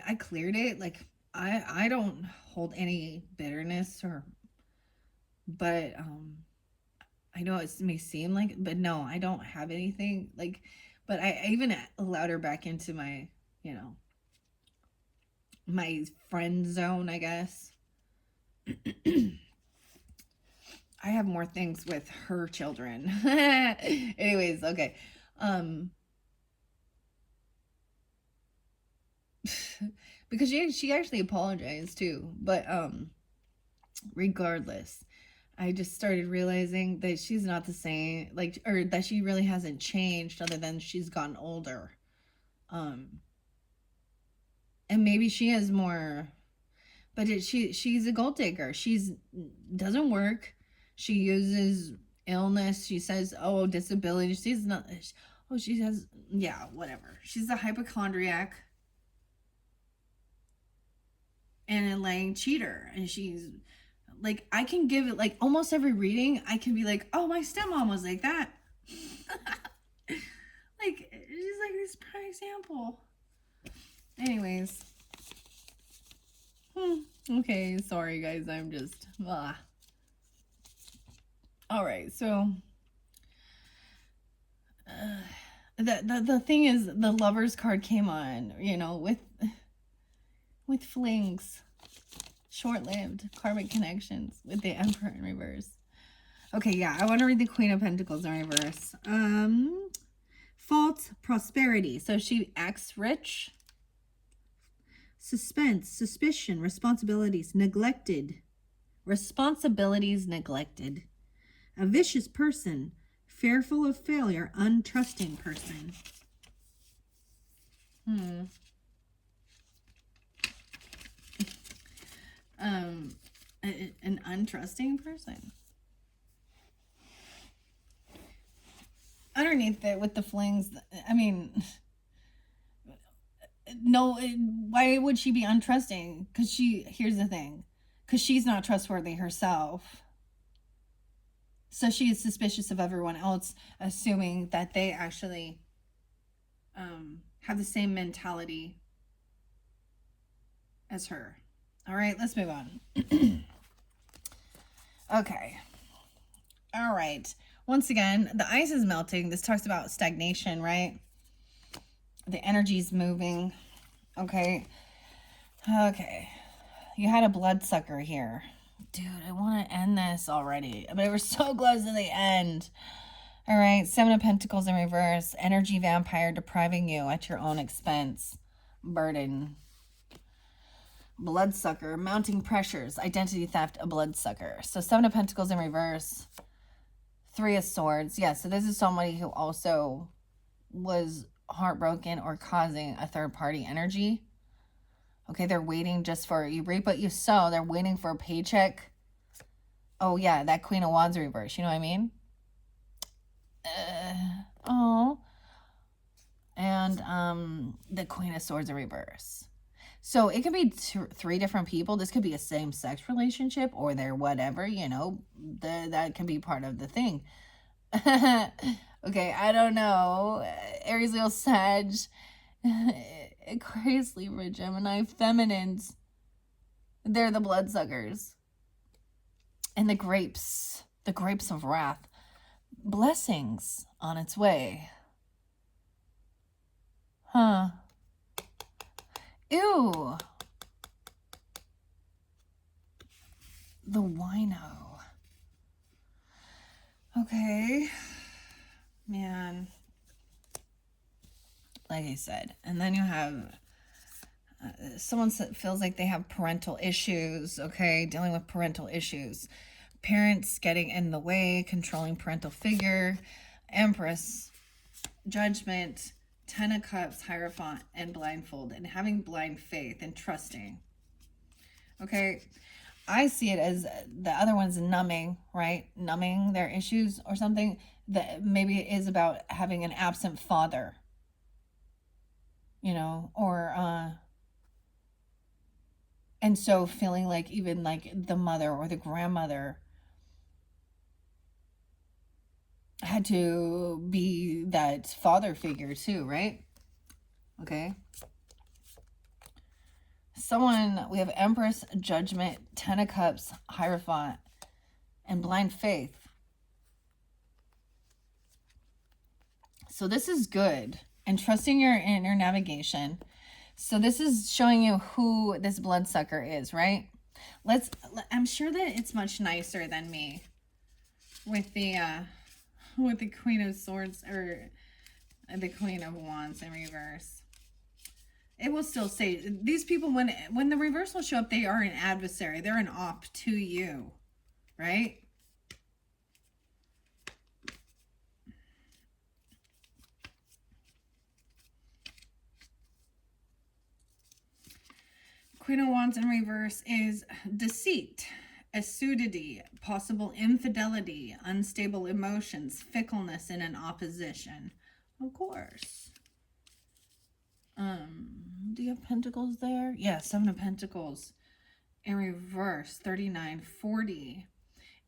I cleared it. Like I don't hold any bitterness but I know it may seem like, but no, I don't have anything like, but I even allowed her back into my, you know, my friend zone, I guess. I have more things with her children. Anyways, okay. Because she actually apologized too, but regardless, I just started realizing that she's not the same, like, or that she really hasn't changed other than she's gotten older. And maybe she is more, but she's a gold digger. She's doesn't work. She uses illness. She says, oh, disability. She's not, oh, she has, yeah, whatever. She's a hypochondriac and a lying cheater. And she's like, I can give it like almost every reading. I can be like, oh, my stepmom was like that. Like, she's like this prime example. Anyways. Okay, sorry guys, I'm just, Alright, so The thing is, the Lovers card came on, you know, with flings, short-lived karmic connections with the Emperor in reverse. Okay, yeah, I want to read the Queen of Pentacles in reverse. False prosperity. So she acts rich. Suspense, suspicion, responsibilities neglected. Responsibilities neglected. A vicious person, fearful of failure, untrusting person. An untrusting person. Underneath it with the flings, I mean, no, why would she be untrusting? Because here's the thing, because she's not trustworthy herself. So she is suspicious of everyone else, assuming that they actually have the same mentality as her. All right, let's move on. Okay. All right. Once again, the ice is melting. This talks about stagnation, right? The energy's moving. Okay. Okay. You had a bloodsucker here. Dude, I want to end this already. But we're so close to the end. All right. 7 of Pentacles in reverse. Energy vampire depriving you at your own expense. Burden. Bloodsucker. Mounting pressures. Identity theft. A bloodsucker. So 7 of Pentacles in reverse. 3 of Swords. Yeah, so this is somebody who also was heartbroken or causing a third-party energy. Okay, they're waiting just for, you reap what you sow. They're waiting for a paycheck. Oh, yeah, that Queen of Wands reverse. You know what I mean? Oh. And the Queen of Swords in reverse. So it could be 3 different people. This could be a same-sex relationship, or they're whatever, you know. That can be part of the thing. Okay, I don't know. Aries, Leo, Sag, Aquarius, Libra, Gemini, Feminines. They're the bloodsuckers. And the grapes of wrath. Blessings on its way. Huh. Ew. The wino. Okay. Man. Like I said. And then you have someone that feels like they have parental issues. Okay. Dealing with parental issues. Parents getting in the way. Controlling parental figure. Empress. Judgment. 10 of Cups, Hierophant, and Blindfold, and having blind faith and trusting. Okay, I see it as the other one's numbing, right? Numbing their issues or something. That maybe it is about having an absent father, you know, or and so feeling like even like the mother or the grandmother had to be that father figure too, right? Okay. We have Empress, Judgment, 10 of Cups, Hierophant, and Blind Faith. So this is good. And trusting your inner navigation. So this is showing you who this bloodsucker is, right? I'm sure that it's much nicer than me with the Queen of Swords, or the Queen of Wands in reverse. It will still say these people, when the reverse will show up, they are an adversary. They're an op to you, right? Queen of Wands in reverse is deceit, assiduity, possible infidelity, unstable emotions, fickleness, and an opposition. Of course. Do you have Pentacles there? Yeah, 7 of Pentacles in reverse, 39, 40.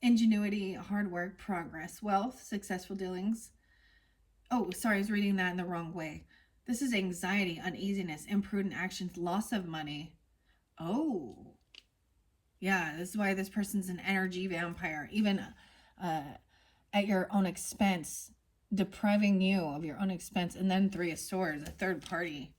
Ingenuity, hard work, progress, wealth, successful dealings. Oh, sorry, I was reading that in the wrong way. This is anxiety, uneasiness, imprudent actions, loss of money. Oh. Yeah, this is why this person's an energy vampire. Even at your own expense. depriving you of your own expense. And then Three of Swords, a third party.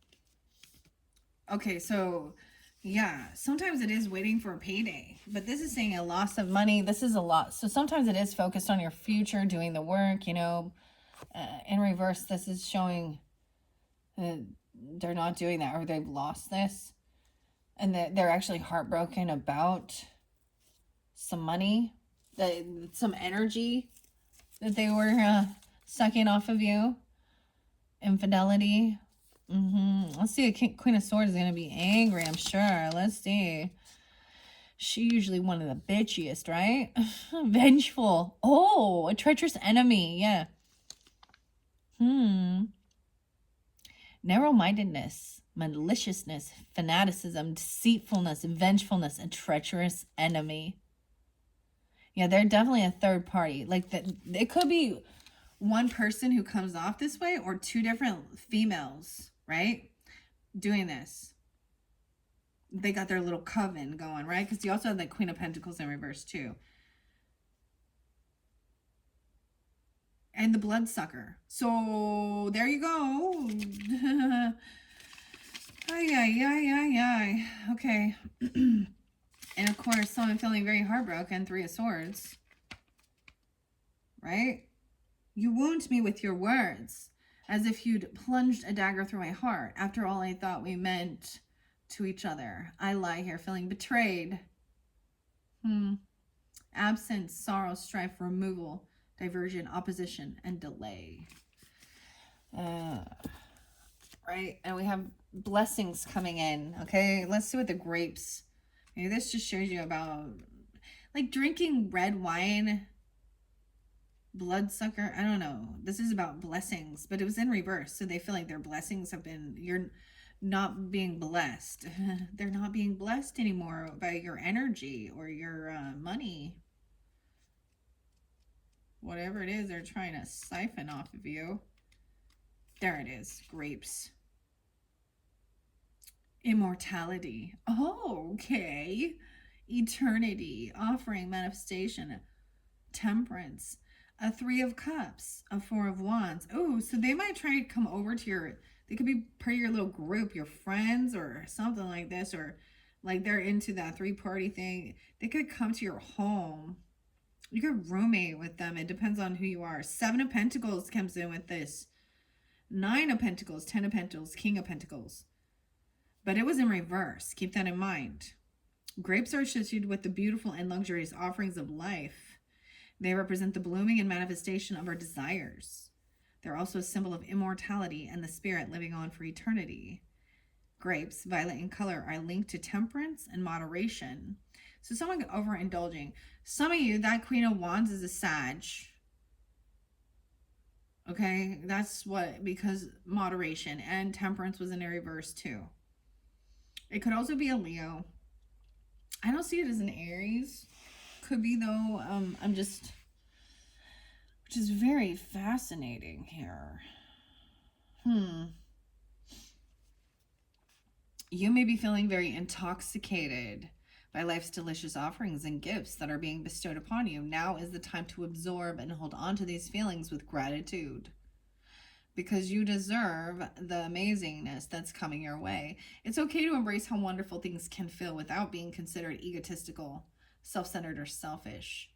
Okay, so yeah, sometimes it is waiting for a payday, but this is saying a loss of money. This is a lot. So sometimes it is focused on your future, doing the work, you know. In reverse, this is showing they're not doing that, or they've lost this, and that they're actually heartbroken about some money, some energy that they were sucking off of you. Infidelity. Let's see. Queen of Swords is going to be angry, I'm sure. Let's see. She usually one of the bitchiest, right? Vengeful. Oh, a treacherous enemy. Yeah. Narrow-mindedness, maliciousness, fanaticism, deceitfulness, vengefulness, and treacherous enemy. Yeah, they're definitely a third party. Like, that, it could be one person who comes off this way, or two different females, right? Doing this. They got their little coven going, right? Because you also have the Queen of Pentacles in reverse, too. And the bloodsucker. So, there you go. Ay. Okay. And of course, someone feeling very heartbroken, Three of Swords. Right? You wound me with your words, as if you'd plunged a dagger through my heart. After all I thought we meant to each other. I lie here feeling betrayed. Absence, sorrow, strife, removal, diversion, opposition, and delay. Right? And we have blessings coming in. Okay, let's see what the grapes. Maybe this just shows you about, like, drinking red wine. Bloodsucker. I don't know. This is about blessings, but it was in reverse. So they feel like their blessings have been, you're not being blessed. They're not being blessed anymore by your energy or your money. Whatever it is they're trying to siphon off of you. There it is. Grapes. Immortality. Oh, okay. Eternity. Offering, manifestation. Temperance. A Three of Cups. A Four of Wands. Oh, so they might try to come over to your, they could be part of your little group, your friends or something like this, or like they're into that three-party thing. They could come to your home. You could roommate with them. It depends on who you are. Seven of Pentacles comes in with this. Nine of Pentacles, Ten of Pentacles, King of Pentacles. But it was in reverse. Keep that in mind. Grapes are associated with the beautiful and luxurious offerings of life. They represent the blooming and manifestation of our desires. They're also a symbol of immortality and the spirit living on for eternity. Grapes, violet in color, are linked to temperance and moderation. So someone overindulging. Some of you, that Queen of Wands is a Sag. Okay, that's what, because moderation, and temperance was in a reverse too. It could also be a Leo. I don't see it as an Aries. Could be though. I'm just, which is very fascinating here. You may be feeling very intoxicated by life's delicious offerings and gifts that are being bestowed upon you. Now is the time to absorb and hold on to these feelings with gratitude, because you deserve the amazingness that's coming your way. It's okay to embrace how wonderful things can feel without being considered egotistical, self-centered, or selfish.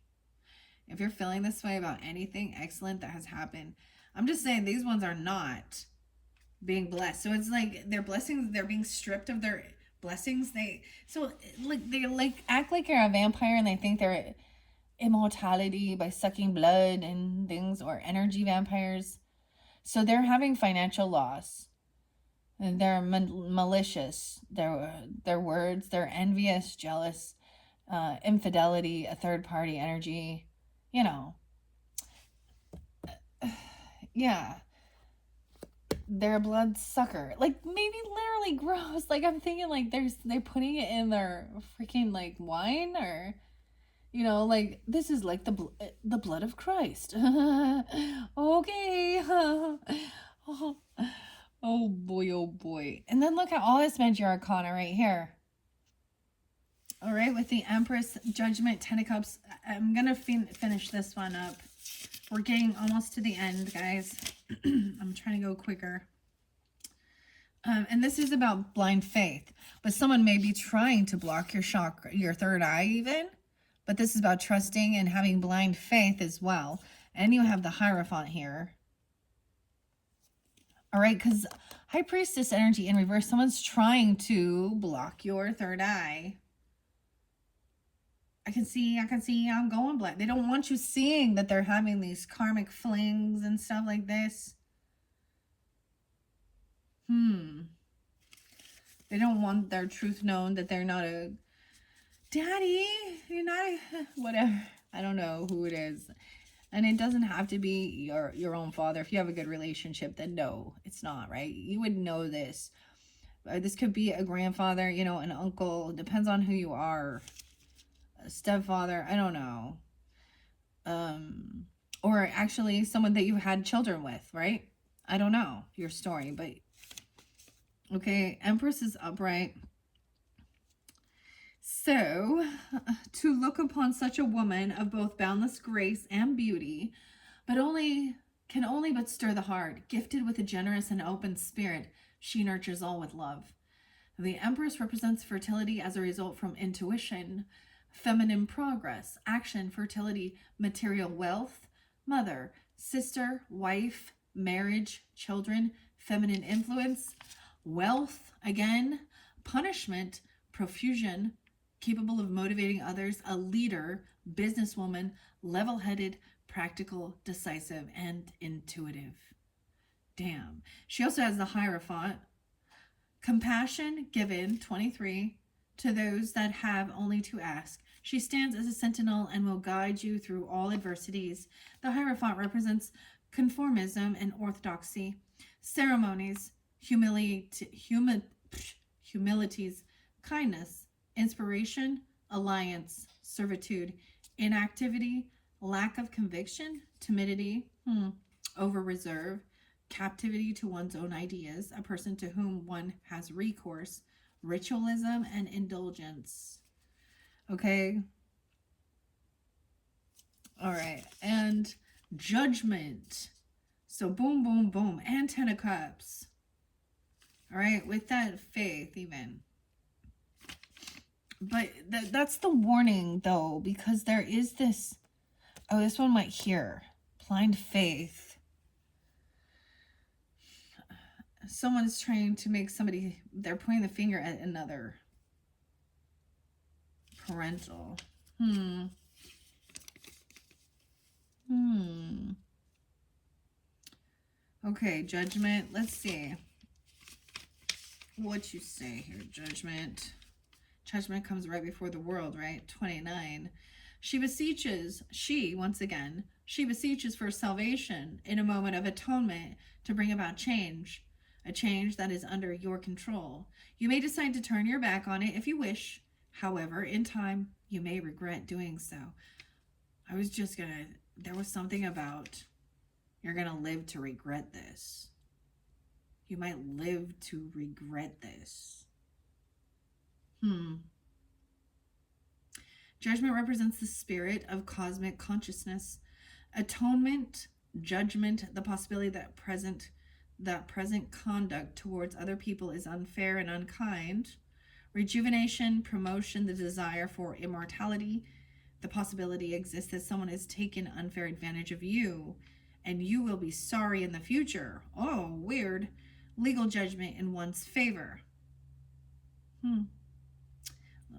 If you're feeling this way about anything excellent that has happened, I'm just saying these ones are not being blessed. So it's like their blessings, they're being stripped of their blessings. They act like you're a vampire, and they think they're immortality by sucking blood and things, or energy vampires. So they're having financial loss. And they're malicious. Their words, they're envious, jealous, infidelity, a third party energy, you know. Yeah. They're a blood sucker. Like, maybe literally gross. Like, I'm thinking like they're putting it in their freaking like wine, or, you know, like, this is like the blood of Christ. Okay. Oh boy. And then look at all this Major Arcana right here. All right, with the Empress, Judgment, Ten of Cups. I'm going to finish this one up. We're getting almost to the end, guys. I'm trying to go quicker. And this is about blind faith. But someone may be trying to block your chakra, your third eye even. But this is about trusting and having blind faith as well. And you have the Hierophant here. All right, because High Priestess energy in reverse. Someone's trying to block your third eye. I can see I'm going black. They don't want you seeing that they're having these karmic flings and stuff like this. They don't want their truth known, that they're not a daddy. You're not a whatever. I don't know who it is. And it doesn't have to be your own father. If you have a good relationship, then no, it's not, right? You would know this. This could be a grandfather, you know, an uncle. It depends on who you are. A stepfather, I don't know. Or actually someone that you had children with, right? I don't know your story, but okay, Empress is upright. So, to look upon such a woman of both boundless grace and beauty, but can only but stir the heart, gifted with a generous and open spirit, she nurtures all with love. The Empress represents fertility as a result from intuition, feminine progress, action, fertility, material wealth, mother, sister, wife, marriage, children, feminine influence, wealth, again, punishment, profusion, capable of motivating others, a leader, businesswoman, level-headed, practical, decisive, and intuitive. Damn. She also has the Hierophant. Compassion given, 23, to those that have only to ask. She stands as a sentinel and will guide you through all adversities. The Hierophant represents conformism and orthodoxy, ceremonies, humilities, kindness, inspiration, alliance, servitude, inactivity, lack of conviction, timidity, over reserve, captivity to one's own ideas, a person to whom one has recourse, ritualism, and indulgence. Okay. All right. And judgment. So boom, boom, boom. And 10 of Cups. All right. With that faith even. But that's the warning though, because there is this. Oh, this one might hear. Blind faith. Someone's trying to make somebody, they're pointing the finger at another. Parental. Okay, judgment. Let's see what you say here. Judgment. Judgment comes right before the world, right? 29. She beseeches for salvation in a moment of atonement to bring about change. A change that is under your control. You may decide to turn your back on it if you wish. However, in time, you may regret doing so. There was something about, you're gonna live to regret this. You might live to regret this. Judgment represents the spirit of cosmic consciousness. Atonement, judgment, the possibility that present conduct towards other people is unfair and unkind. Rejuvenation, promotion, the desire for immortality. The possibility exists that someone has taken unfair advantage of you and you will be sorry in the future. Oh, weird. Legal judgment in one's favor.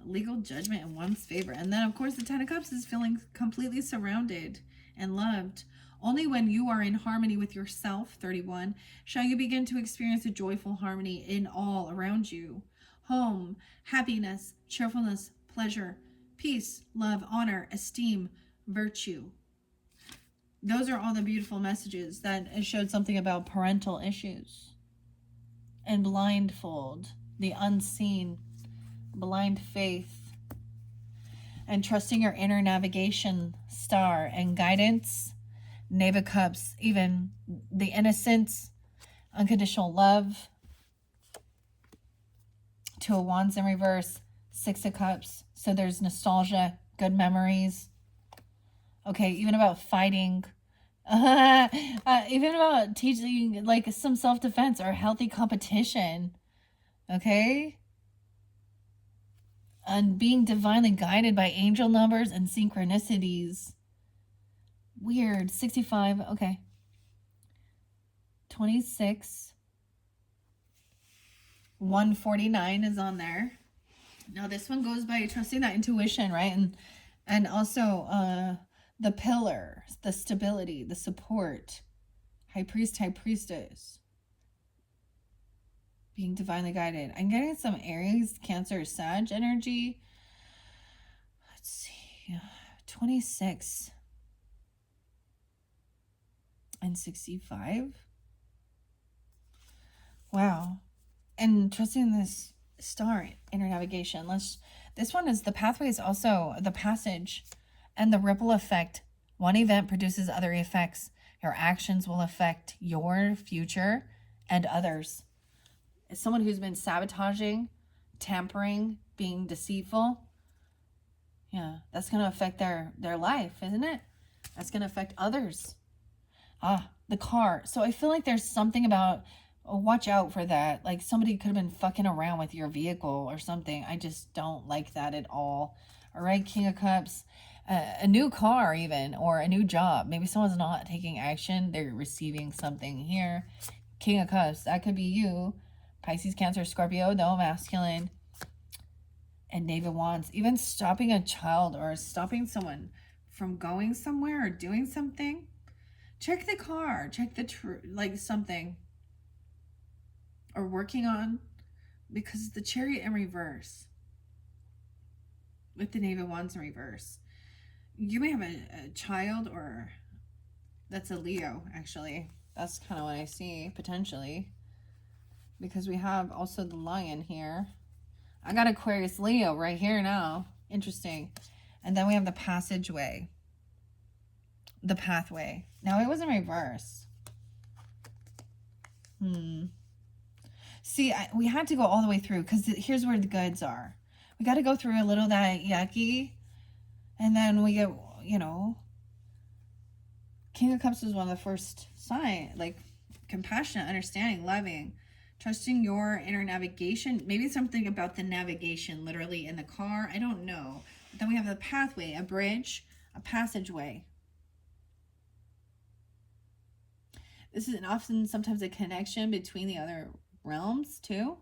Legal judgment in one's favor. And then, of course, the 10 of Cups is feeling completely surrounded and loved. Only when you are in harmony with yourself, 31, shall you begin to experience a joyful harmony in all around you. Home, happiness, cheerfulness, pleasure, peace, love, honor, esteem, virtue. Those are all the beautiful messages that showed something about parental issues. And blindfold, the unseen, blind faith, and trusting your inner navigation star and guidance. Knave of Cups, even the innocence, unconditional love. Two of Wands in reverse, 6 of Cups. So there's nostalgia, good memories. Okay, even about fighting Even about teaching like some self-defense or healthy competition. Okay? And being divinely guided by angel numbers and synchronicities. Weird. 65. Okay. 26. 149 is on there. Now this one goes by trusting that intuition, right? And also the pillar, the stability, the support. High priest, high priestess. Being divinely guided. I'm getting some Aries, Cancer, Sag energy. Let's see. 26 and 65. Wow. And trusting this star inner navigation. This one is the pathway is also the passage and the ripple effect. One event produces other effects. Your actions will affect your future and others. As someone who's been sabotaging, tampering, being deceitful, yeah, that's going to affect their life, isn't it? That's going to affect others. The car. So I feel like there's something about, watch out for that. Like somebody could have been fucking around with your vehicle or something. I just don't like that at all. All right, King of Cups. A new car even, or a new job. Maybe someone's not taking action. They're receiving something here. King of Cups. That could be you. Pisces, Cancer, Scorpio, no masculine. And Knave of Wands. Even stopping a child or stopping someone from going somewhere or doing something. Check the car. Check the like something. Or working on. Because the Chariot in reverse. With the Knave of Wands in reverse. You may have a child or that's a Leo, actually. That's kind of what I see, potentially. Because we have also the Lion here. I got Aquarius Leo right here now. Interesting. And then we have the passageway. The pathway. Now it was in reverse. See, we had to go all the way through because here's where the goods are. We got to go through a little of that yucky. And then we get, King of Cups is one of the first signs. Like compassionate, understanding, loving. Trusting your inner navigation. Maybe something about the navigation literally in the car. I don't know. But then we have the pathway, a bridge, a passageway. This is often sometimes a connection between the other realms too.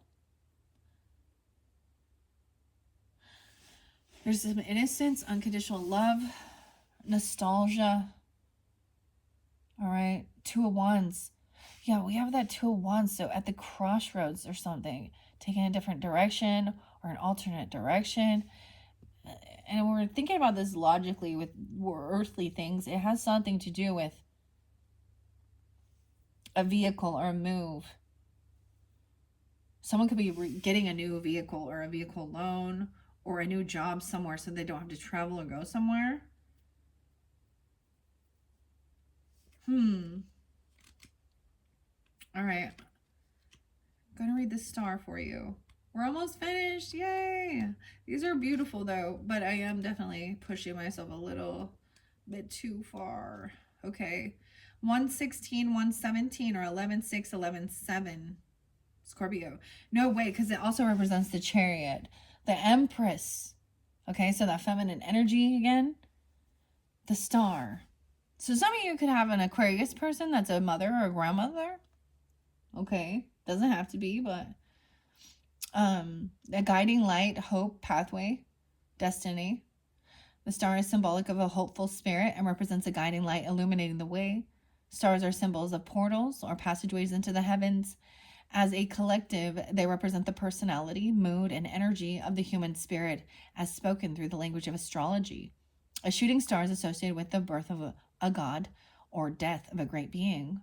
There's some innocence, unconditional love, nostalgia. All right. Two of Wands. Yeah, we have that Two of Wands. So at the crossroads or something, taking a different direction or an alternate direction. And we're thinking about this logically with earthly things. It has something to do with a vehicle or a move. Someone could be getting a new vehicle or a vehicle loan or a new job somewhere so they don't have to travel or go somewhere. All right. I'm going to read the star for you. We're almost finished. Yay. These are beautiful though, but I am definitely pushing myself a little bit too far. Okay. 116, 117, or 11-6, 11-7. Scorpio. No way, because it also represents the Chariot. The Empress. Okay, so that feminine energy again. The Star. So some of you could have an Aquarius person that's a mother or a grandmother. Okay, doesn't have to be, but a guiding light, hope, pathway, destiny. The star is symbolic of a hopeful spirit and represents a guiding light illuminating the way. Stars are symbols of portals or passageways into the heavens. As a collective, they represent the personality, mood, and energy of the human spirit as spoken through the language of astrology. A shooting star is associated with the birth of a god or death of a great being.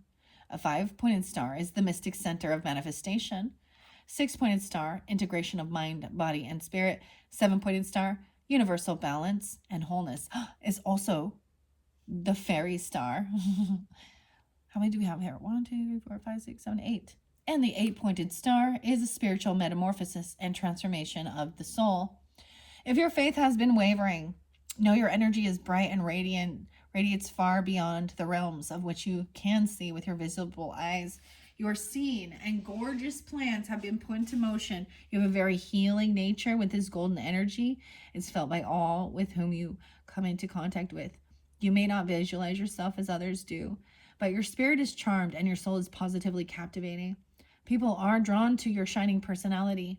A 5-pointed star is the mystic center of manifestation. 6-pointed star, integration of mind, body, and spirit. 7-pointed star, universal balance and wholeness, is also the fairy star. How many do we have here? 1, 2, 3, 4, 5, 6, 7, 8. And the 8-pointed star is a spiritual metamorphosis and transformation of the soul. If your faith has been wavering, know your energy is bright and radiant, radiates far beyond the realms of which you can see with your visible eyes. You are seen, and gorgeous plans have been put into motion. You have a very healing nature with this golden energy. It's felt by all with whom you come into contact with. You may not visualize yourself as others do, but your spirit is charmed and your soul is positively captivating. People are drawn to your shining personality.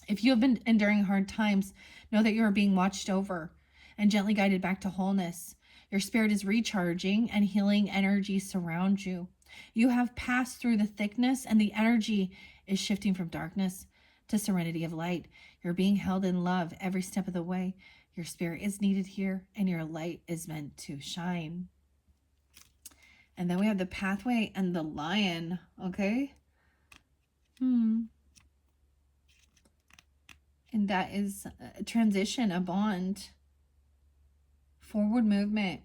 If you have been enduring hard times, know that you are being watched over and gently guided back to wholeness. Your spirit is recharging and healing energy surround you. You have passed through the thickness and the energy is shifting from darkness to serenity of light. You're being held in love every step of the way. Your spirit is needed here and your light is meant to shine. And then we have the pathway and the lion, okay? And that is a transition, a bond, forward movement.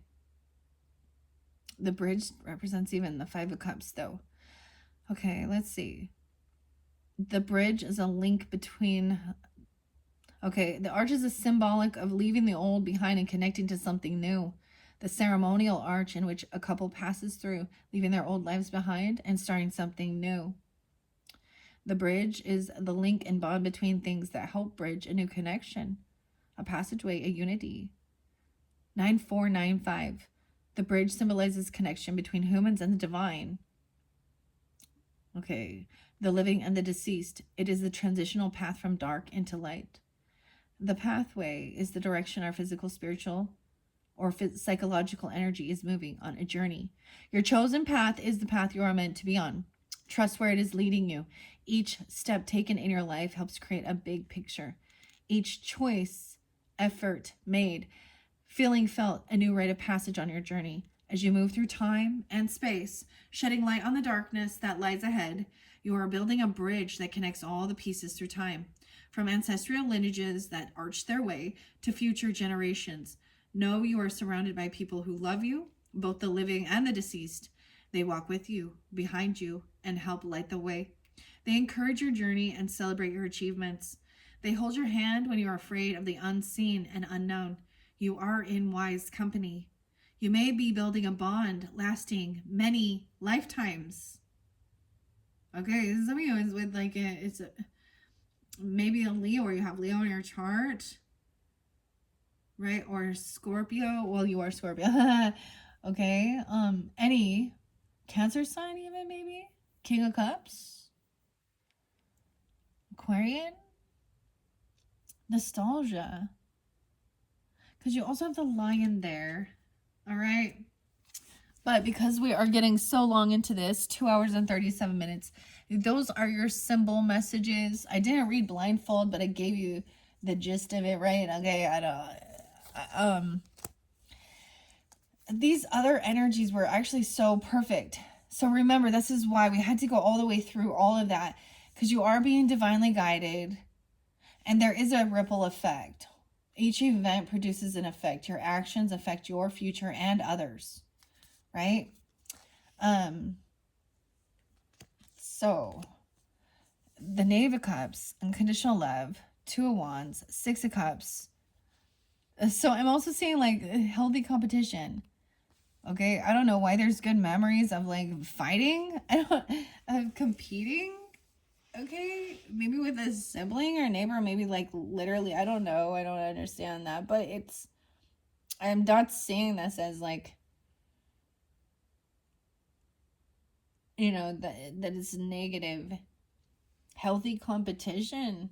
The bridge represents even the Five of Cups, though. Okay, let's see. The bridge is a link between... Okay, the arch is a symbolic of leaving the old behind and connecting to something new. The ceremonial arch in which a couple passes through, leaving their old lives behind and starting something new. The bridge is the link and bond between things that help bridge a new connection, a passageway, a unity. 9495. The bridge symbolizes connection between humans and the divine. Okay, the living and the deceased. It is the transitional path from dark into light. The pathway is the direction our physical, spiritual, or psychological energy is moving on a journey. Your chosen path is the path you are meant to be on. Trust where it is leading you. Each step taken in your life helps create a big picture. Each choice, effort made, feeling felt, a new rite of passage on your journey. As you move through time and space, shedding light on the darkness that lies ahead, you are building a bridge that connects all the pieces through time. From ancestral lineages that arch their way to future generations, know you are surrounded by people who love you, both the living and the deceased. They walk with you, behind you, and help light the way. They encourage your journey and celebrate your achievements. They hold your hand when you are afraid of the unseen and unknown. You are in wise company. You may be building a bond lasting many lifetimes. Okay, some of you is with like maybe a Leo, or you have Leo in your chart, right? Or Scorpio. Well, you are Scorpio. Okay. Any Cancer sign, even maybe King of Cups, Aquarian, nostalgia, because you also have the lion there. All right. But because we are getting so long into this, 2 hours and 37 minutes, those are your symbol messages. I didn't read blindfold, but I gave you the gist of it, right? Okay, these other energies were actually so perfect. So remember, this is why we had to go all the way through all of that, because you are being divinely guided, and there is a ripple effect. Each event produces an effect. Your actions affect your future and others, right? So the Knave of Cups, unconditional love, Two of Wands, Six of Cups. So I'm also seeing like healthy competition. Okay, I don't know why there's good memories of like fighting, of competing. Okay, maybe with a sibling or neighbor, maybe like literally, I don't know, I don't understand that, but I'm not seeing this as like, you know, that it's negative. Healthy competition.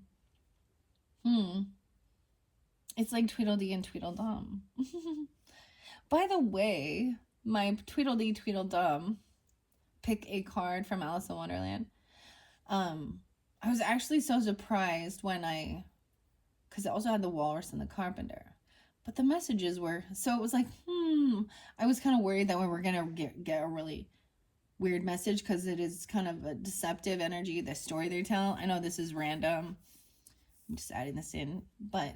It's like Tweedledee and Tweedledum. By the way, my Tweedledee Tweedledum, pick a card from Alice in Wonderland. I was actually so surprised when because I also had the walrus and the carpenter, but the messages were, so it was like, I was kind of worried that we were going to get a really weird message, because it is kind of a deceptive energy, the story they tell. I know this is random. I'm just adding this in, but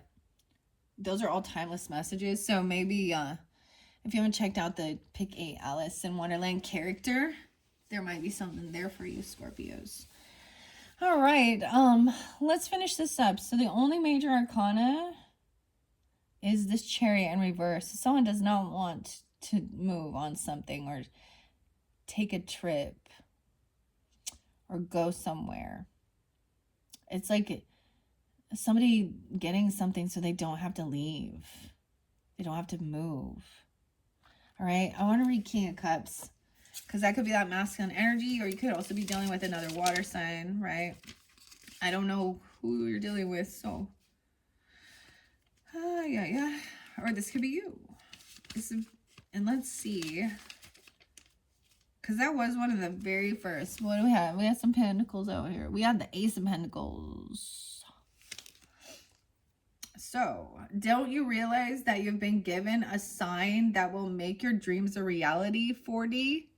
those are all timeless messages. So maybe, if you haven't checked out the Pick a Alice in Wonderland character, there might be something there for you, Scorpios. All right, let's finish this up. So the only major arcana is this Chariot in reverse. Someone does not want to move on something or take a trip or go somewhere. It's like somebody getting something so they don't have to leave. They don't have to move. All right, I want to read King of Cups because that could be that masculine energy, or you could also be dealing with another water sign, right? I don't know who you're dealing with, so yeah. Or this could be you. And let's see. Because that was one of the very first. What do we have? We have some pentacles over here. We have the Ace of Pentacles. So, don't you realize that you've been given a sign that will make your dreams a reality, 4D?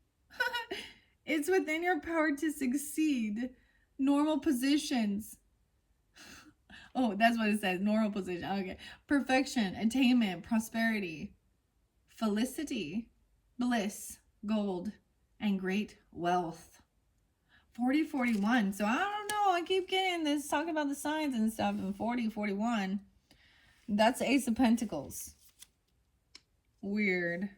It's within your power to succeed. Normal positions. Oh, that's what it says. Normal position. Okay. Perfection, attainment, prosperity, felicity, bliss, gold, and great wealth. 4041. So I don't know. I keep getting this talking about the signs and stuff in 4041. That's Ace of Pentacles. Weird.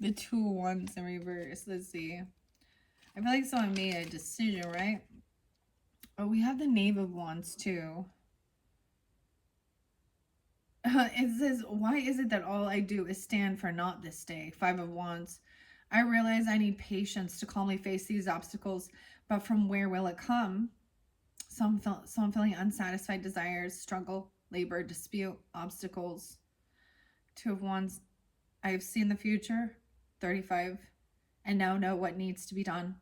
The 2 wands in reverse. Let's see. I feel like someone made a decision, right? Oh, we have the Knave of Wands too. It says, why is it that all I do is stand for not this day? 5 of Wands. I realize I need patience to calmly face these obstacles, but from where will it come? Some feeling unsatisfied desires, struggle, labor, dispute, obstacles. 2 of Wands. I have seen the future, 35, and now know what needs to be done.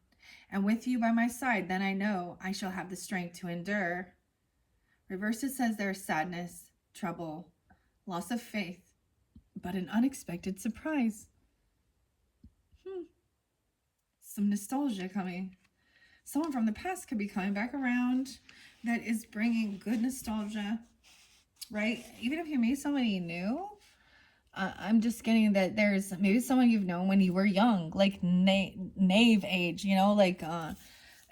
And with you by my side, then I know I shall have the strength to endure. Reverse, it says there is sadness, trouble, loss of faith, but an unexpected surprise. Some nostalgia coming. Someone from the past could be coming back around that is bringing good nostalgia, right? Even if you meet somebody new, I'm just getting that there's maybe someone you've known when you were young, like naive age, you know, like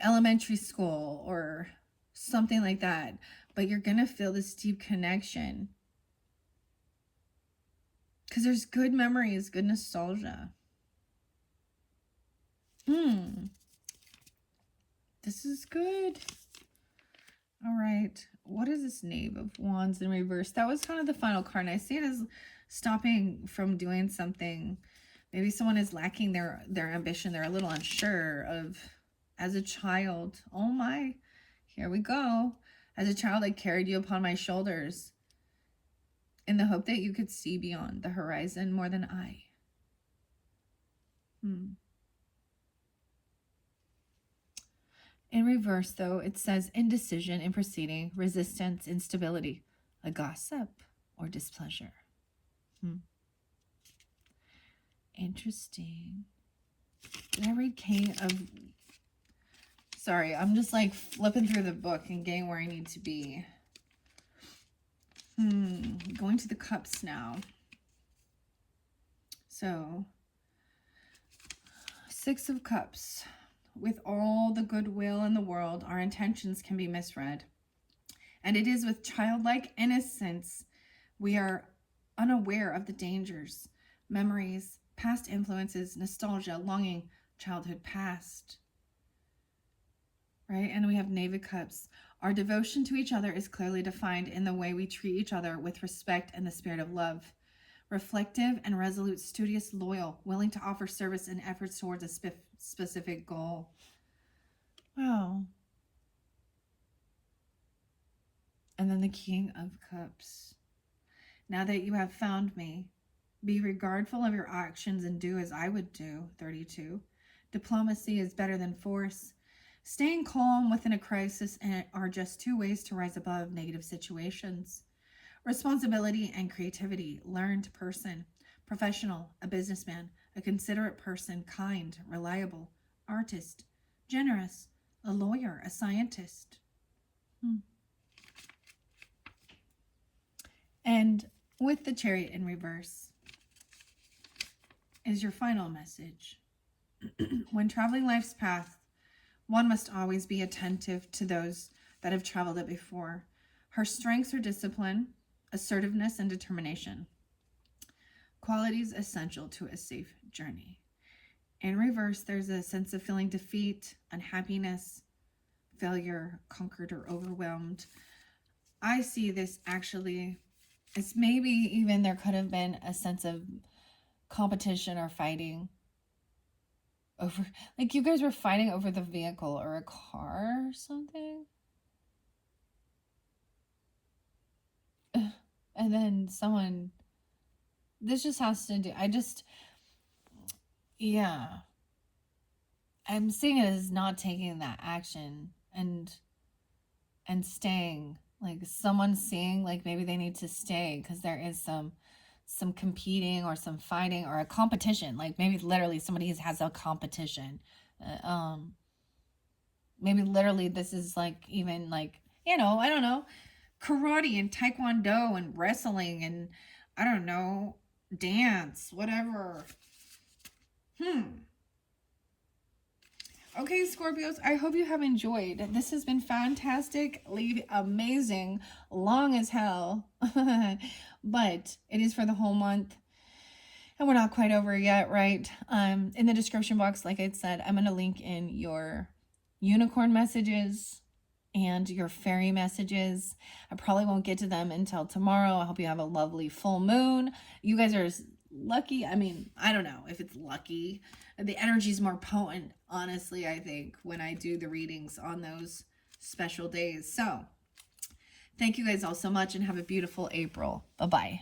elementary school or something like that. But you're going to feel this deep connection because there's good memories, good nostalgia. This is good. All right. What is this Knave of Wands in reverse? That was kind of the final card. And I see it as stopping from doing something. Maybe someone is lacking their ambition. They're a little unsure of, as a child. Oh my. Here we go. As a child, I carried you upon my shoulders in the hope that you could see beyond the horizon more than I. In reverse, though, it says indecision in proceeding, resistance, instability, a gossip, or displeasure. Interesting. Did I read King of... Sorry, I'm just like flipping through the book and getting where I need to be. Going to the cups now. So, 6 of Cups. With all the goodwill in the world, our intentions can be misread. And it is with childlike innocence we are unaware of the dangers, memories, past influences, nostalgia, longing, childhood past. Right? And we have Knave of Cups. Our devotion to each other is clearly defined in the way we treat each other with respect and the spirit of love. Reflective and resolute, studious, loyal, willing to offer service and efforts towards a specific goal. Wow. And then the King of Cups. Now that you have found me, be regardful of your actions and do as I would do, 32. Diplomacy is better than force. Staying calm within a crisis are just 2 ways to rise above negative situations. Responsibility and creativity, learned person, professional, a businessman, a considerate person, kind, reliable, artist, generous, a lawyer, a scientist. And with the Chariot in reverse is your final message. When traveling life's path, one must always be attentive to those that have traveled it before. Her strengths are discipline, assertiveness and determination. Qualities essential to a safe journey. In reverse, there's a sense of feeling defeat, unhappiness, failure, conquered, or overwhelmed. I see this actually, it's maybe even there could have been a sense of competition or fighting over, like you guys were fighting over the vehicle or a car or something. And then someone, this just has to do, yeah. I'm seeing it as not taking that action and staying, like someone seeing like maybe they need to stay because there is some competing or some fighting or a competition, like maybe literally somebody has a competition. Maybe literally this is like even like, I don't know, karate and taekwondo and wrestling and I don't know, dance, whatever. Okay, Scorpios, I hope you have enjoyed. This has been fantastic, amazing, long as hell. But it is for the whole month. And we're not quite over yet, right? In the description box, like I said, I'm going to link in your unicorn messages and your fairy messages. I probably won't get to them until tomorrow. I hope you have a lovely full moon. You guys are lucky. I mean, I don't know if it's lucky. The energy is more potent, honestly, I think, when I do the readings on those special days. So, thank you guys all so much and have a beautiful April. Bye-bye.